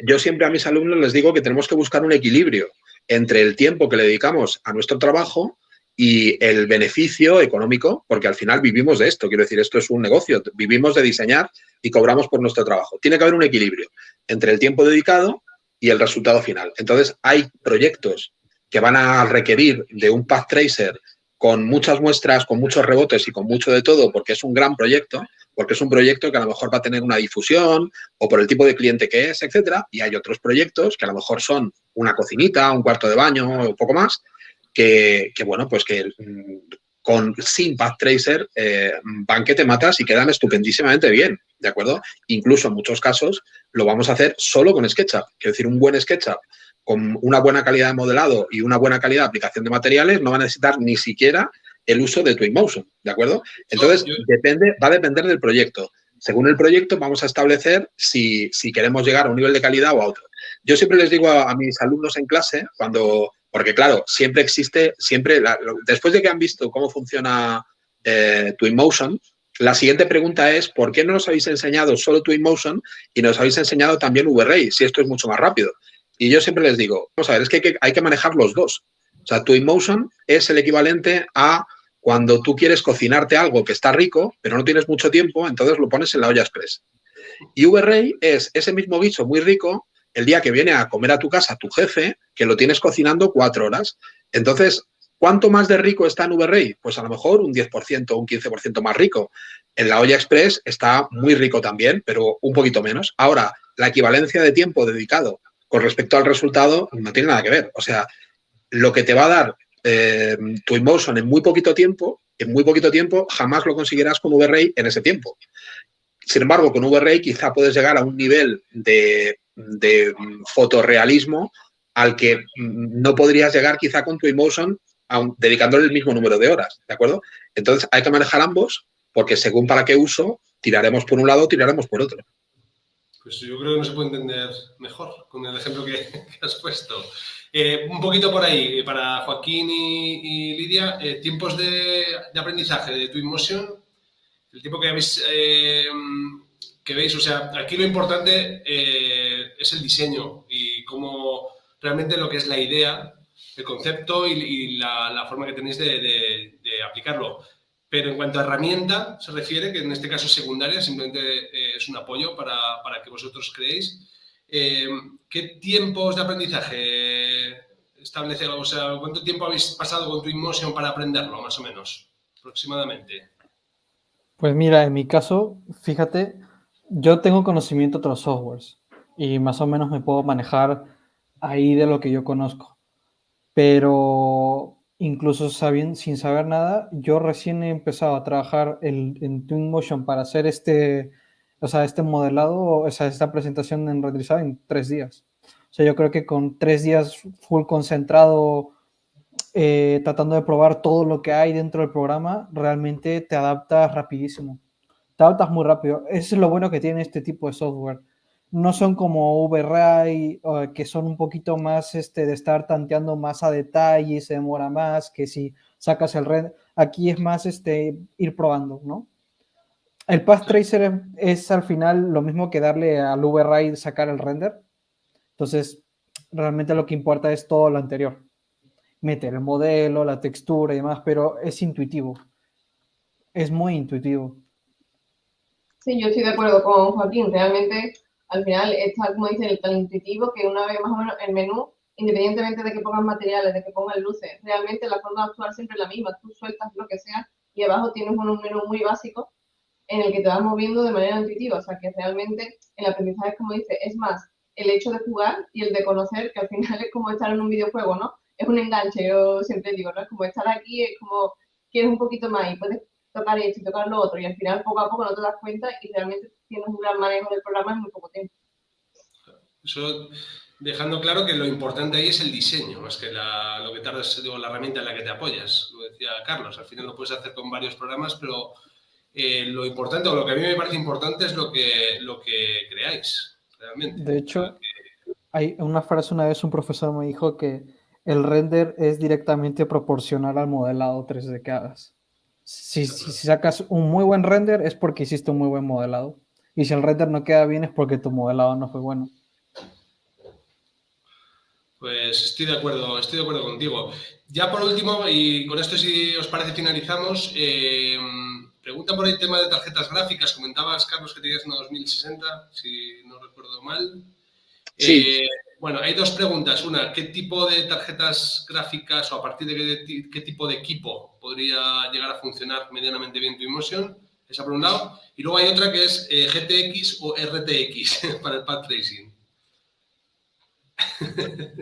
yo siempre a mis alumnos les digo que tenemos que buscar un equilibrio entre el tiempo que le dedicamos a nuestro trabajo y el beneficio económico, porque al final vivimos de esto. Quiero decir, esto es un negocio. Vivimos de diseñar y cobramos por nuestro trabajo. Tiene que haber un equilibrio entre el tiempo dedicado y el resultado final. Entonces, hay proyectos que van a requerir de un Path Tracer con muchas muestras, con muchos rebotes y con mucho de todo, porque es un gran proyecto, porque es un proyecto que a lo mejor va a tener una difusión o por el tipo de cliente que es, etcétera. Y hay otros proyectos que a lo mejor son una cocinita, un cuarto de baño o poco más, que bueno, pues que sin Path Tracer van que te matas y quedan estupendísimamente bien, ¿de acuerdo? Incluso en muchos casos lo vamos a hacer solo con SketchUp. Quiero decir, un buen SketchUp con una buena calidad de modelado y una buena calidad de aplicación de materiales no va a necesitar ni siquiera el uso de Twinmotion, ¿de acuerdo? Entonces, va a depender del proyecto. Según el proyecto, vamos a establecer si queremos llegar a un nivel de calidad o a otro. Yo siempre les digo a mis alumnos en clase, porque claro, después de que han visto cómo funciona Twinmotion, la siguiente pregunta es, ¿por qué no nos habéis enseñado solo Twinmotion y nos habéis enseñado también V-Ray, si esto es mucho más rápido? Y yo siempre les digo, vamos a ver, es que hay que manejar los dos. O sea, Twinmotion es el equivalente a cuando tú quieres cocinarte algo que está rico, pero no tienes mucho tiempo, entonces lo pones en la olla express. Y V-Ray es ese mismo guiso muy rico el día que viene a comer a tu casa tu jefe, que lo tienes cocinando 4 horas. Entonces, ¿cuánto más de rico está en V-Ray? Pues a lo mejor un 10%, un 15% más rico. En la olla express está muy rico también, pero un poquito menos. Ahora, la equivalencia de tiempo dedicado con respecto al resultado no tiene nada que ver. O sea, lo que te va a dar Twinmotion en muy poquito tiempo, jamás lo conseguirás con V-Ray en ese tiempo. Sin embargo, con V-Ray quizá puedes llegar a un nivel de fotorrealismo al que no podrías llegar quizá con Twinmotion dedicándole el mismo número de horas, ¿de acuerdo? Entonces hay que manejar ambos porque según para qué uso, tiraremos por un lado o tiraremos por otro. Pues yo creo que no se puede entender mejor con el ejemplo que has puesto. Un poquito por ahí, para Joaquín y Lidia, tiempos de aprendizaje de Twinmotion, el tiempo que veis, o sea, aquí lo importante es el diseño y cómo realmente lo que es la idea, el concepto y la forma que tenéis de aplicarlo. Pero en cuanto a herramienta se refiere, que en este caso es secundaria, simplemente es un apoyo para que vosotros creéis. ¿Qué tiempos de aprendizaje establece? O sea, ¿cuánto tiempo habéis pasado con Twinmotion para aprenderlo, más o menos, aproximadamente? Pues mira, en mi caso, fíjate, yo tengo conocimiento de otros softwares y más o menos me puedo manejar ahí de lo que yo conozco. Pero incluso sin saber nada, yo recién he empezado a trabajar en Twinmotion para hacer este modelado, o sea, esta presentación en renderizado en 3 días. O sea, yo creo que con 3 días full concentrado, tratando de probar todo lo que hay dentro del programa, realmente te adaptas rapidísimo. Te adaptas muy rápido. Eso es lo bueno que tiene este tipo de software. No son como V-Ray, que son un poquito más de estar tanteando más a detalle, se demora más, que si sacas el render. Aquí es más ir probando, ¿no? El Path Tracer es al final lo mismo que darle al V-Ray sacar el render. Entonces, realmente lo que importa es todo lo anterior. Meter el modelo, la textura y demás, pero es intuitivo. Es muy intuitivo. Sí, yo estoy de acuerdo con Joaquín. Realmente, al final, está, como dice, tan intuitivo que una vez más o menos el menú, independientemente de que pongas materiales, de que pongas luces, realmente la forma de actuar siempre es la misma. Tú sueltas lo que sea y abajo tienes un menú muy básico en el que te vas moviendo de manera intuitiva. O sea, que realmente el aprendizaje, como dice, es más el hecho de jugar y el de conocer, que al final es como estar en un videojuego, ¿no? Es un enganche, yo siempre digo, ¿no? Es como estar aquí, es como quieres un poquito más y puedes tocar esto y tocar lo otro, y al final poco a poco no te das cuenta y realmente tienes un gran manejo del programa en muy poco tiempo. Eso dejando claro que lo importante ahí es el diseño, más que lo que tardas, digo, la herramienta en la que te apoyas. Lo decía Carlos, al final lo puedes hacer con varios programas, pero lo importante, o lo que a mí me parece importante, es lo que creáis, realmente. De hecho, hay una frase, una vez un profesor me dijo que el render es directamente proporcional al modelado 3D que hagas. Si sacas un muy buen render es porque hiciste un muy buen modelado. Y si el render no queda bien es porque tu modelado no fue bueno. Pues estoy de acuerdo contigo. Ya por último, y con esto si os parece finalizamos, pregunta por el tema de tarjetas gráficas. Comentabas, Carlos, que tenías una 2060, si no recuerdo mal. Sí. Bueno, hay dos preguntas. Una, ¿qué tipo de tarjetas gráficas o a partir de qué tipo de equipo podría llegar a funcionar medianamente bien Twinmotion? Esa por un lado. Y luego hay otra que es GTX o RTX para el path tracing.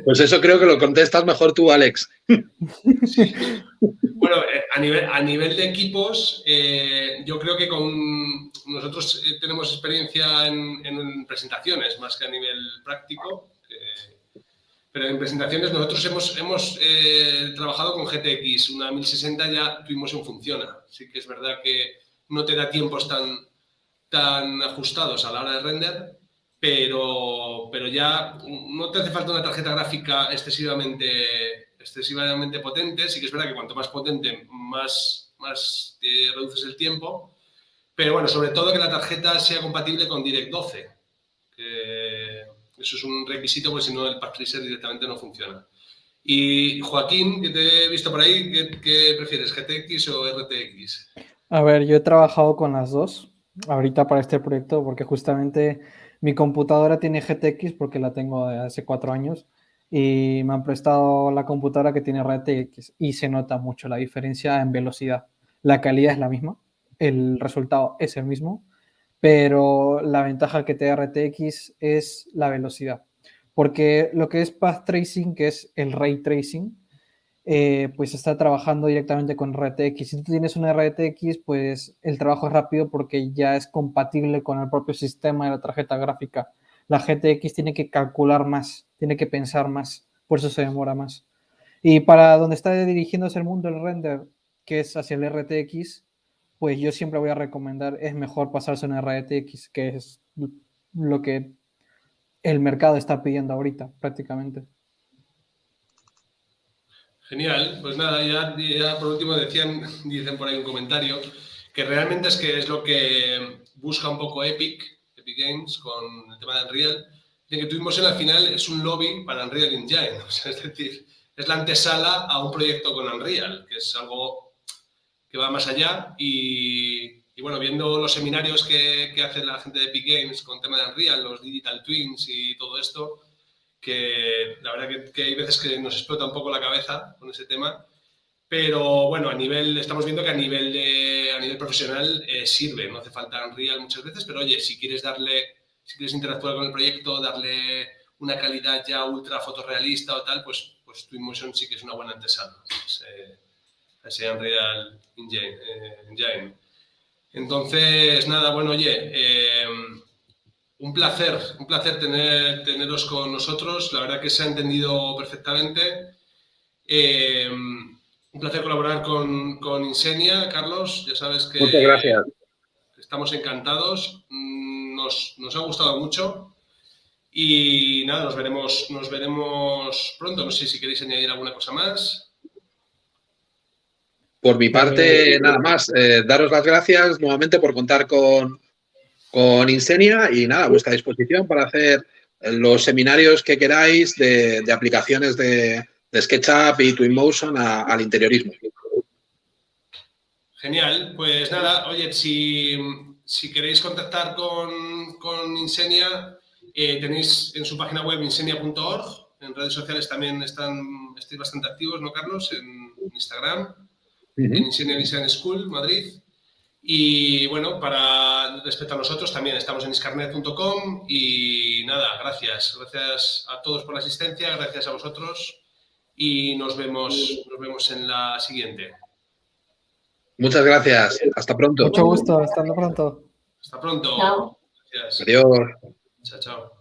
Pues eso creo que lo contestas mejor tú, Alex. Sí. Bueno, a nivel de equipos, yo creo que nosotros tenemos experiencia en presentaciones más que a nivel práctico. Pero en presentaciones nosotros hemos trabajado con GTX. Una 1060 ya Twinmotion funciona. Sí que es verdad que no te da tiempos tan ajustados a la hora de render, pero ya no te hace falta una tarjeta gráfica excesivamente potente. Sí que es verdad que cuanto más potente, más reduces el tiempo, Pero bueno, sobre todo que la tarjeta sea compatible con DirectX 12. Que eso es un requisito, porque si no el Path Tracer directamente no funciona. Y Joaquín, que te he visto por ahí, ¿qué prefieres, GTX o RTX? A ver, yo he trabajado con las dos ahorita para este proyecto porque justamente mi computadora tiene GTX porque la tengo de hace 4 años y me han prestado la computadora que tiene RTX y se nota mucho la diferencia en velocidad. La calidad es la misma, el resultado es el mismo, pero la ventaja que te da RTX es la velocidad. Porque lo que es Path Tracing, que es el Ray Tracing, pues está trabajando directamente con RTX. Si tú tienes una RTX, pues el trabajo es rápido porque ya es compatible con el propio sistema de la tarjeta gráfica. La GTX tiene que calcular más, tiene que pensar más, por eso se demora más. Y para donde está dirigiéndose el mundo el render, que es hacia el RTX, pues yo siempre voy a recomendar, es mejor pasarse en RTX, que es lo que el mercado está pidiendo ahorita, prácticamente. Genial, pues nada, ya por último dicen por ahí un comentario que realmente es lo que busca un poco Epic Games con el tema de Unreal, de que Twinmotion al final es un lobby para Unreal Engine, o sea, es decir, es la antesala a un proyecto con Unreal, que es algo que va más allá y bueno, viendo los seminarios que hace la gente de Epic Games con el tema de Unreal, los Digital Twins y todo esto, que la verdad que hay veces que nos explota un poco la cabeza con ese tema, pero bueno, estamos viendo que a nivel profesional sirve, no hace falta Unreal muchas veces, pero oye, si quieres interactuar con el proyecto, darle una calidad ya ultra fotorrealista o tal, pues Twinmotion sí que es una buena antesala, ese Unreal Engine. Entonces, nada, bueno, oye, un placer teneros con nosotros. La verdad que se ha entendido perfectamente. Un placer colaborar con Insenia, Carlos. Ya sabes que muchas gracias. Estamos encantados. Nos ha gustado mucho. Y nada, nos veremos pronto. No sé si queréis añadir alguna cosa más. Por mi parte, nada más. Daros las gracias nuevamente por contar con Insenia y nada, a vuestra disposición para hacer los seminarios que queráis de aplicaciones de SketchUp y Twinmotion al interiorismo. Genial, pues nada, oye, si queréis contactar con Insenia, tenéis en su página web insenia.org, en redes sociales también estáis bastante activos, ¿no, Carlos? En Instagram, en Insenia Design School, Madrid. Y bueno, respecto a nosotros también estamos en iscarnet.com y nada, gracias a todos por la asistencia, gracias a vosotros y nos vemos en la siguiente. Muchas gracias. Hasta pronto. Mucho gusto. Hasta pronto. Hasta pronto. Chao. Gracias. Adiós. Chao, chao.